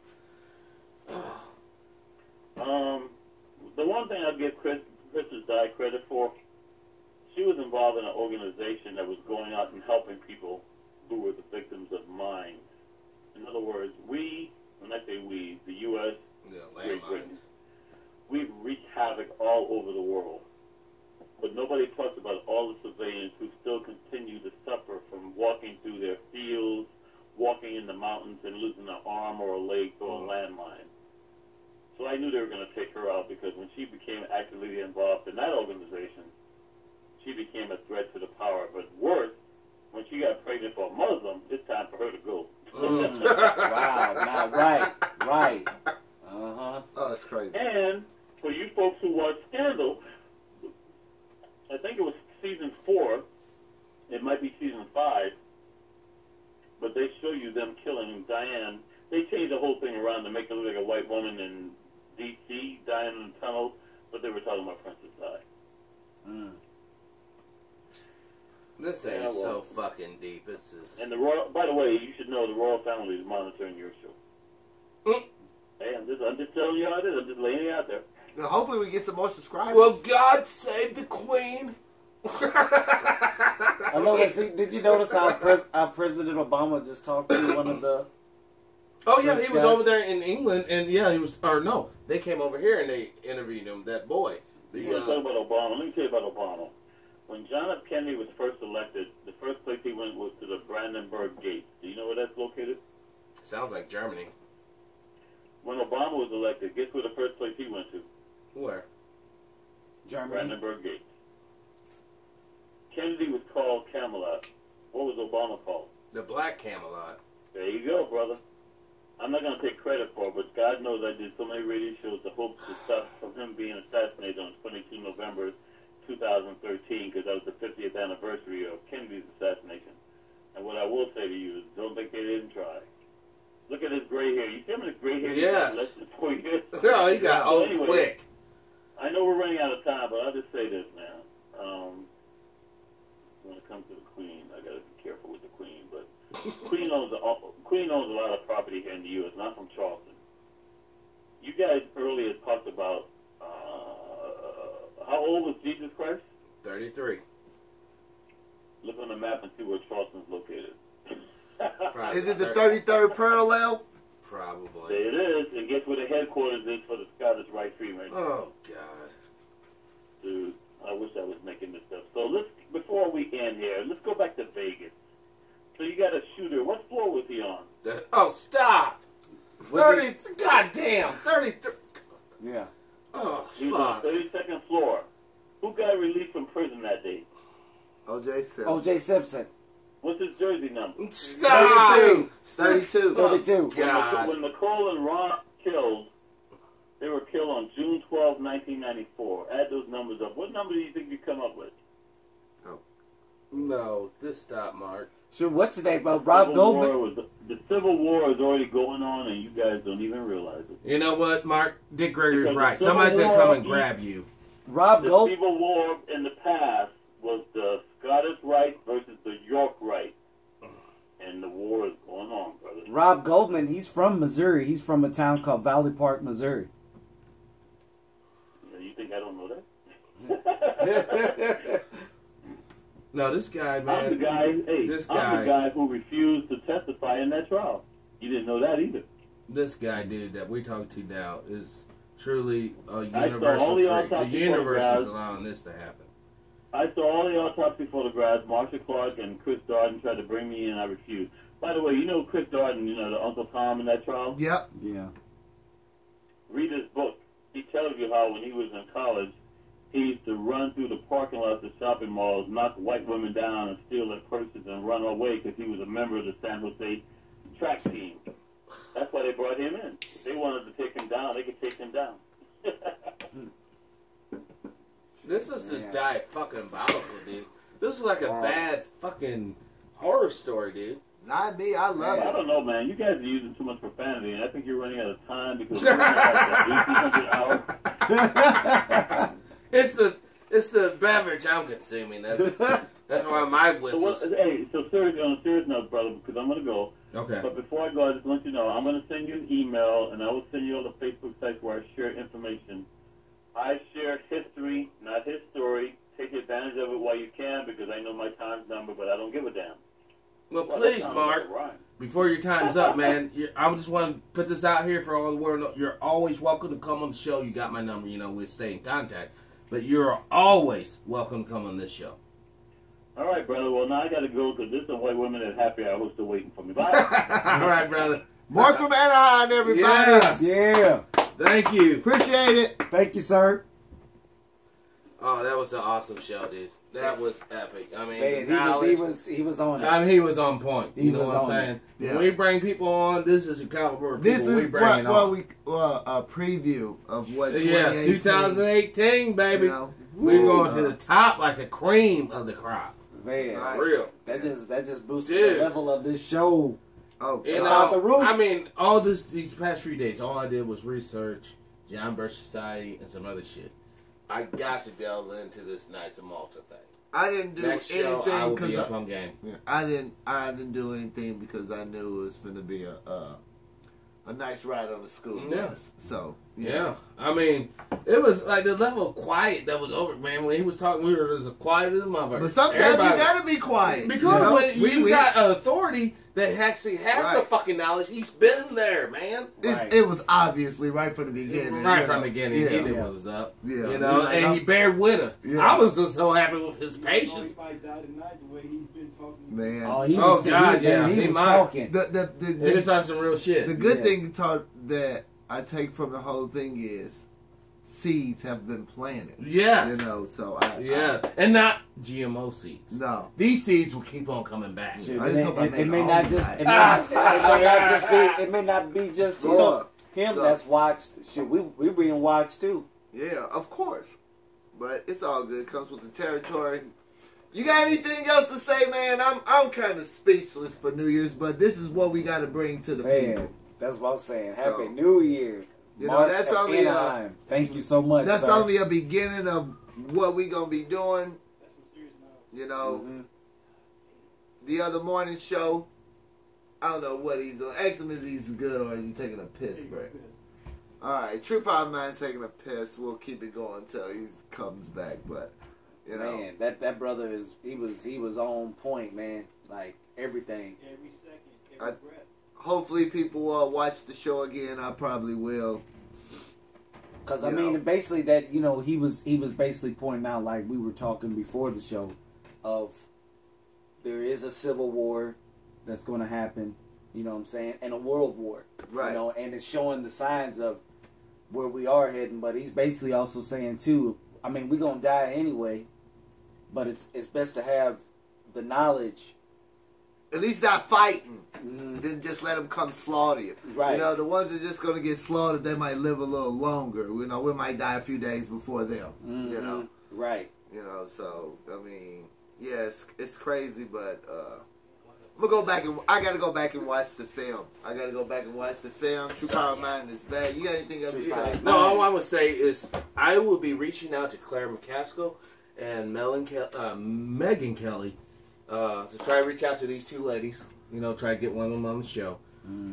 The one thing I'd give Princess Di credit for, she was involved in an organization that was going out and helping people who were the victims of mines. In other words, when I say we, the U.S., Great Britain, we've wreaked havoc all over the world. But nobody talks about all the civilians who still continue to suffer from walking through their fields, walking in the mountains and losing an arm or a leg to a landmine. So I knew they were going to take her out because when she became actively involved in that organization, she became a threat to the power. But worse, when she got pregnant for a Muslim, it's time for her to go. Wow, now, right. Oh, that's crazy. And for you folks who watch Scandal, I think it was season 4, it might be season 5, but they show you them killing Diane. They changed the whole thing around to make her look like a white woman in D.C., dying in the tunnel, but they were talking about Princess Di. This thing is so fucking deep. This is... And the royal, by the way, you should know the royal family is monitoring your show. Hey, I'm just telling you how it is. I'm just laying it out there. Now, hopefully we get some more subscribers. Well, God save the Queen. Did you notice how President Obama just talked to one of the... Oh, yeah, he was over there in England, and yeah, he was... Or no, they came over here and they interviewed him, that boy. You want to talk about Obama? Let me tell you about Obama. When John F. Kennedy was first elected, the first place he went was to the Brandenburg Gate. Do you know where that's located? Sounds like Germany. When Obama was elected, guess where the first place he went to? Where? Germany. Brandenburg Gate. Kennedy was called Camelot. What was Obama called? The Black Camelot. There you go, brother. I'm not going to take credit for it, but God knows I did so many radio shows to hope the stuff of him being assassinated on 22 November 2013, because that was the 50th anniversary of Kennedy's assassination. And what I will say to you is, don't think they didn't try. Look at his gray hair. You see him in his gray hair? Yes. Less than 4 years. No, he got old anyway, quick. I know we're running out of time, but I'll just say this, man. When comes to the Queen, I gotta be careful with the Queen, but Queen owns a lot of property here in the U.S., not from Charleston. You guys earlier talked about how old was Jesus Christ? 33. Look on the map and see where Charleston's located. Probably Is it the about 33rd parallel? Probably. There it is, and guess where the headquarters is for the Scottish Rite Freemasons? Oh, God. Dude, I wish I was making this up. So before we end here, let's go back to Vegas. So you got a shooter. What floor was he on? Oh, stop. 30. Goddamn. 33. Yeah. Oh, He was on fuck. the 32nd floor. Who got released from prison that day? O.J. Simpson. O.J. Simpson. What's his jersey number? Stop. 32. 32. God. When Nicole and Ron killed, they were killed on June 12, 1994. Add those numbers up. What number do you think you come up with? No, just stop, Mark. Sure, what's the name? Rob Goldman? The Civil War is already going on, and you guys don't even realize it. You know what, Mark? Dick Greger's Because right. the Civil Somebody's going to War come and is- grab you. Rob The Goldman? Civil War in the past was the Scottish Rite versus the York Rite. And the war is going on, brother. Rob Goldman, he's from Missouri. He's from a town called Valley Park, Missouri. You think I don't know that? No, this guy, man. I'm the guy. Hey, this I'm guy, the guy who refused to testify in that trial. You didn't know that either. this guy, dude, that we talk to now is truly a all universal the treat. The autopsy universe is photographs. allowing this to happen. I saw all the autopsy photographs. Marsha Clark and Chris Darden tried to bring me in. I refused. By the way, you know Chris Darden, you know, the Uncle Tom in that trial? Yep. Yeah. Read his book. He tells you how when he was in college, he used to run through the parking lots of shopping malls, knock white women down and steal their purses and run away because he was a member of the San Jose track team. That's why they brought him in. If they wanted to take him down, they could take him down. This is just Yeah. diabolical, dude. This is like a bad fucking horror story, dude. Not me. I love I it. don't know, man. You guys are using too much profanity, and I think you're running out of time because we're like 1,800 hours. It's the beverage I'm consuming. That's why my whistles. Hey, so seriously, on a serious note, brother, because I'm going to go. Okay. But before I go, I just want you to know, I'm going to send you an email, and I will send you all the Facebook sites where I share information. I share history, not his story. Take advantage of it while you can, because I know my time's number, but I don't give a damn. Well, Well, please, that sounds Mark, like a rhyme. before your time's up, man, I just want to put this out here for all the world. You're always welcome to come on the show. You got my number. You know, we'll stay in contact. But you're always welcome to come on this show. All right, brother. Well, now I got to go because there's some white women at happy hour who's still waiting for me. Bye. All right, brother. Mark from Anaheim, everybody. Yes. Yeah. Thank you. Appreciate it. Thank you, sir. Oh, that was an awesome show, dude. That was epic. I mean, Man, the knowledge- he was on it. I mean, he was on point. He You know was what I'm on saying? it. Yeah. When we bring people on, this is the caliber of This people we is bring on. a preview of what Yes, 2018, baby. You know, We're going to the top like the cream of the crop. Man, Right. For real. that just boosted Dude. the level of this show. Oh, You It's know, out the roof. I mean, these past few days, all I did was research John Birch Society and some other shit. I got to delve into this Knights of Malta thing. I didn't do Next show, I anything will be up because on game. I didn't do anything because I knew it was going to be a nice ride on the school Yeah. bus. So Yeah. I mean, it was like the level of quiet that was over, man. When he was talking, we were as quiet as a motherfucker. But sometimes Everybody- you gotta be quiet. Because you know? when you got an authority that actually has the Right. fucking knowledge, he's been there, man. Right. It was obviously right from the beginning. Right you from know? the beginning, Yeah. he knew what was up. Yeah. You know, Like, and he bared with us. Yeah. I was just so happy with his patience. He might die tonight the way he's been talking. Man. Oh, he Oh, was, God, yeah, he he was might. talking. He was talking some real shit. The good Yeah. thing that I take from the whole thing is seeds have been planted. Yes. You know, so Yeah. And not GMO seeds. no. These seeds will keep on coming back. Shit, I it, just hope I it make may a not home just tonight. it may not just be it may not be just Sure. him Sure. that's watched. Shit, we being watched too. Yeah, of course. But it's all good. It comes with the territory. You got anything else to say, man? I'm kind of speechless for New Year's, but this is what we got to bring to the Man, people. that's what I'm saying. So, Happy New Year. you know, March that's of only, Anaheim. Thank you so much. That's sir. only a beginning of what we gonna be doing. That's some serious knowledge. You know, Mhm. the other morning show. I don't know what he's doing. Ask him if he's good or is he taking a piss break. Alright, True Power Man's taking a piss. We'll keep it going until he comes back. But, you know. Man, that brother is, he was on point, man. Like, everything. Every second, every breath. Hopefully people watch the show again. I probably will. Because, I mean, basically that, you know, he was basically pointing out, like we were talking before the show, of there is a civil war that's going to happen, you know what I'm saying, and a world war. Right. You know, and it's showing the signs of where we are heading, but he's basically also saying, too, I mean, we're going to die anyway, but it's best to have the knowledge. At least not fighting. Then just let them come slaughter you. Right. You know, the ones that just going to get slaughtered, they might live a little longer. You know, we might die a few days before them. You know. Right. You know, so, I mean, yeah, it's crazy, but I'm gonna go back and I gotta go back and watch the film. True Power Man is bad. You got anything else to say? No, all I would say is I will be reaching out to Claire McCaskill and Megan Kelly to try to reach out to these two ladies. You know, try to get one of them on the show.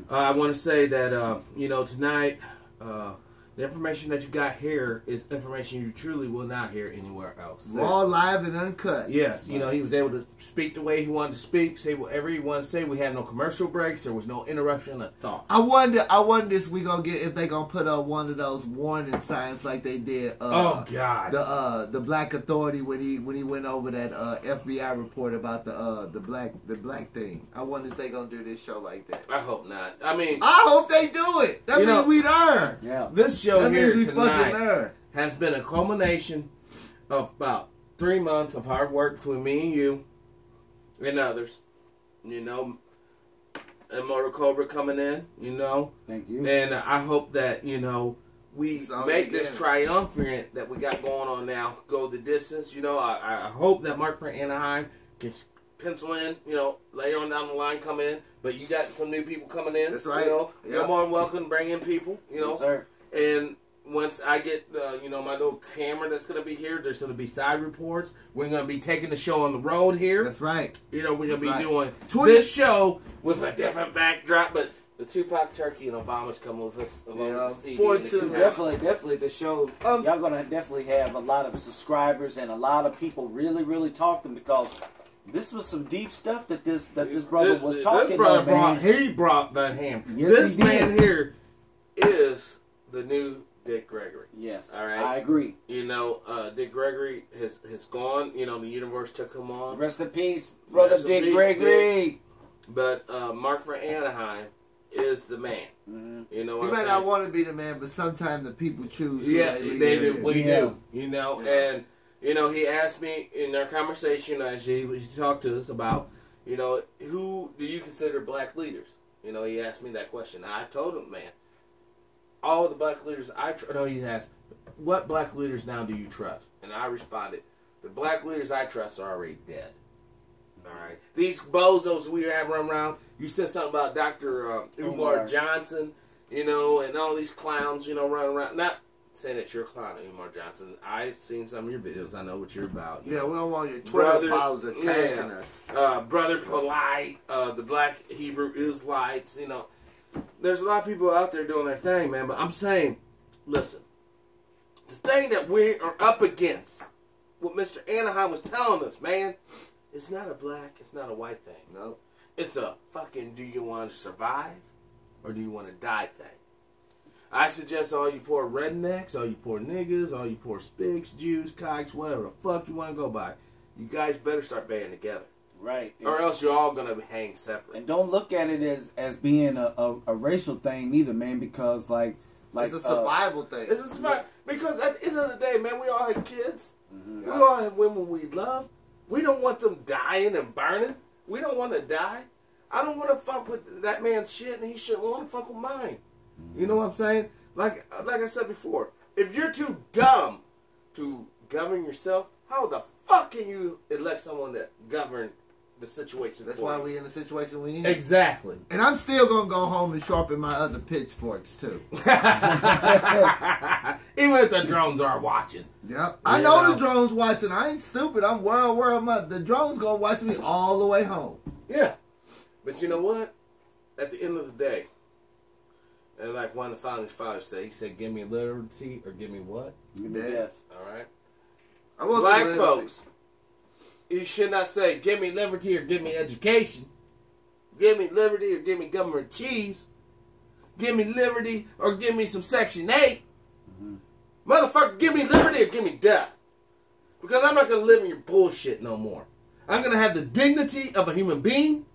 I want to say that you know, tonight the information that you got here is information you truly will not hear anywhere else. Raw, live, and uncut. Yes, you know, he was able to speak the way he wanted to speak, say whatever he wanted to say. We had no commercial breaks. There was no interruption of thought. I wonder if we gonna get, if they gonna put up one of those warning signs like they did. Oh God, the Black Authority when he went over that FBI report about the black thing. I wonder if they gonna do this show like that. I hope not. I mean, I hope they do it. That means we learn. Yeah. This show That here means we fucking tonight learn. has been a culmination of about 3 months of hard work between me and you and others. You know, Immortal Cobra coming in, you know. Thank you. And I hope that, you know, we make this triumvirate that we got going on now go the distance. You know, I hope that Mark from Anaheim can pencil in, you know, later on down the line come in. But you got some new people coming in. That's right. You know, you're more than welcome to bring in people, you know. Yes, sir. And once I get, you know, my little camera that's going to be here, there's going to be side reports. We're going to be taking the show on the road here. That's right. You know, we're going to be right. doing this show with a different backdrop, but the Tupac Turkey and Obama's coming with us along with the CD. Definitely the show. Y'all gonna definitely have a lot of subscribers and a lot of people really talking, because this was some deep stuff that this brother was talking about. He brought that ham. Yes, this man here is the new Dick Gregory. Yes, all right. I agree. You know, Dick Gregory has gone. You know, the universe took him on. Rest in peace, brother Dick Gregory. Dick. But Mark for Anaheim is the man. You know what He I'm may saying? not want to be the man, but sometimes the people choose. Yeah, we do. You know, Yeah. and you know, he asked me in our conversation as he talked to us about, you know, who do you consider black leaders? You know, he asked me that question. I told him, man, all the black leaders he asked, what black leaders now do you trust? And I responded, the black leaders I trust are already dead. All right, these bozos we have running around. You said something about Dr. Umar Johnson, you know, and all these clowns, you know, running around. Not saying that you're a clown, Umar Johnson. I've seen some of your videos. I know what you're about. Yeah, we don't want your Twitter followers attacking us. Brother Polite, the Black Hebrew Israelites, you know. There's a lot of people out there doing their thing, man. But I'm saying, listen, the thing that we are up against, what Mr. Anaheim was telling us, man, it's not a black, it's not a white thing. No. It's a fucking do you want to survive or do you want to die thing. I suggest all you poor rednecks, all you poor niggas, all you poor spigs, Jews, kikes, whatever the fuck you want to go by, you guys better start banding together. Right. Or else you're all going to hang separate. And don't look at it as being a racial thing either, man, because like it's a survival thing. It's a survival. Because at the end of the day, man, we all have kids. We all have women we love. We don't want them dying and burning. We don't want to die. I don't want to fuck with that man's shit, and he shouldn't want to fuck with mine. You know what I'm saying? Like I said before, if you're too dumb to govern yourself, how the fuck can you elect someone to govern the situation? That's why we in the situation we in. Exactly. And I'm still gonna go home and sharpen my other pitchforks too. Even if the drones are watching. Yep. I know the drones watching. I ain't stupid. I'm world. The drones gonna watch me all the way home. Yeah. But you know what? At the end of the day, and like one of the founding fathers said, he said, give me liberty or give me what? Give me death. All right? I want Black the folks, you should not say, give me liberty or give me education. Give me liberty or give me government cheese. Give me liberty or give me some Section 8. Motherfucker, give me liberty or give me death. Because I'm not going to live in your bullshit no more. I'm going to have the dignity of a human being,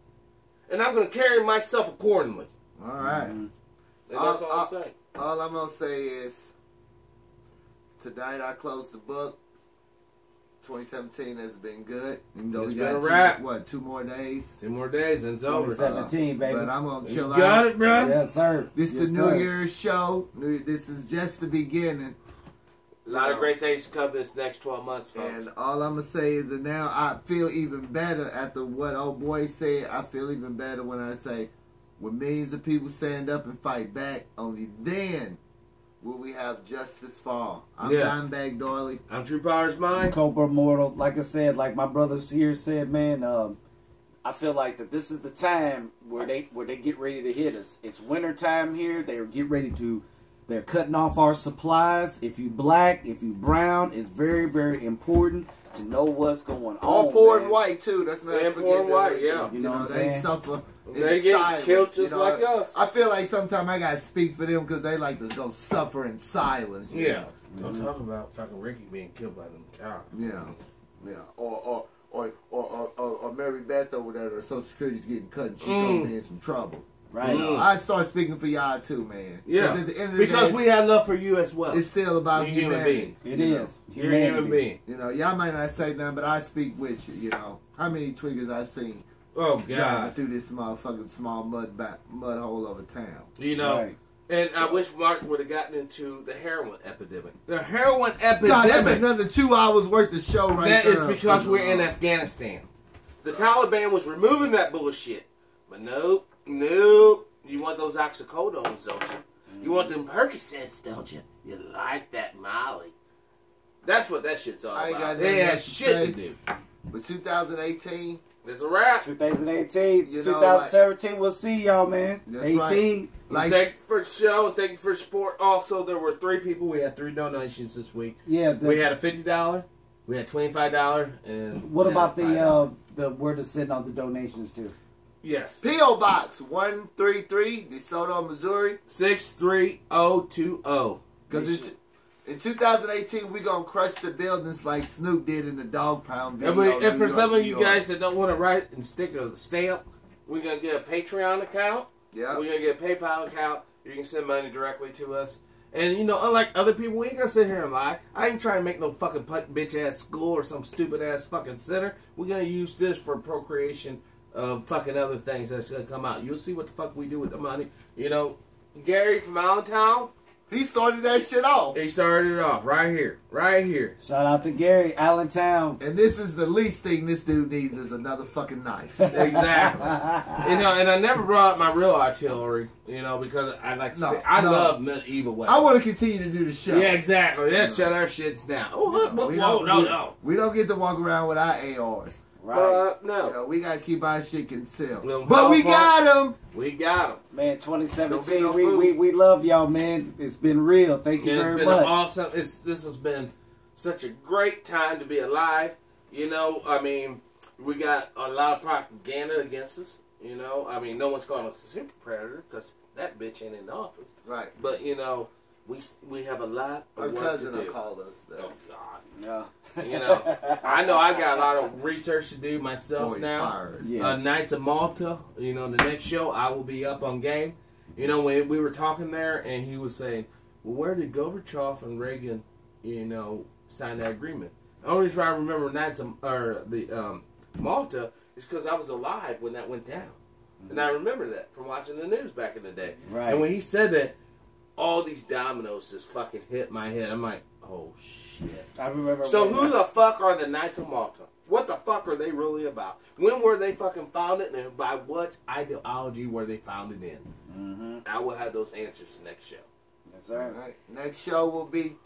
and I'm going to carry myself accordingly. All right. And that's all I'm saying. All I'm going to say is, tonight I closed the book. 2017 has been good. Even though It's we been got a wrap. 2 more days. 2 more days and it's over. 2017, baby. But I'm going to chill You out. got it, bro? Yes, sir. This is Yes, the sir. New Year's show. This is just the beginning. A lot of great things to come this next 12 months, folks. And all I'm going to say is that now I feel even better after what old boy said. I feel even better when I say, when millions of people stand up and fight back, only then will we have justice fall. I'm Dimebag Doily. I'm True Power's Mind. Cobra Mortal. Like I said, like my brothers here said, man, I feel like that this is the time where they get ready to hit us. It's winter time here. They're they're cutting off our supplies. If you black, if you brown, it's very, very important to know what's going on. All poor and man. white too. That's not And poor and white, yeah. You know, they suffer. They in get silence, killed just you know. like us. I feel like sometimes I gotta speak for them because they like to go suffer in silence. you Yeah. know. Don't talk about fucking Ricky being killed by them cows. Yeah. Or Mary Beth over there, her Social Security's getting cut and she's gonna be in some trouble. Right. You know, I start speaking for y'all too, man. Yeah. 'Cause at the end of the Because day, we have love for you as well. it's still about You're a human humanity. being. It you know. is. You're a human being. You know, y'all might not say nothing, but I speak with you. You know, how many tweakers I seen Oh, driving God. through this motherfucking small mud hole of a town. You know, Right. and I wish Mark would have gotten into the heroin epidemic. The heroin God, that's epidemic. another 2 hours worth of show right That there. is because we're in Afghanistan. The Taliban was removing that bullshit. But nope. You want those oxycodones, don't you? You want them Percocets, don't you? You like that Molly. That's what that shit's all I ain't about. got nothing It has else to shit say. to do. But 2018, It's a wrap. 2018, You know, 2017, we'll see y'all, man. That's 18. like Thank you for the show and thank you for support. Also, there were 3 people. We had 3 donations this week. Yeah. We had a $50, we had $25, and What we had about $5. the where to send all the donations to? Yes, P.O. Box 133, DeSoto, Missouri. 63020. Because in 2018, we're going to crush the buildings like Snoop did in the Dog Pound And, video. and for New some York, of you New York. guys that don't want to write and stick a stamp, we're gonna get a Patreon account. Yeah. We're gonna get a PayPal account. You can send money directly to us. And you know, unlike other people, we ain't gonna sit here and lie. I ain't trying to make no fucking bitch ass school or some stupid ass fucking center. We're gonna use this for procreation of fucking other things that's gonna come out. You'll see what the fuck we do with the money. You know, Gary from Allentown, He started that shit off. he started it off right here. Right here. Shout out to Gary, Allentown. And this is the least thing this dude needs is another fucking knife. Exactly. You know, and I never brought up my real artillery, you know, because I like to No, I no. love medieval weapons. I want to continue to do the show. Yeah, exactly. Let's shut our shits down. Oh, look, We whoa, don't- no. We don't get to walk around with our ARs. Right. No. You know, we got to keep our shit concealed. Little But we Hellfire. got them. We got them. Man, Don't be 2017, no we love y'all, man. It's been real. Thank you It's very been much. awesome. This has been such a great time to be alive. You know, I mean, we got a lot of propaganda against us. You know, I mean, no one's calling us a super predator because that bitch ain't in office. Right. But, you know, we have a lot Our of work cousin to will do. call us. Oh, God. Yeah. You know, I know I got a lot of research to do myself Boy, now. fires. Yeah. Knights of Malta, you know, the next show I will be up on game. You know, when we were talking there and he was saying, well, where did Gorbachev and Reagan, you know, sign that agreement? The only reason I remember Malta is because I was alive when that went down. And I remember that from watching the news back in the day. Right. And when he said that, all these dominoes just fucking hit my head. I'm like, oh, shit. I remember. So when- who the fuck are the Knights of Malta? What the fuck are they really about? When were they fucking founded, and by what ideology were they founded in? Mm-hmm. I will have those answers next show. Yes, All sir. right. Next show will be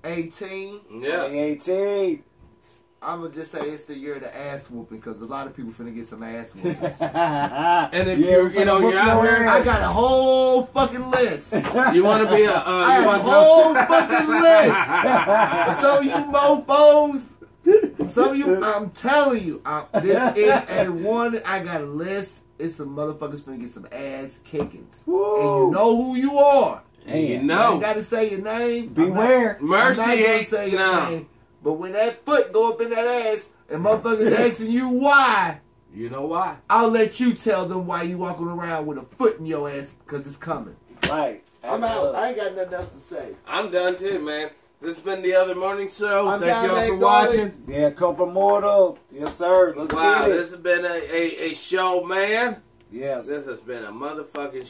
2018. Yeah. 2018. I'm gonna just say it's the year of the ass whooping because a lot of people finna get some ass whoopings. And if you're out here, I got a whole fucking list. You want to be a, I got a whole fucking list. Some of you mofos, some of you, I'm telling you, this is a one. I got a list. It's some motherfuckers finna get some ass kickings, and you know who you are. And you I know, ain't gotta say your name. Beware. Mercy I'm not gonna ain't say your no. name. But when that foot go up in that ass and motherfuckers asking you why, You know why? I'll let you tell them why you walking around with a foot in your ass because it's coming. Right. I'm out. I ain't got nothing else to say. I'm done too, man. This has been the Other Morning Show. I'm Thank y'all down for there, watching. Yeah, Copa Mortal. Yes, sir. Let's Wow, get it. this has been a show, man. Yes. This has been a motherfucking